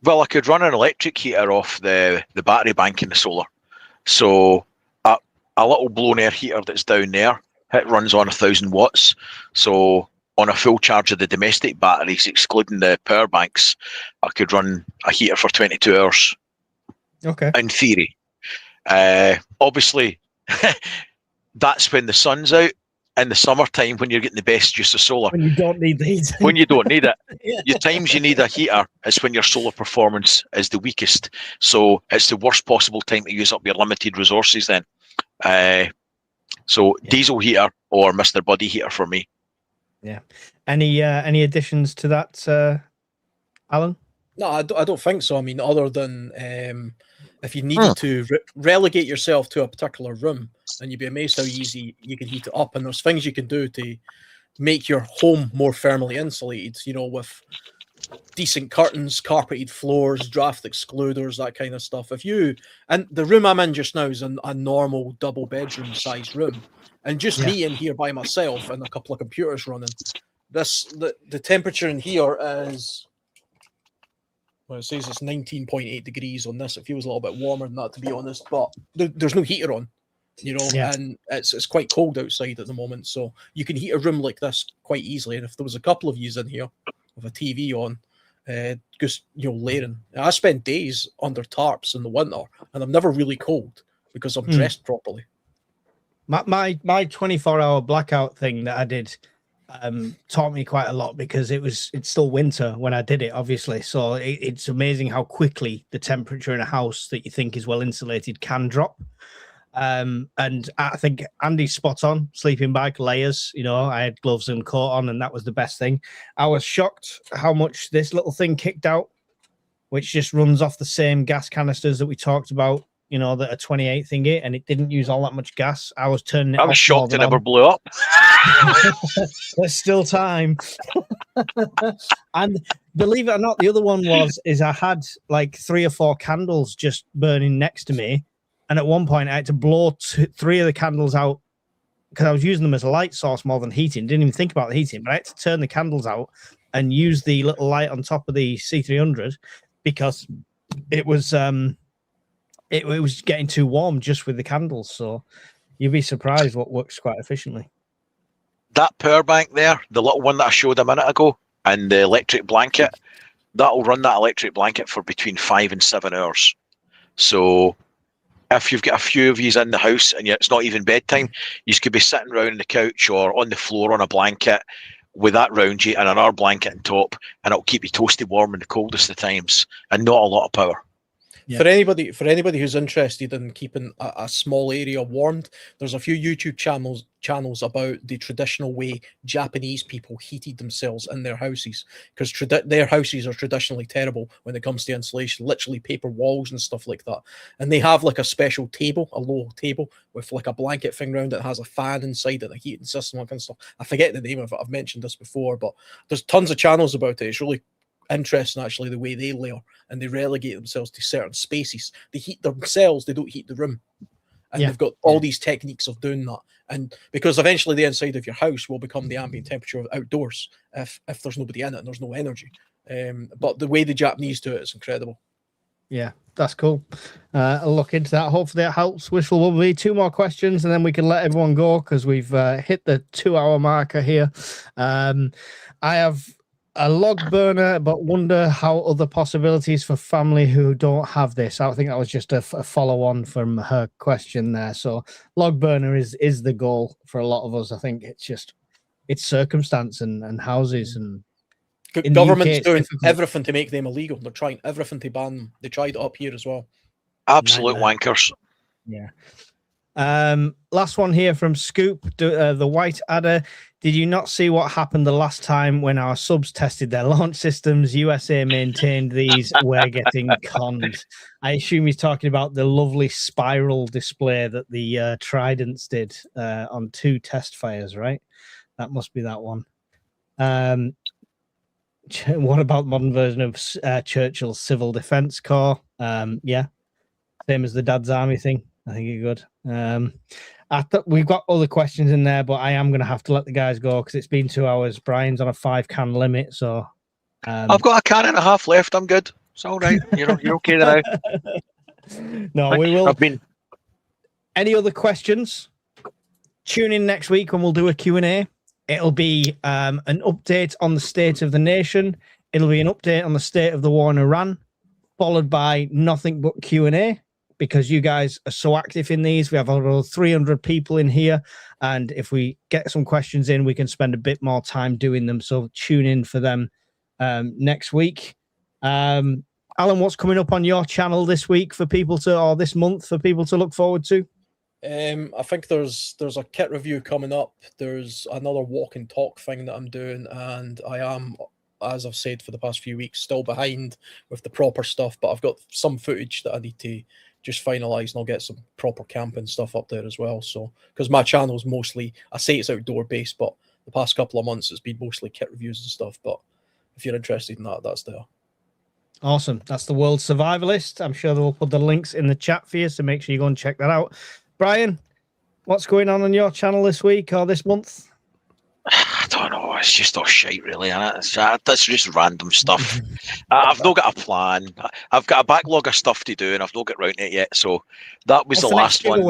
Well, I could run an electric heater off the battery bank in the solar. So a little blown air heater that's down there, it runs on 1,000 watts. So on a full charge of the domestic batteries, excluding the power banks, I could run a heater for 22 hours. Okay. In theory. Obviously, that's when the sun's out in the summertime, when you're getting the best use of solar. When you don't need the heat. When you don't need it. Your times you need a heater is when your solar performance is the weakest. So it's the worst possible time to use up your limited resources then. So diesel heater or Mr. Buddy heater for me. Yeah. Any additions to that, Alan? No, I don't think so. I mean, other than if you needed to relegate yourself to a particular room, and you'd be amazed how easy you can heat it up. And there's things you can do to make your home more thermally insulated, with decent curtains, carpeted floors, draft excluders, that kind of stuff. And the room I'm in just now is a normal double bedroom sized room. And just me in here by myself and a couple of computers running. The temperature in here is, well, it says it's 19.8 degrees on this. It feels a little bit warmer than that, to be honest. But there's no heater on, and it's quite cold outside at the moment. So you can heat a room like this quite easily. And if there was a couple of yous in here with a TV on, just layering, I spend days under tarps in the winter, and I'm never really cold because I'm dressed properly. My 24-hour blackout thing that I did taught me quite a lot, because it's still winter when I did it, obviously. So it's amazing how quickly the temperature in a house that you think is well insulated can drop. And I think Andy's spot on. Sleeping bag, layers. I had gloves and coat on, and that was the best thing. I was shocked how much this little thing kicked out, which just runs off the same gas canisters that we talked about. That a 28 thingy, and it didn't use all that much gas. I was turning it. I was shocked it never blew up. There's still time. And believe it or not, the other one is I had like 3 or 4 candles just burning next to me, and at one point I had to blow 3 of the candles out because I was using them as a light source more than heating. Didn't even think about the heating, but I had to turn the candles out and use the little light on top of the C300 because it was it was getting too warm just with the candles. So you'd be surprised what works quite efficiently. That power bank there, the little one that I showed a minute ago, and the electric blanket, that'll run that electric blanket for between 5 and 7 hours. So if you've got a few of you in the house and it's not even bedtime, you could be sitting around on the couch or on the floor on a blanket with that round you and another blanket on top, and it'll keep you toasty warm in the coldest of times and not a lot of power. Yeah. For anybody who's interested in keeping a small area warmed, there's a few YouTube channels about the traditional way Japanese people heated themselves in their houses, because their houses are traditionally terrible when it comes to insulation, literally paper walls and stuff like that. And they have like a special table, a low table with like a blanket thing around it that has a fan inside it, a heating system, that kind of stuff. I forget the name of it. I've mentioned this before, but there's tons of channels about it. It's really interesting actually the way they layer, and they relegate themselves to certain spaces. They heat themselves, they don't heat the room, and they've got all these techniques of doing that. And because eventually the inside of your house will become the ambient temperature of outdoors if there's nobody in it and there's no energy. But the way the Japanese do it is incredible. Yeah, that's cool. I'll look into that. Hopefully that helps. Wishful will be 2 more questions and then we can let everyone go, because we've hit the 2-hour marker here. I have a log burner, but wonder how other possibilities for family who don't have this. I think that was just a follow on from her question there. So log burner is the goal for a lot of us. I think it's circumstance and houses, and government's doing everything to make them illegal. They're trying everything to ban them. They tried it up here as well. Absolute wankers. Yeah. Last one here from Scoop, the White Adder. Did you not see what happened the last time when our subs tested their launch systems? USA maintained these. We're getting conned. I assume he's talking about the lovely spiral display that the Tridents did on 2 test fires, right? That must be that one. What about modern version of Churchill's Civil Defence Corps? Yeah, same as the Dad's Army thing. I think you're good. We've got other questions in there, but I am going to have to let the guys go because it's been 2 hours. Brian's on a 5-can limit, so I've got a can and a half left. I'm good. It's all right. You're okay now. No, we will. Any other questions? Tune in next week when we'll do a Q&A. It'll be an update on the state of the nation. It'll be an update on the state of the war in Iran, followed by nothing but Q&A. Because you guys are so active in these. We have over 300 people in here. And if we get some questions in, we can spend a bit more time doing them. So tune in for them next week. Alan, what's coming up on your channel this week for people to, or this month for people to look forward to? I think there's a kit review coming up. There's another walk and talk thing that I'm doing. And I am, as I've said for the past few weeks, still behind with the proper stuff. But I've got some footage that I need to just finalize, and I'll get some proper camping stuff up there as well. So, because my channel is mostly, I say it's outdoor based, but the past couple of months it's been mostly kit reviews and stuff. But if you're interested in that, that's there. Awesome. That's the World Survivalist. I'm sure they'll put the links in the chat for you, so make sure you go and check that out. Brian, what's going on your channel this week or this month? I don't know. It's just all shite, really, isn't it? That's just random stuff. I've not got a plan. I've got a backlog of stuff to do, and I've not got round to it yet. So that was the last one.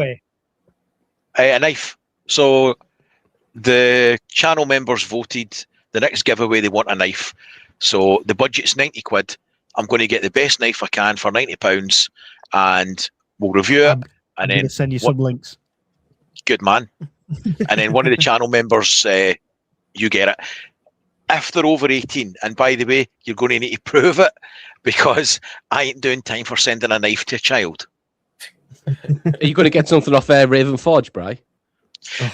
A knife. So the channel members voted the next giveaway they want a knife. So the budget's 90 quid. I'm going to get the best knife I can for £90, and we'll review it. And then send you some links. Good man. And then one of the channel members, you get it. If they're over 18, and by the way, you're going to need to prove it, because I ain't doing time for sending a knife to a child. Are you going to get something off Raven Forge, Bri?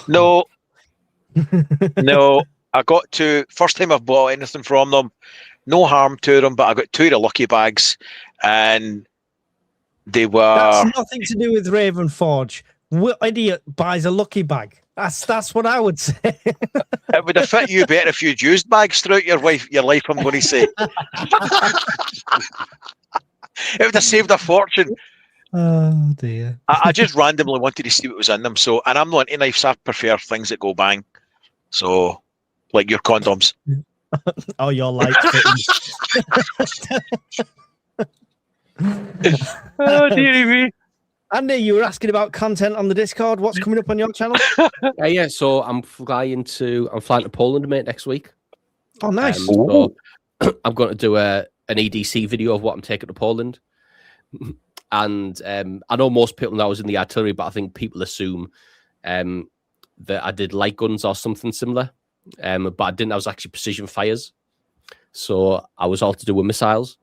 No. No. I got to, first time I've bought anything from them, no harm to them, but I got 2 of the lucky bags, and they were... That's nothing to do with Raven Forge. What idiot buys a lucky bag? That's what I would say. It would have fit you better if you'd used bags throughout your life, I'm going to say. It would have saved a fortune. Oh, dear. I just randomly wanted to see what was in them. So, and I'm not into knives. I prefer things that go bang. So, like your condoms. Oh, your light fittings. Oh, dearie me. Andy, you were asking about content on the Discord. What's coming up on your channel? Yeah. So I'm flying to Poland, mate, next week. Oh, nice. So I'm going to do an EDC video of what I'm taking to Poland. And I know most people know I was in the artillery, but I think people assume that I did light guns or something similar. But I didn't. I was actually precision fires. So I was all to do with missiles.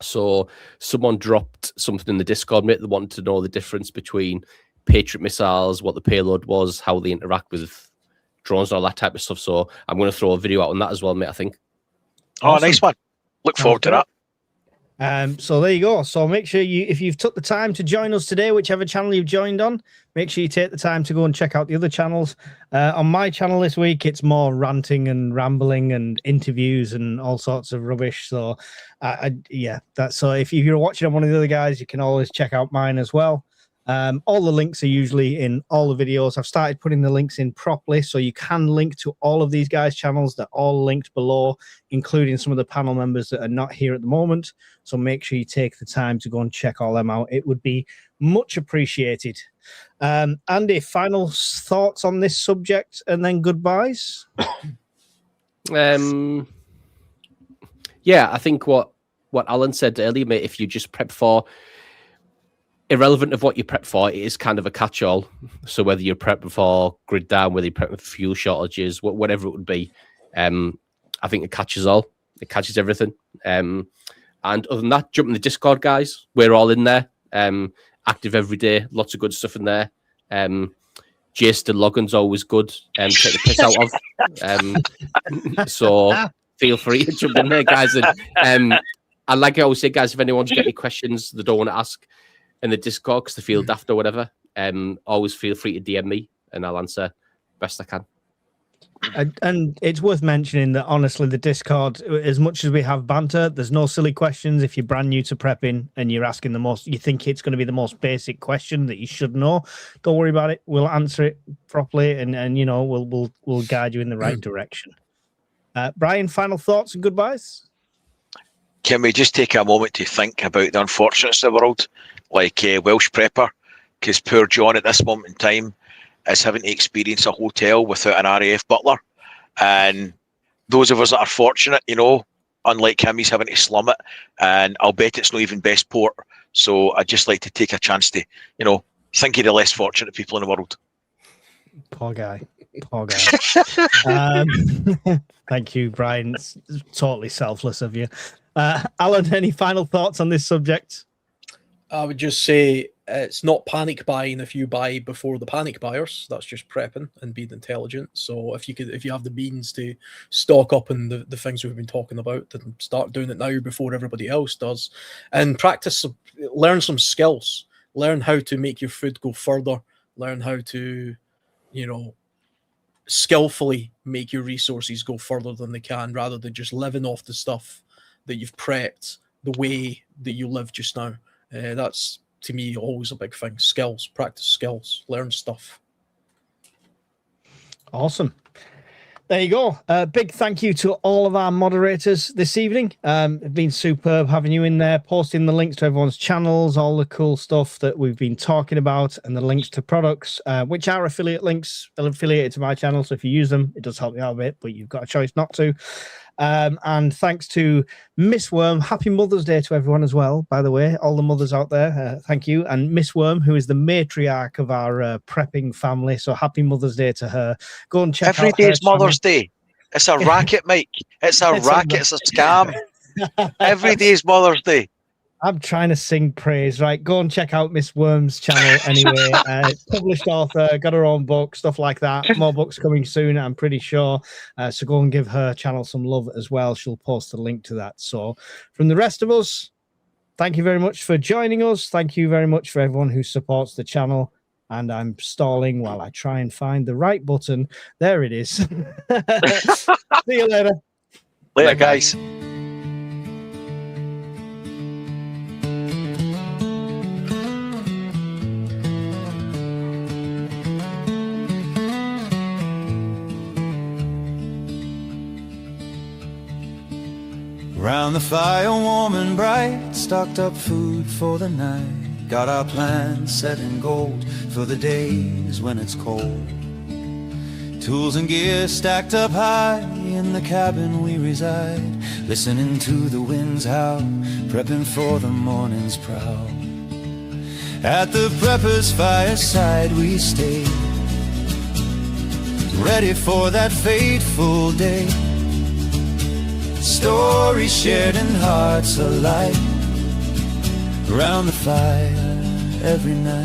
So someone dropped something in the Discord, mate, that wanted to know the difference between Patriot missiles, what the payload was, how they interact with drones and all that type of stuff. So I'm going to throw a video out on that as well, mate, I think. Oh, awesome. Nice one. Look forward to that. So there you go. So make sure if you've took the time to join us today, whichever channel you've joined on, make sure you take the time to go and check out the other channels. On my channel this week, it's more ranting and rambling and interviews and all sorts of rubbish. So yeah, that's so if you're watching on one of the other guys, you can always check out mine as well. All the links are usually in all the videos. I've started putting the links in properly, so you can link to all of these guys' channels. They're all linked below, including some of the panel members that are not here at the moment. So make sure you take the time to go and check all them out. It would be much appreciated. Andy, final thoughts on this subject and then goodbyes? Yeah, I think what Alan said earlier, mate, if you just prep for, irrelevant of what you prep for, it is kind of a catch-all. So whether you're prepping for grid down, whether you're prepping for fuel shortages, whatever it would be, I think it catches all. It catches everything. And other than that, jump in the Discord, guys. We're all in there. Active every day. Lots of good stuff in there. Just and login's always good. Take the piss out of. So feel free to jump in there, guys. And like I always say, guys, if anyone's got any questions they don't want to ask in the Discord because they feel daft or whatever, always feel free to DM me and I'll answer best I can. And it's worth mentioning that honestly, the Discord, as much as we have banter, there's no silly questions. If you're brand new to prepping and you're asking you think it's going to be the most basic question that you should know, don't worry about it. We'll answer it properly, and you know we'll guide you in the right direction. Brian, final thoughts and goodbyes. Can we just take a moment to think about the unfortunates of the world, like Welsh Prepper, because poor John at this moment in time is having to experience a hotel without an RAF butler, and those of us that are fortunate, you know, unlike him, he's having to slum it, and I'll bet it's not even best port. So I'd just like to take a chance to, you know, think of the less fortunate people in the world. Poor guy. Thank you, Brian. It's totally selfless of you. Alan, any final thoughts on this subject? I would just say it's not panic buying if you buy before the panic buyers. That's just prepping and being intelligent. So if you have the means to stock up on the things we've been talking about, then start doing it now before everybody else does, and practice. Learn some skills. Learn how to make your food go further. Learn how to, you know, skillfully make your resources go further than they can, rather than just living off the stuff that you've prepped the way that you live just now. That's, to me, always a big thing. Skills, practice skills, learn stuff. Awesome. There you go. Big thank you to all of our moderators this evening. It's been superb having you in there, posting the links to everyone's channels, all the cool stuff that we've been talking about, and the links to products, which are affiliate links affiliated to my channel. So if you use them, it does help you out a bit, but you've got a choice not to. And thanks to Miss Worm. Happy Mother's Day to everyone as well, by the way, all the mothers out there. Thank you. And Miss Worm, who is the matriarch of our prepping family. So happy Mother's Day to her. Go and check Every out day's Mother's Day. It's a racket, Mike. It's a racket. It's a scam. Every day's Mother's Day. I'm trying to sing praise, right? Go and check out Miss Worm's channel anyway. Published author, got her own book, stuff like that. More books coming soon, I'm pretty sure. So go and give her channel some love as well. She'll post a link to that. So from the rest of us, thank you very much for joining us. Thank you very much for everyone who supports the channel. And I'm stalling while I try and find the right button. There it is. See you later. Later, guys. Round the fire warm and bright, stocked up food for the night. Got our plans set in gold for the days when it's cold. Tools and gear stacked up high in the cabin we reside, listening to the winds howl, prepping for the morning's prowl. At the prepper's fireside we stay, ready for that fateful day. Stories shared and hearts alight, round the fire every night.